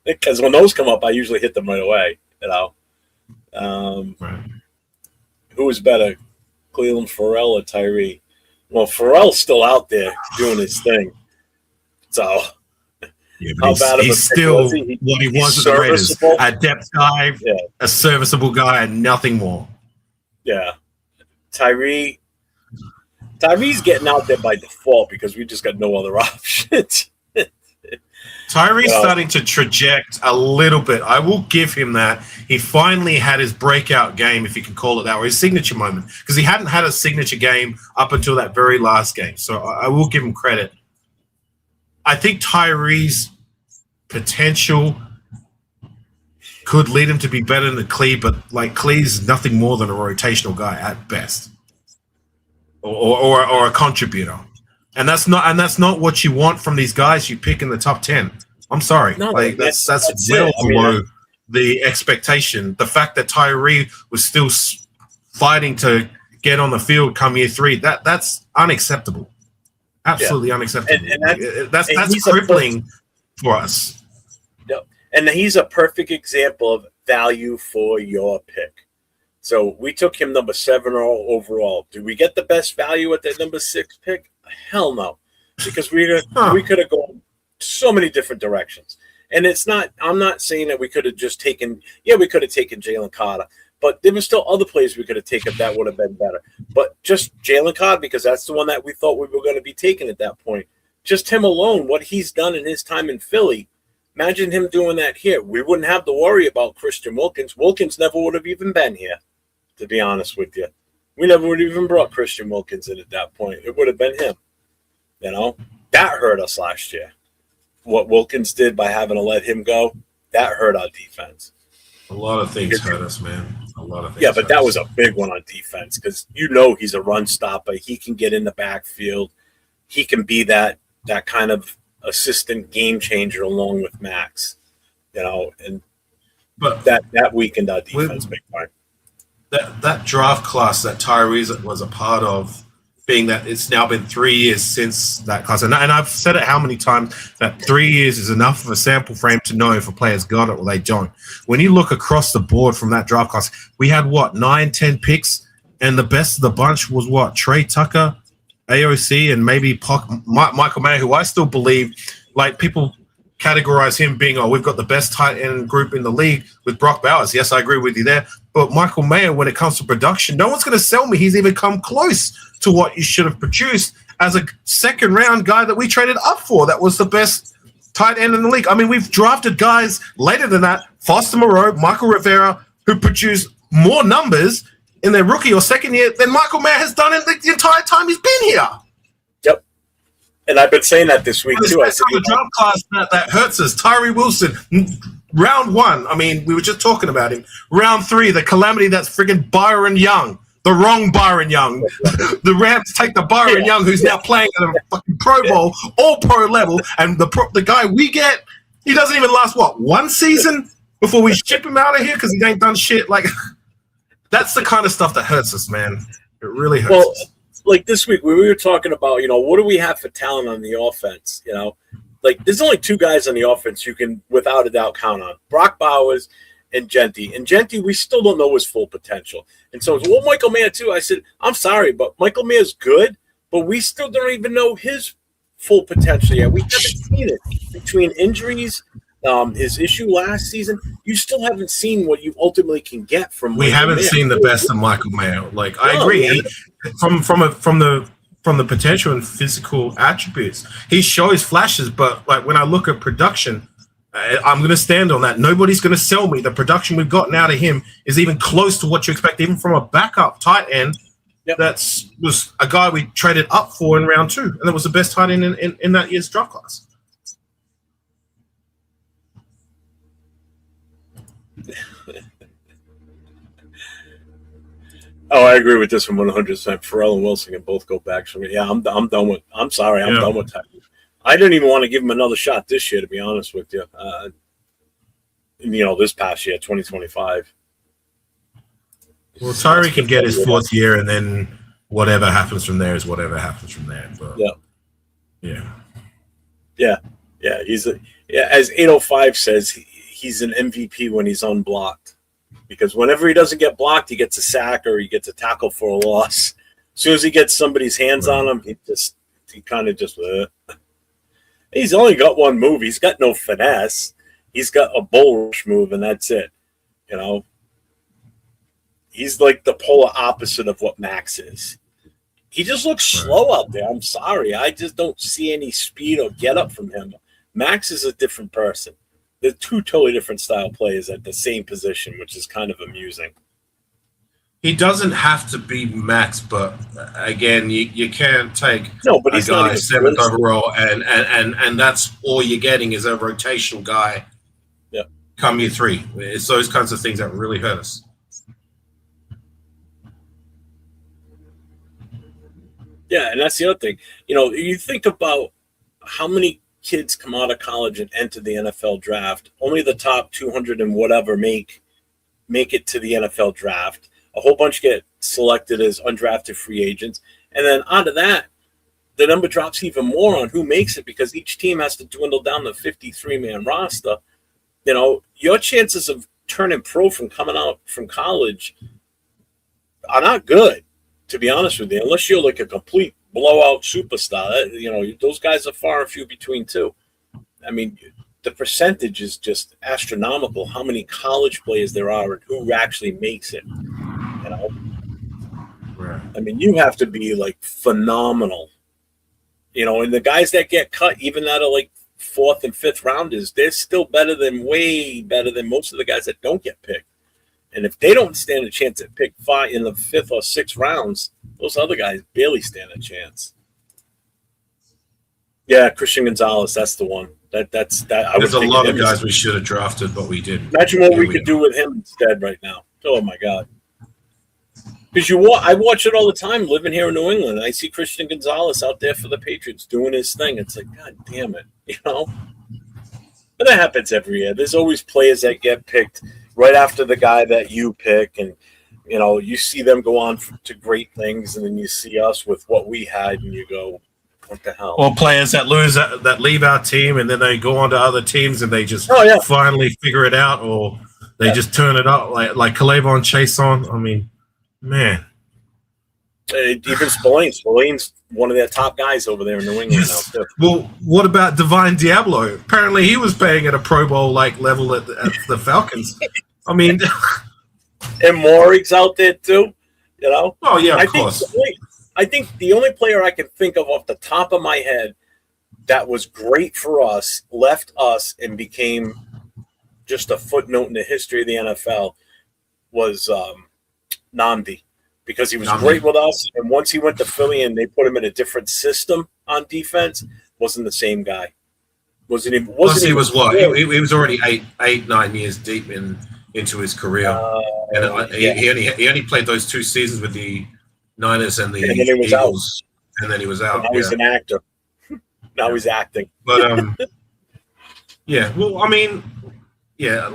Because when those come up, I usually hit them right away. You know, who is better, Cleveland Farrell or Tyree? Well, Farrell's still out there doing his thing. So, how bad he's still what he was at the Raiders: a depth guy, a serviceable guy, and nothing more. Yeah, Tyree's getting out there by default because we just got no other options. Tyree's starting to traject a little bit. I will give him that. He finally had his breakout game, if you can call it that, or his signature moment, because he hadn't had a signature game up until that very last game. So I will give him credit. I think Tyree's potential could lead him to be better than Clee, but like Clee's nothing more than a rotational guy at best, or a contributor. And that's not what you want from these guys you pick in the top 10. I'm sorry. No, like that's well below the expectation. The fact that Tyree was still fighting to get on the field come year 3, that's unacceptable. Absolutely unacceptable. And that's crippling for us. Yep. And he's a perfect example of value for your pick. So we took him number 7 overall. Did we get the best value at that number 6 pick? Hell no, because we could have gone so many different directions. And it's not. I'm not saying that we could have just taken. Yeah, we could have taken Jalen Carter, but there were still other players we could have taken that would have been better. But just Jalen Carter, because that's the one that we thought we were going to be taking at that point. Just him alone, what he's done in his time in Philly. Imagine him doing that here. We wouldn't have to worry about Christian Wilkins. Wilkins never would have even been here, to be honest with you. We never would have even brought Christian Wilkins in at that point. It would have been him. You know, that hurt us last year. What Wilkins did by having to let him go, that hurt our defense. A lot of things hurt us, man. A lot of things. Yeah, but that was a big one on defense because you know he's a run stopper. He can get in the backfield. He can be that kind of assistant game changer along with Max. You know, but that weakened our defense big time. That draft class that Tyrese was a part of, being that it's now been 3 years since that class. And I've said it how many times that 3 years is enough of a sample frame to know if a player's got it or they don't. When you look across the board from that draft class, we had, 9-10 picks, and the best of the bunch was, Trey Tucker, AOC, and maybe Michael Mayer, who I still believe, like, people categorize him being, we've got the best tight end group in the league with Brock Bowers. Yes, I agree with you there. But Michael Mayer, when it comes to production, no one's going to sell me he's even come close to what you should have produced as a second-round guy that we traded up for. That was the best tight end in the league. I mean, we've drafted guys later than that, Foster Moreau, Michael Rivera, who produced more numbers in their rookie or second year than Michael Mayer has done in the entire time he's been here. Yep. And I've been saying that this week, too. I said, the draft class that hurts us. Tyree Wilson, round 1. I mean, we were just talking about him. Round 3, the calamity that's friggin' Byron Young. The wrong Byron Young. The Rams take the Byron Young, who's now playing at a fucking Pro Bowl, all pro level, and the guy we get, he doesn't even last, 1 season before we ship him out of here because he ain't done shit. Like, that's the kind of stuff that hurts us, man. It really hurts Well, us. like this week, we were talking about, what do we have for talent on the offense? Like there's only two guys on the offense you can, without a doubt, count on: Brock Bowers and Genty. And Genty, we still don't know his full potential. And so, Michael Mayer too. I said, I'm sorry, but Michael Mayer's good, but we still don't even know his full potential yet. We haven't seen it between injuries. His issue last season, you still haven't seen what you ultimately can get from. We haven't seen the best of Michael Mayer. Like I agree, from the potential and physical attributes, he shows flashes. But like when I look at production, I'm going to stand on that. Nobody's going to sell me the production we've gotten out of him is even close to what you expect, even from a backup tight end. Yep. That was a guy we traded up for in round 2, and that was the best tight end in that year's draft class. Oh, I agree with this one 100%. Pharrell and Wilson can both go back. So yeah, I'm done with. I'm sorry, I'm done with that. I didn't even want to give him another shot this year, to be honest with you. This past year, 2025. Well, Tyree can get his 4th year, and then whatever happens from there is whatever happens from there. But yeah. He's as 805 says, he's an MVP when he's unblocked, because whenever he doesn't get blocked, he gets a sack or he gets a tackle for a loss. As soon as he gets somebody's hands on him, he kind of just. He's only got one move. He's got no finesse. He's got a bull rush move, and that's it. He's like the polar opposite of what Max is. He just looks slow out there. I'm sorry. I just don't see any speed or get up from him. Max is a different person. They're two totally different style players at the same position, which is kind of amusing. He doesn't have to be Max, but again, you can't take but a he's guy 7th overall and that's all you're getting is a rotational guy. Yep. Come year 3. It's those kinds of things that really hurt us. Yeah, and that's the other thing. You think about how many kids come out of college and enter the NFL draft. Only the top 200 and whatever make it to the NFL draft. A whole bunch get selected as undrafted free agents. And then out of that, the number drops even more on who makes it, because each team has to dwindle down the 53-man roster. Your chances of turning pro from coming out from college are not good, to be honest with you, unless you're like a complete blowout superstar. Those guys are far and few between too. I mean, the percentage is just astronomical, how many college players there are and who actually makes it. Right. I mean, you have to be like phenomenal. And the guys that get cut, even that are like 4th and 5th rounders, they're still way better than most of the guys that don't get picked. And if they don't stand a chance at pick 5 in the 5th or 6th rounds, those other guys barely stand a chance. Yeah, Christian Gonzalez, that's the one. There's a lot of guys we should have drafted, but we didn't. Imagine what we could do with him instead right now. Oh my God! Because I watch it all the time, living here in New England, and I see Christian Gonzalez out there for the Patriots doing his thing. It's like, God damn it, But that happens every year. There's always players that get picked right after the guy that you pick, and you see them go on to great things, and then you see us with what we had, and you go, what the hell? Or players that leave our team, and then they go on to other teams, and they just finally figure it out, or they just turn it up, like Calabon Chason. I mean, man. Even Spillane's one of their top guys over there in New England now too. Well, what about Divine Diablo? Apparently, he was playing at a Pro Bowl level at the Falcons. I mean, and Morig's out there too. Oh yeah, of course. I think the only player I can think of off the top of my head that was great for us, left us, and became just a footnote in the history of the NFL was Namdi. Because he was great with us, and once he went to Philly and they put him in a different system on defense, wasn't the same guy. Plus, he was what? He was already 9 years deep into his career, he only played those 2 seasons with the Niners and the Eagles, and then he was out. Now he's an actor. Now he's acting. But yeah. Well, I mean, yeah,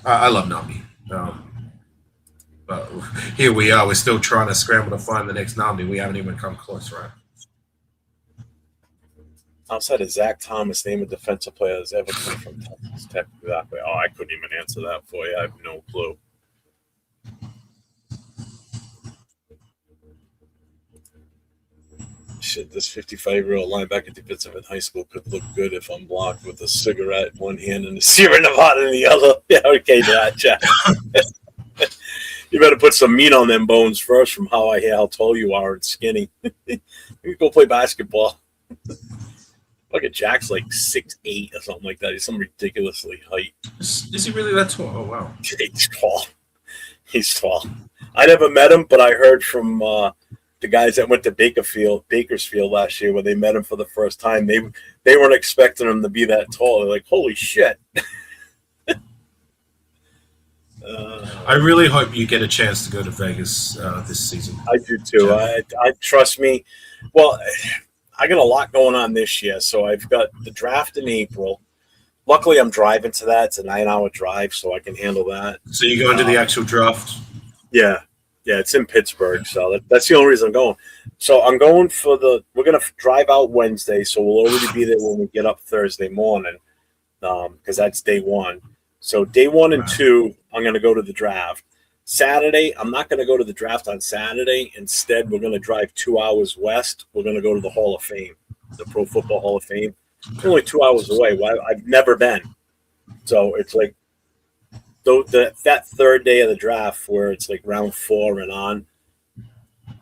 I love Nami. But here we are. We're still trying to scramble to find the next nominee. We haven't even come close, right? Outside of Zach Thomas, name a defensive player that's ever come from Texas Tech. Exactly. Oh, I couldn't even answer that for you. I have no clue. Shit, this 55-year-old linebacker defensive in high school could look good if I'm blocked with a cigarette in one hand and a Sierra Nevada in the other. Yeah, okay, Jack. You better put some meat on them bones first from how tall you are and skinny. You go play basketball. Look at Jack's like 6'8" or something like that. He's some ridiculously height. Is he really that tall? Oh, wow. He's tall. He's tall. I never met him, but I heard from the guys that went to Bakersfield last year when they met him for the first time. They weren't expecting him to be that tall. They're like, holy shit. I really hope you get a chance to go to Vegas this season. I do too. I trust me. Well, I got a lot going on this year, so I've got the draft in April. Luckily, I'm driving to that. It's a 9-hour drive, so I can handle that. So you go into the actual draft? Yeah, it's in Pittsburgh, so that's the only reason I'm going. So I'm going we're going to drive out Wednesday, so we'll already be there when we get up Thursday morning, because that's day one. So day 1 and 2, I'm going to go to the draft. Saturday, I'm not going to go to the draft on Saturday. Instead, we're going to drive 2 hours west. We're going to go to the Hall of Fame, the Pro Football Hall of Fame. It's only 2 hours away. I've never been. So it's like that third day of the draft where it's like round 4 and on,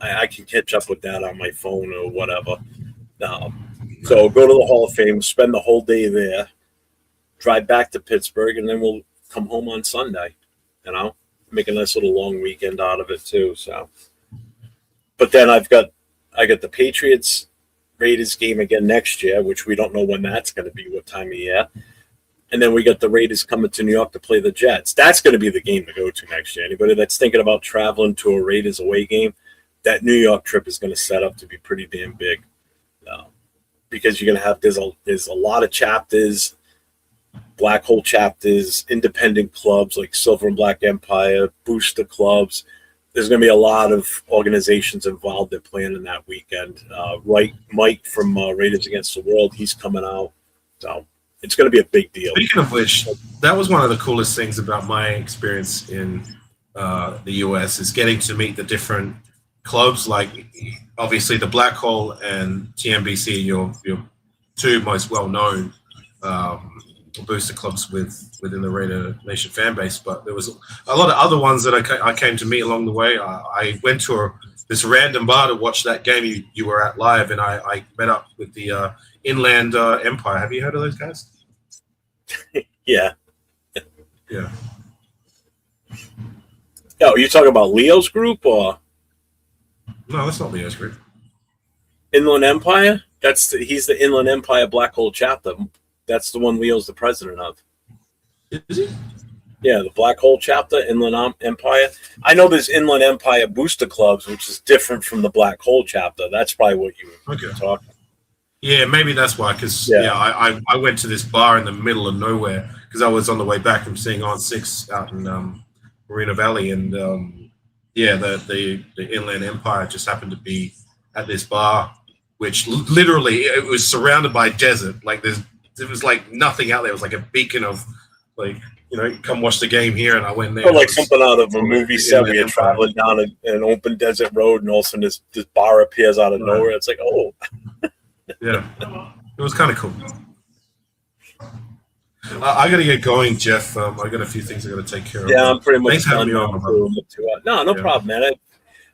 I can catch up with that on my phone or whatever. So I'll go to the Hall of Fame, spend the whole day there, drive back to Pittsburgh, and then we'll come home on Sunday, make a nice little long weekend out of it too. So, but then I got the Patriots Raiders game again next year, which we don't know when that's going to be, what time of year. And then we got the Raiders coming to New York to play the Jets. That's going to be the game to go to next year. Anybody that's thinking about traveling to a Raiders away game, that New York trip is going to set up to be pretty damn big, because you're going to have there's a lot of chapters. Black hole chapters, independent clubs like Silver and Black Empire, booster clubs. There's going to be a lot of organizations involved that plan in that weekend. Mike from Raiders Against the World, he's coming out. So it's going to be a big deal. Speaking of which, that was one of the coolest things about my experience in the U.S. is getting to meet the different clubs. Like, obviously, the Black Hole and TNBC, your two most well-known booster clubs within the Raider Nation fan base, but there was a lot of other ones that I came to meet along the way. I went to this random bar to watch that game you were at live, and I met up with the Inland Empire. Have you heard of those guys? Yeah. Yeah. Oh, are you talking about Leo's group or? No, that's not Leo's group. Inland Empire? He's the Inland Empire Black Hole chapter. That's the one Leo's the president of. Is he? Yeah, the Black Hole chapter, Inland Empire. I know there's Inland Empire booster clubs, which is different from the Black Hole chapter. That's probably what you were talking. Yeah, maybe that's why. Because I went to this bar in the middle of nowhere because I was on the way back from seeing On 6 out in Marina Valley, and the Inland Empire just happened to be at this bar, which literally it was surrounded by desert. Like there was like nothing out there. It was like a beacon of come watch the game here. And I went there. Or like something out of a movie set where you're traveling down an open desert road and all of a sudden this bar appears out of nowhere. It's like, oh. Yeah. It was kind of cool. I got to get going, Jeff. I got a few things I got to take care of. Yeah, I'm pretty much done now. No problem, man.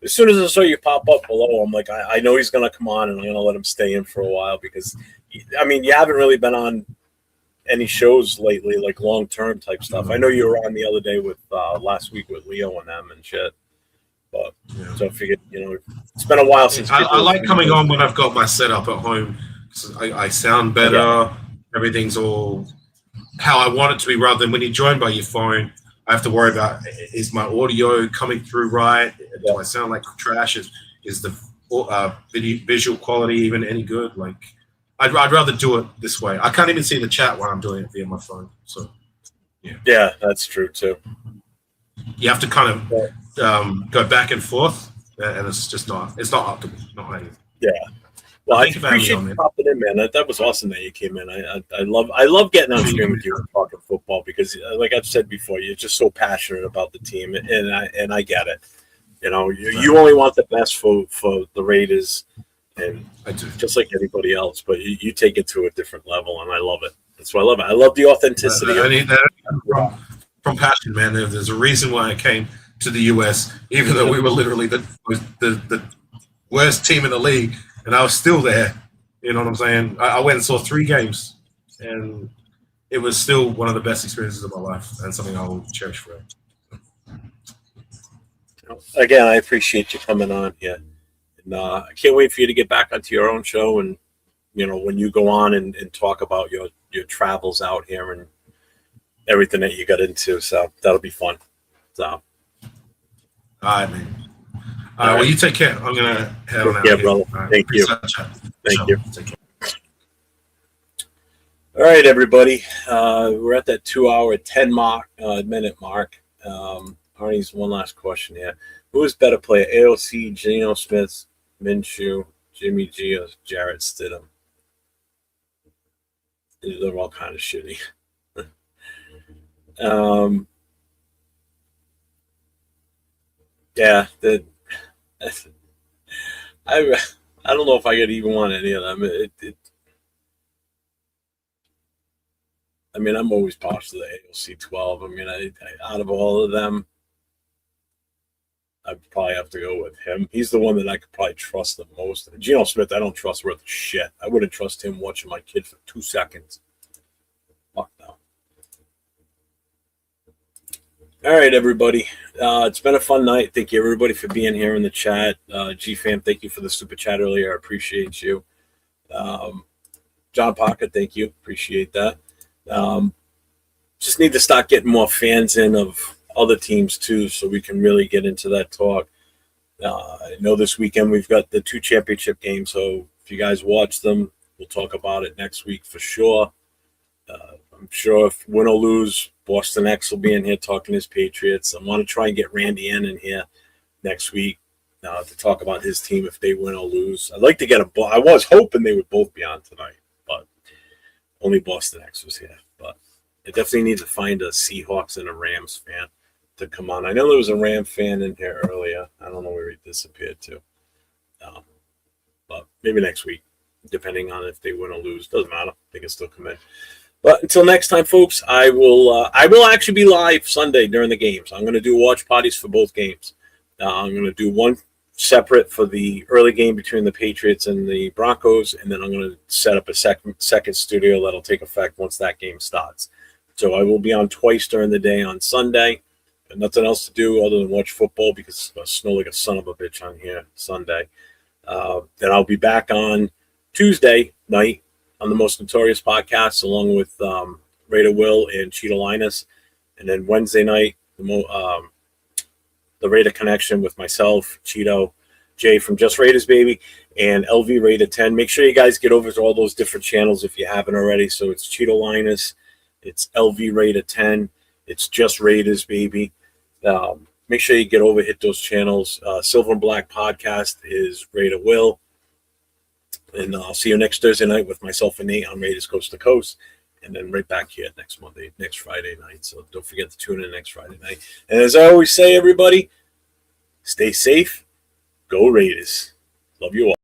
As soon as I saw you pop up below, I'm like, I know he's going to come on, and I'm going to let him stay in for a while because, I mean, you haven't really been on any shows lately, like long-term type stuff. I know you were on the other day with last week with Leo and them and shit. But so I figured, it's been a while since. I like coming on when I've got my setup at home. I sound better. Yeah. Everything's all how I want it to be, rather than when you're joined by your phone. I have to worry about, is my audio coming through right? Do I sound like trash? Is the visual quality even any good? Like, I'd rather do it this way. I can't even see the chat when I'm doing it via my phone. So, yeah, that's true too. You have to kind of go back and forth, and it's just not optimal. Not ideal. Yeah. Well, I Thank you for having me appreciate on, you man. popping in, man. That was awesome that you came in. I love getting on stream with you and talking football because, like I've said before, you're just so passionate about the team, and I get it. You know, you only want the best for the Raiders, and I do. just like anybody else, but you take it to a different level, and I love it. That's why I love it. I love the authenticity. From passion, man. There's a reason why I came to the U.S., even though we were literally the worst team in the league, and I was still there. You know what I'm saying? I went and saw 3 games, and it was still one of the best experiences of my life, and something I will cherish forever. Again, I appreciate you coming on here, and I can't wait for you to get back onto your own show, and when you go on and talk about your travels out here and everything that you got into. So that'll be fun. So, all right, man. All right, well, you take care. I'm gonna head on out. Yeah, brother. Right, Thank you. Thank you. Take care. All right, everybody. We're at that 2-hour, 10-minute mark. Arnie's one last question here. Who is better player, AOC, Geno Smith, Minshew, Jimmy G, or Jarrett Stidham? They're all kind of shitty. Yeah, I don't know if I could even want any of them. I mean, I'm always partial to the AOC 12. I mean, I out of all of them, I'd probably have to go with him. He's the one that I could probably trust the most. Geno Smith, I don't trust worth shit. I wouldn't trust him watching my kid for 2 seconds. Fuck no. All right, everybody. It's been a fun night. Thank you, everybody, for being here in the chat. G-Fam, thank you for the super chat earlier. I appreciate you. John Parker, thank you. Appreciate that. Just need to start getting more fans in of other teams, too, so we can really get into that talk. I know this weekend we've got the 2 championship games, so if you guys watch them, we'll talk about it next week for sure. I'm sure if win or lose, Boston X will be in here talking his Patriots. I want to try and get Randy in here next week to talk about his team if they win or lose. I'd like to get them. I was hoping they would both be on tonight, but only Boston X was here. But I definitely need to find a Seahawks and a Rams fan to come on. I know there was a Ram fan in here earlier. I don't know where he disappeared to. But maybe next week, depending on if they win or lose. Doesn't matter. They can still come in. But until next time, folks, I will actually be live Sunday during the games. I'm going to do watch parties for both games. I'm going to do one separate for the early game between the Patriots and the Broncos, and then I'm going to set up a second studio that'll take effect once that game starts. So I will be on twice during the day on Sunday. And nothing else to do other than watch football because it's going to snow like a son of a bitch on here Sunday. Then I'll be back on Tuesday night on the Most Notorious podcast, along with Raider Will and Cheetah Linus. And then Wednesday night, the Raider Connection with myself, Cheeto, Jay from Just Raiders, baby, and LV Raider 10. Make sure you guys get over to all those different channels if you haven't already. So it's Cheeto Linus, it's LV Raider 10, it's Just Raiders, baby. Make sure you get over, hit those channels. Silver and Black Podcast is Raider Will. And I'll see you next Thursday night with myself and Nate on Raiders Coast to Coast. And then right back here next Friday night. So don't forget to tune in next Friday night. And as I always say, everybody, stay safe. Go Raiders. Love you all.